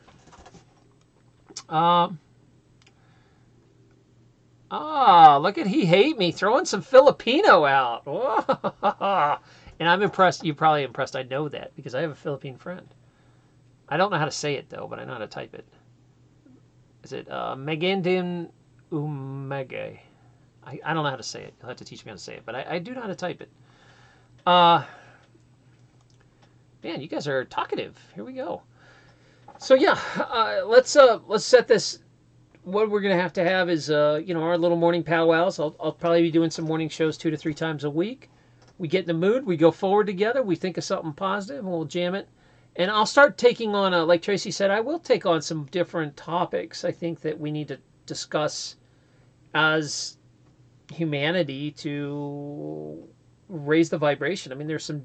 Look at He Hate Me throwing some Filipino out. And I'm impressed. You're probably impressed I know that, because I have a Philippine friend. I don't know how to say it, though, but I know how to type it. Is it Megandin Umege? I don't know how to say it. You'll have to teach me how to say it, but I do know how to type it. Man, you guys are talkative. Here we go. So yeah, let's set this. What we're gonna have is our little morning powwows. I'll probably be doing some morning shows 2 to 3 times a week. We get in the mood. We go forward together. We think of something positive, and we'll jam it. And I'll start taking on, like Tracy said, I will take on some different topics. I think that we need to discuss as humanity to raise the vibration. I mean, there's some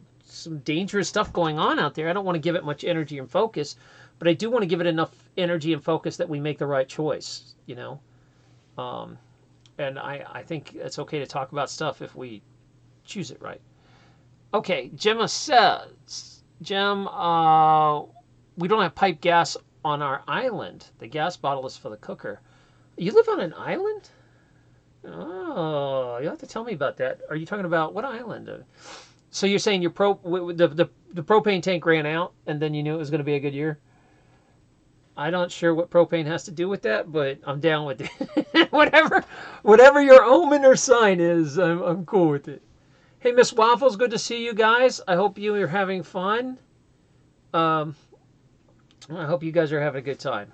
dangerous stuff going on out there. I don't want to give it much energy and focus, but I do want to give it enough energy and focus that we make the right choice, and I think it's okay to talk about stuff if we choose it right. Okay, Gemma says, Gem, we don't have pipe gas on our island. The gas bottle is for the cooker. You live on an island? Oh, you'll have to tell me about that. Are you talking about what island? So you're saying the propane tank ran out, and then you knew it was going to be a good year? I'm not sure what propane has to do with that, but I'm down with it. whatever your omen or sign is, I'm cool with it. Hey, Miss Waffles, good to see you guys. I hope you are having fun. I hope you guys are having a good time.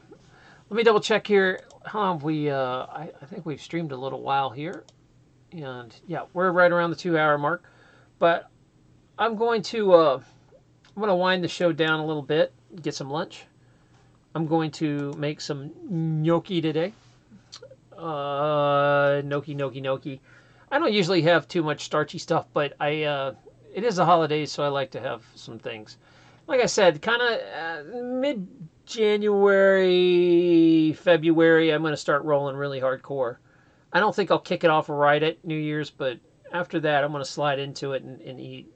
Let me double check here. How long have we? I think we've streamed a little while here, and yeah, we're right around the 2-hour mark. But I'm going to wind the show down a little bit, get some lunch. I'm going to make some gnocchi today. Gnocchi. I don't usually have too much starchy stuff, but it is a holiday, so I like to have some things. Like I said, kind of mid-January, February, I'm going to start rolling really hardcore. I don't think I'll kick it off right at New Year's, but after that, I'm going to slide into it and eat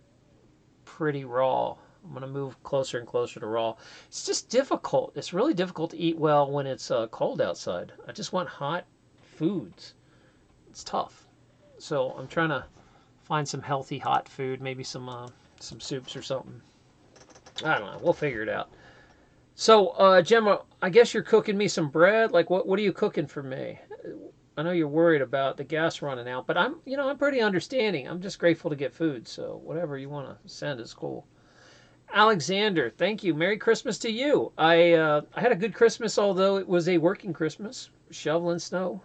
pretty raw. I'm going to move closer and closer to raw. It's just difficult. It's really difficult to eat well when it's cold outside. I just want hot foods. It's tough. So I'm trying to find some healthy hot food, maybe some soups or something. I don't know. We'll figure it out. So, Gemma, I guess you're cooking me some bread. Like, what are you cooking for me? I know you're worried about the gas running out, but I'm pretty understanding. I'm just grateful to get food. So whatever you want to send is cool. Alexander, thank you. Merry Christmas to you. I had a good Christmas, although it was a working Christmas, shoveling snow.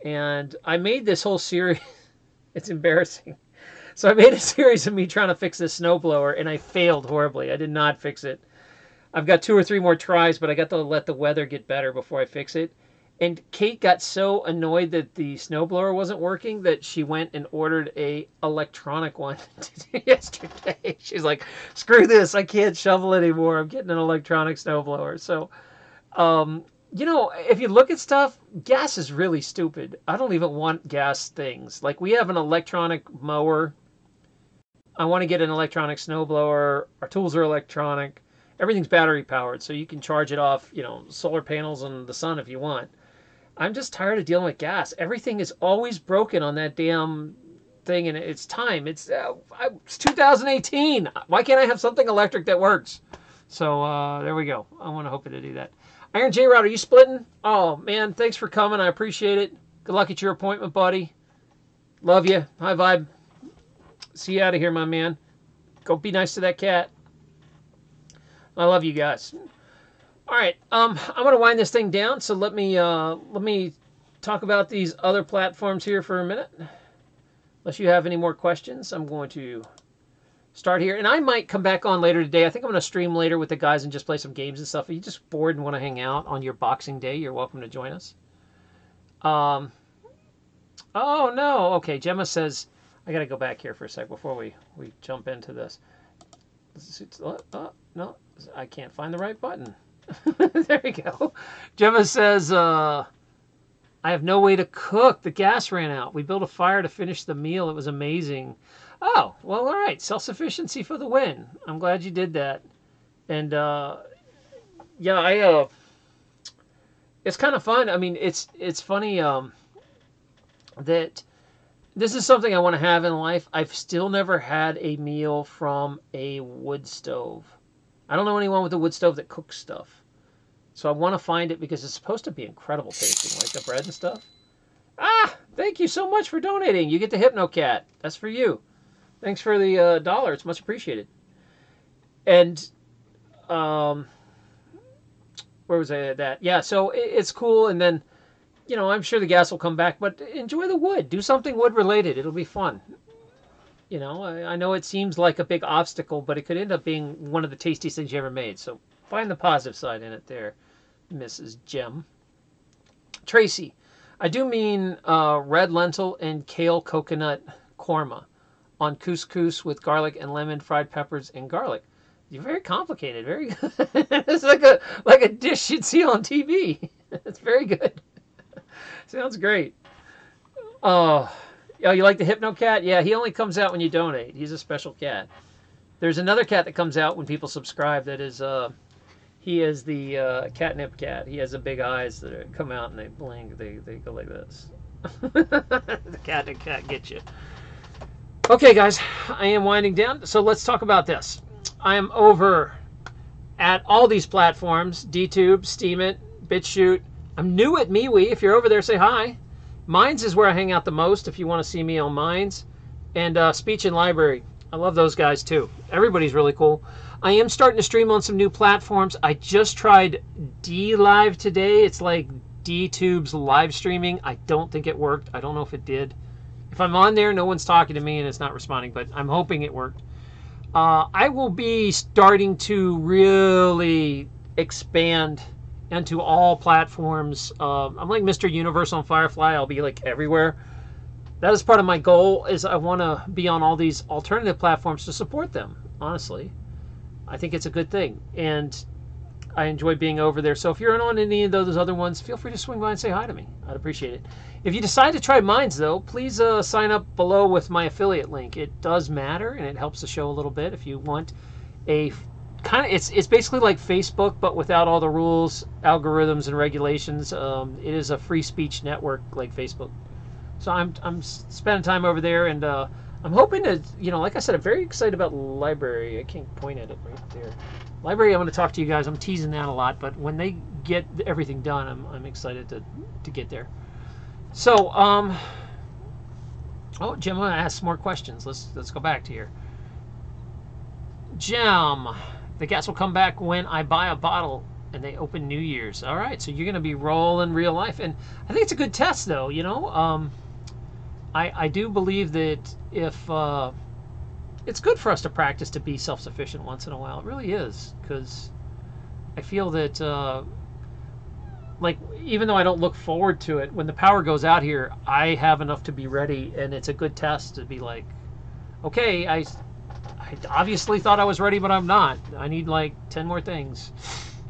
And I made this whole series. It's embarrassing. So I made a series of me trying to fix this snowblower, and I failed horribly. I did not fix it. I've got 2 or 3 more tries, but I got to let the weather get better before I fix it. And Kate got so annoyed that the snowblower wasn't working that she went and ordered a electronic one yesterday. She's like, screw this. I can't shovel anymore. I'm getting an electronic snowblower. So, if you look at stuff, gas is really stupid. I don't even want gas things. Like, we have an electronic mower. I want to get an electronic snowblower. Our tools are electronic. Everything's battery powered, so you can charge it off, solar panels and the sun if you want. I'm just tired of dealing with gas. Everything is always broken on that damn thing, and it's time. It's 2018. Why can't I have something electric that works? So there we go. I want to hope to do that. Iron J Rod, are you splitting? Oh man, thanks for coming. I appreciate it. Good luck at your appointment, buddy. Love you. High vibe. See you out of here, my man. Go be nice to that cat. I love you guys. All right, I'm gonna wind this thing down. So let me talk about these other platforms here for a minute. Unless you have any more questions, I'm going to start here, and I might come back on later today. I think I'm gonna stream later with the guys and just play some games and stuff. If you're just bored and want to hang out on your Boxing Day, you're welcome to join us. Oh no, okay. Gemma says I gotta go back here for a sec before we jump into this. No, I can't find the right button. There we go. Gemma says, I have no way to cook. The gas ran out. We built a fire to finish the meal. It was amazing. Oh, well, all right. Self-sufficiency for the win. I'm glad you did that. And, yeah, it's kind of fun. I mean, it's funny that this is something I want to have in life. I've still never had a meal from a wood stove. I don't know anyone with a wood stove that cooks stuff. So I want to find it because it's supposed to be incredible tasting, like the bread and stuff. Ah, thank you so much for donating. You get the HypnoCat. That's for you. Thanks for the $1. It's much appreciated. And, where was I at that? Yeah, so it's cool. And then, I'm sure the gas will come back, but enjoy the wood. Do something wood related. It'll be fun. I know it seems like a big obstacle, but it could end up being one of the tastiest things you ever made. So find the positive side in it there, Mrs. Gem. Tracy, I do mean red lentil and kale coconut korma on couscous with garlic and lemon, fried peppers, and garlic. You're very complicated. Very good. It's like a dish you'd see on TV. It's very good. Sounds great. Oh, you like the HypnoCat? Yeah, he only comes out when you donate. He's a special cat. There's another cat that comes out when people subscribe. That is, he is the catnip cat. He has the big eyes that come out and they blink. They go like this. The catnip cat gets you. Okay, guys, I am winding down. So let's talk about this. I am over at all these platforms: DTube, Steemit, BitChute. I'm new at MeWe. If you're over there, say hi. Minds is where I hang out the most if you want to see me on Minds. And Speech and Library. I love those guys too. Everybody's really cool. I am starting to stream on some new platforms. I just tried DLive today. It's like DTube's live streaming. I don't think it worked. I don't know if it did. If I'm on there, no one's talking to me and it's not responding, but I'm hoping it worked. I will be starting to really expand into all platforms. I'm like Mr. Universe on Firefly. I'll be like everywhere. That is part of my goal, is I want to be on all these alternative platforms to support them, honestly. I think it's a good thing, and I enjoy being over there. So if you're on any of those other ones, feel free to swing by and say hi to me. I'd appreciate it. If you decide to try Minds, though, please sign up below with my affiliate link. It does matter, and it helps the show a little bit. If you want a kind of, it's basically like Facebook, but without all the rules, algorithms, and regulations. It is a free speech network like Facebook. So I'm spending time over there, and I'm hoping to, like I said, I'm very excited about Library. I can't point at it right there. Library, I'm going to talk to you guys. I'm teasing that a lot, but when they get everything done, I'm excited to get there. So, oh, Jim, I asked more questions. Let's go back to here. Jim, the gas will come back when I buy a bottle and they open New Year's. All right, so you're going to be rolling real life, and I think it's a good test, though. I do believe that if it's good for us to practice to be self-sufficient once in a while. It really is, because I feel that like, even though I don't look forward to it, when the power goes out here, I have enough to be ready, and it's a good test to be like, okay, I obviously thought I was ready, but I'm not. I need like 10 more things.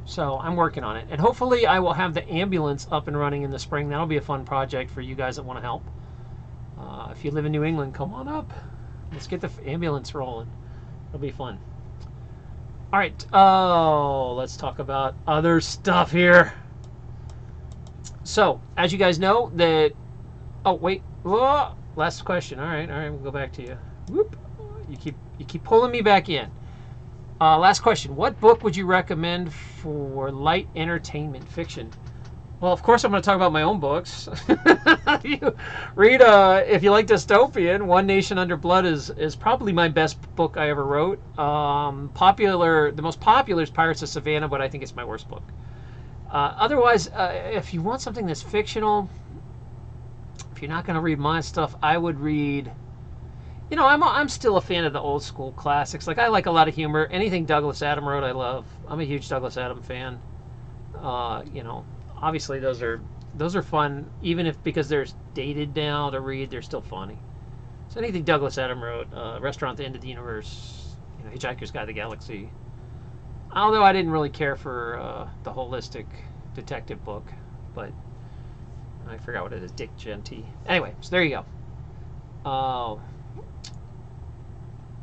So I'm working on it, and hopefully I will have the ambulance up and running in the spring. That'll be a fun project for you guys that want to help. If you live in New England, come on up. Let's get the ambulance rolling. It'll be fun. All right. Oh, let's talk about other stuff here. So, as you guys know, that... Oh, wait. Whoa. Last question. All right. We'll go back to you. Whoop. You keep pulling me back in. Last question. What book would you recommend for light entertainment fiction? Well, of course, I'm going to talk about my own books. You read, if you like dystopian, One Nation Under Blood is probably my best book I ever wrote. The most popular is Pirates of Savannah, but I think it's my worst book. Otherwise, if you want something that's fictional, if you're not going to read my stuff, I would read... I'm still a fan of the old school classics. Like, I like a lot of humor. Anything Douglas Adams wrote, I love. I'm a huge Douglas Adams fan. Obviously those are fun, even if, because they're dated now to read, they're still funny. So anything Douglas Adams wrote, Restaurant at the End of the Universe, Hitchhiker's Guide to the Galaxy. Although I didn't really care for the holistic detective book, but I forgot what it is, Dick Genty. Anyway, so there you go.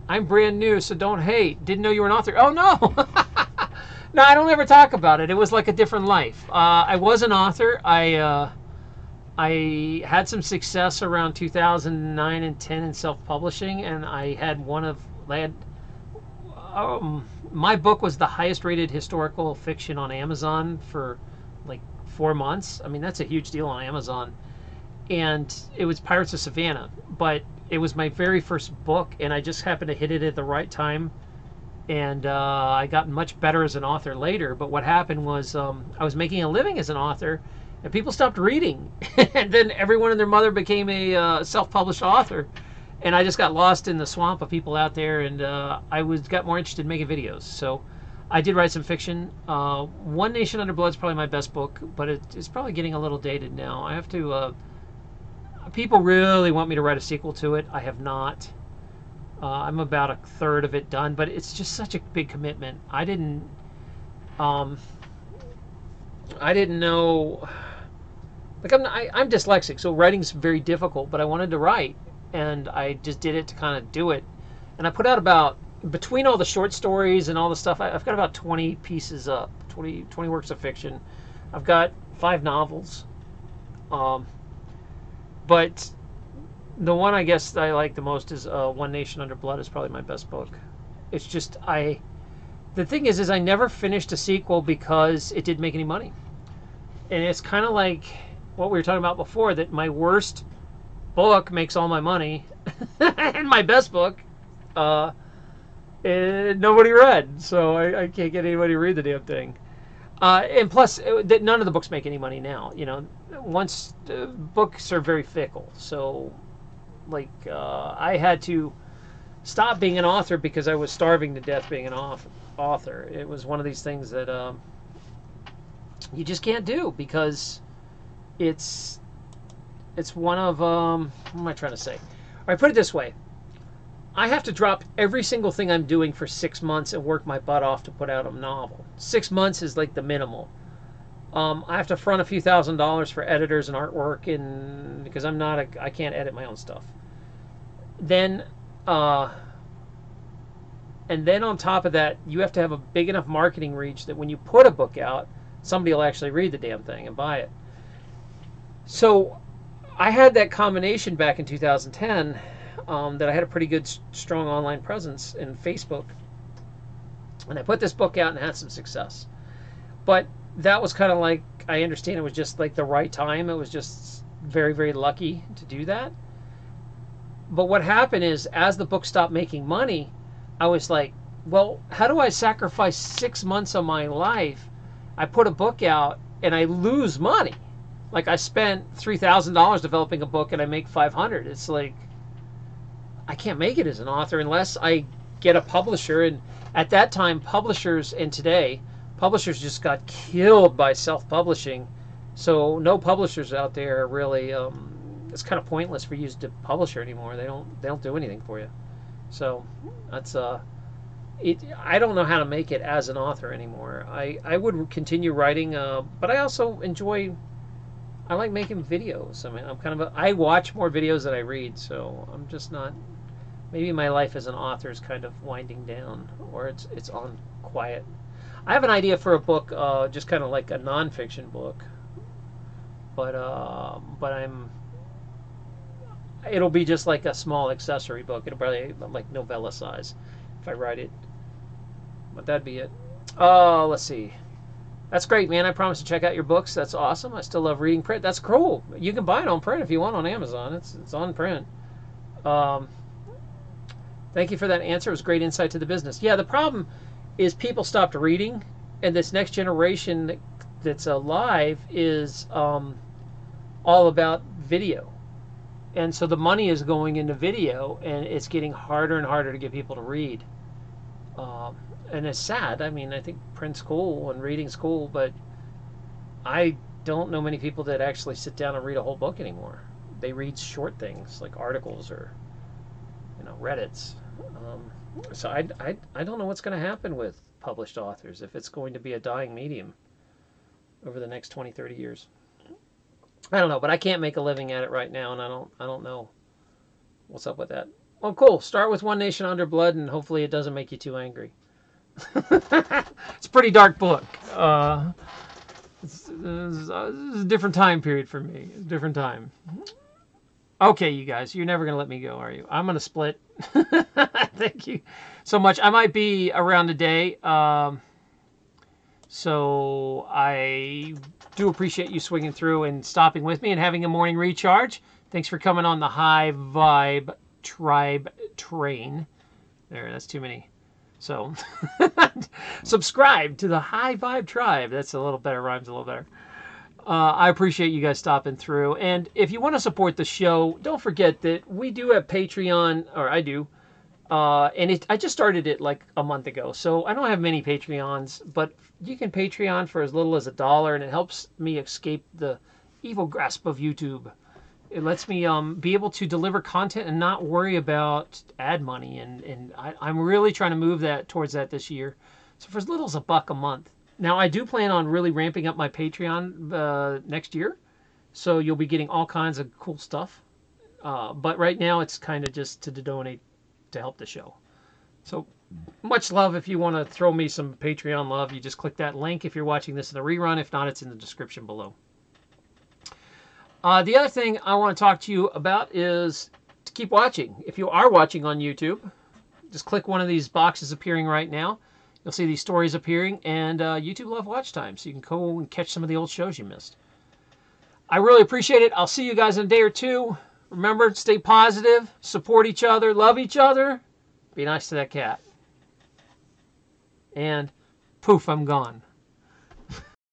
I'm brand new, so don't hate. Didn't know you were an author. Oh, no! No, I don't ever talk about it. It was like a different life. I was an author. I had some success around 2009 and 10 in self-publishing, and I had my book was the highest rated historical fiction on Amazon for like 4 months. I mean, that's a huge deal on Amazon. And it was Pirates of Savannah, but it was my very first book, and I just happened to hit it at the right time. And I got much better as an author later. But what happened was I was making a living as an author, and people stopped reading. And then everyone and their mother became a self-published author. And I just got lost in the swamp of people out there, and I got more interested in making videos. So I did write some fiction. One Nation Under Blood is probably my best book, but it's probably getting a little dated now. I have to... people really want me to write a sequel to it. I have not. I'm about a third of it done, but it's just such a big commitment. I didn't know. Like, I'm dyslexic, so writing's very difficult. But I wanted to write, and I just did it to kind of do it. And I put out about, between all the short stories and all the stuff, I've got about 20 pieces up, 20 works of fiction. I've got 5 novels. But the one I guess I like the most is One Nation Under Blood is probably my best book. It's just, the thing is I never finished a sequel because it didn't make any money. And it's kind of like what we were talking about before, that my worst book makes all my money. and my best book, nobody read, so I can't get anybody to read the damn thing. And plus, none of the books make any money now. You know, once books are very fickle, so like I had to stop being an author because I was starving to death being an author. It was one of these things that you just can't do because it's one of what am I trying to say? All right, put it this way. I have to drop every single thing I'm doing for 6 months and work my butt off to put out a novel. 6 months is like the minimal. I have to front a few $1,000s for editors and artwork, and because I can't edit my own stuff. Then, and then on top of that, you have to have a big enough marketing reach that when you put a book out, somebody will actually read the damn thing and buy it. So, I had that combination back in 2010. That I had a pretty good, strong online presence in Facebook. And I put this book out and had some success. But that was kind of like, I understand it was just like the right time. It was just very, very lucky to do that. But what happened is, as the book stopped making money, I was like, well, how do I sacrifice 6 months of my life? I put a book out and I lose money. Like I spent $3,000 developing a book and I make $500. It's like, I can't make it as an author unless I get a publisher. And at that time, publishers, and today, publishers just got killed by self-publishing. So no publishers out there really. It's kind of pointless for you to publisher anymore. They don't do anything for you. So that's I don't know how to make it as an author anymore. I would continue writing, but I also enjoy. I like making videos. I mean, I watch more videos than I read, so I'm just not. Maybe my life as an author is kind of winding down, or it's on quiet. I have an idea for a book, just kind of like a nonfiction book, but it'll be just like a small accessory book. It'll probably like novella size if I write it. But that'd be it. Let's see. That's great, man. I promise to check out your books. That's awesome. I still love reading print. That's cool. You can buy it on print if you want on Amazon. It's on print. Thank you for that answer. It was great insight to the business. Yeah, the problem is people stopped reading, and this next generation that's alive is all about video. And so the money is going into video, and it's getting harder and harder to get people to read. And it's sad. I mean, I think print's cool and reading's cool, but I don't know many people that actually sit down and read a whole book anymore. They read short things like articles or, Reddits. So I don't know what's going to happen with published authors, if it's going to be a dying medium over the next 20, 30 years. I don't know, but I can't make a living at it right now, and I don't know what's up with that. Well, cool. Start with One Nation Under Blood, and hopefully it doesn't make you too angry. It's a pretty dark book. It's a different time period for me. A different time. Okay, you guys, you're never going to let me go, are you? I'm going to split. Thank you so much. I might be around today. So I do appreciate you swinging through and stopping with me and having a morning recharge. Thanks for coming on the High Vibe Tribe train. There, that's too many. So subscribe to the High Vibe Tribe. That's a little better, rhymes a little better. I appreciate you guys stopping through. And if you want to support the show, don't forget that we do have Patreon, or I do. And I just started it like a month ago, so I don't have many Patreons, but you can Patreon for as little as $1, and it helps me escape the evil grasp of YouTube. It lets me be able to deliver content and not worry about ad money, and I'm really trying to move that towards that this year. So for as little as $1 a month. Now, I do plan on really ramping up my Patreon next year, so you'll be getting all kinds of cool stuff. But right now, it's kind of just to donate to help the show. So much love. If you want to throw me some Patreon love, you just click that link if you're watching this in a rerun. If not, it's in the description below. The other thing I want to talk to you about is to keep watching. If you are watching on YouTube, just click one of these boxes appearing right now. You'll see these stories appearing, and YouTube Love Watch Time, so you can go and catch some of the old shows you missed. I really appreciate it. I'll see you guys in a day or two. Remember, stay positive, support each other, love each other. Be nice to that cat. And poof, I'm gone.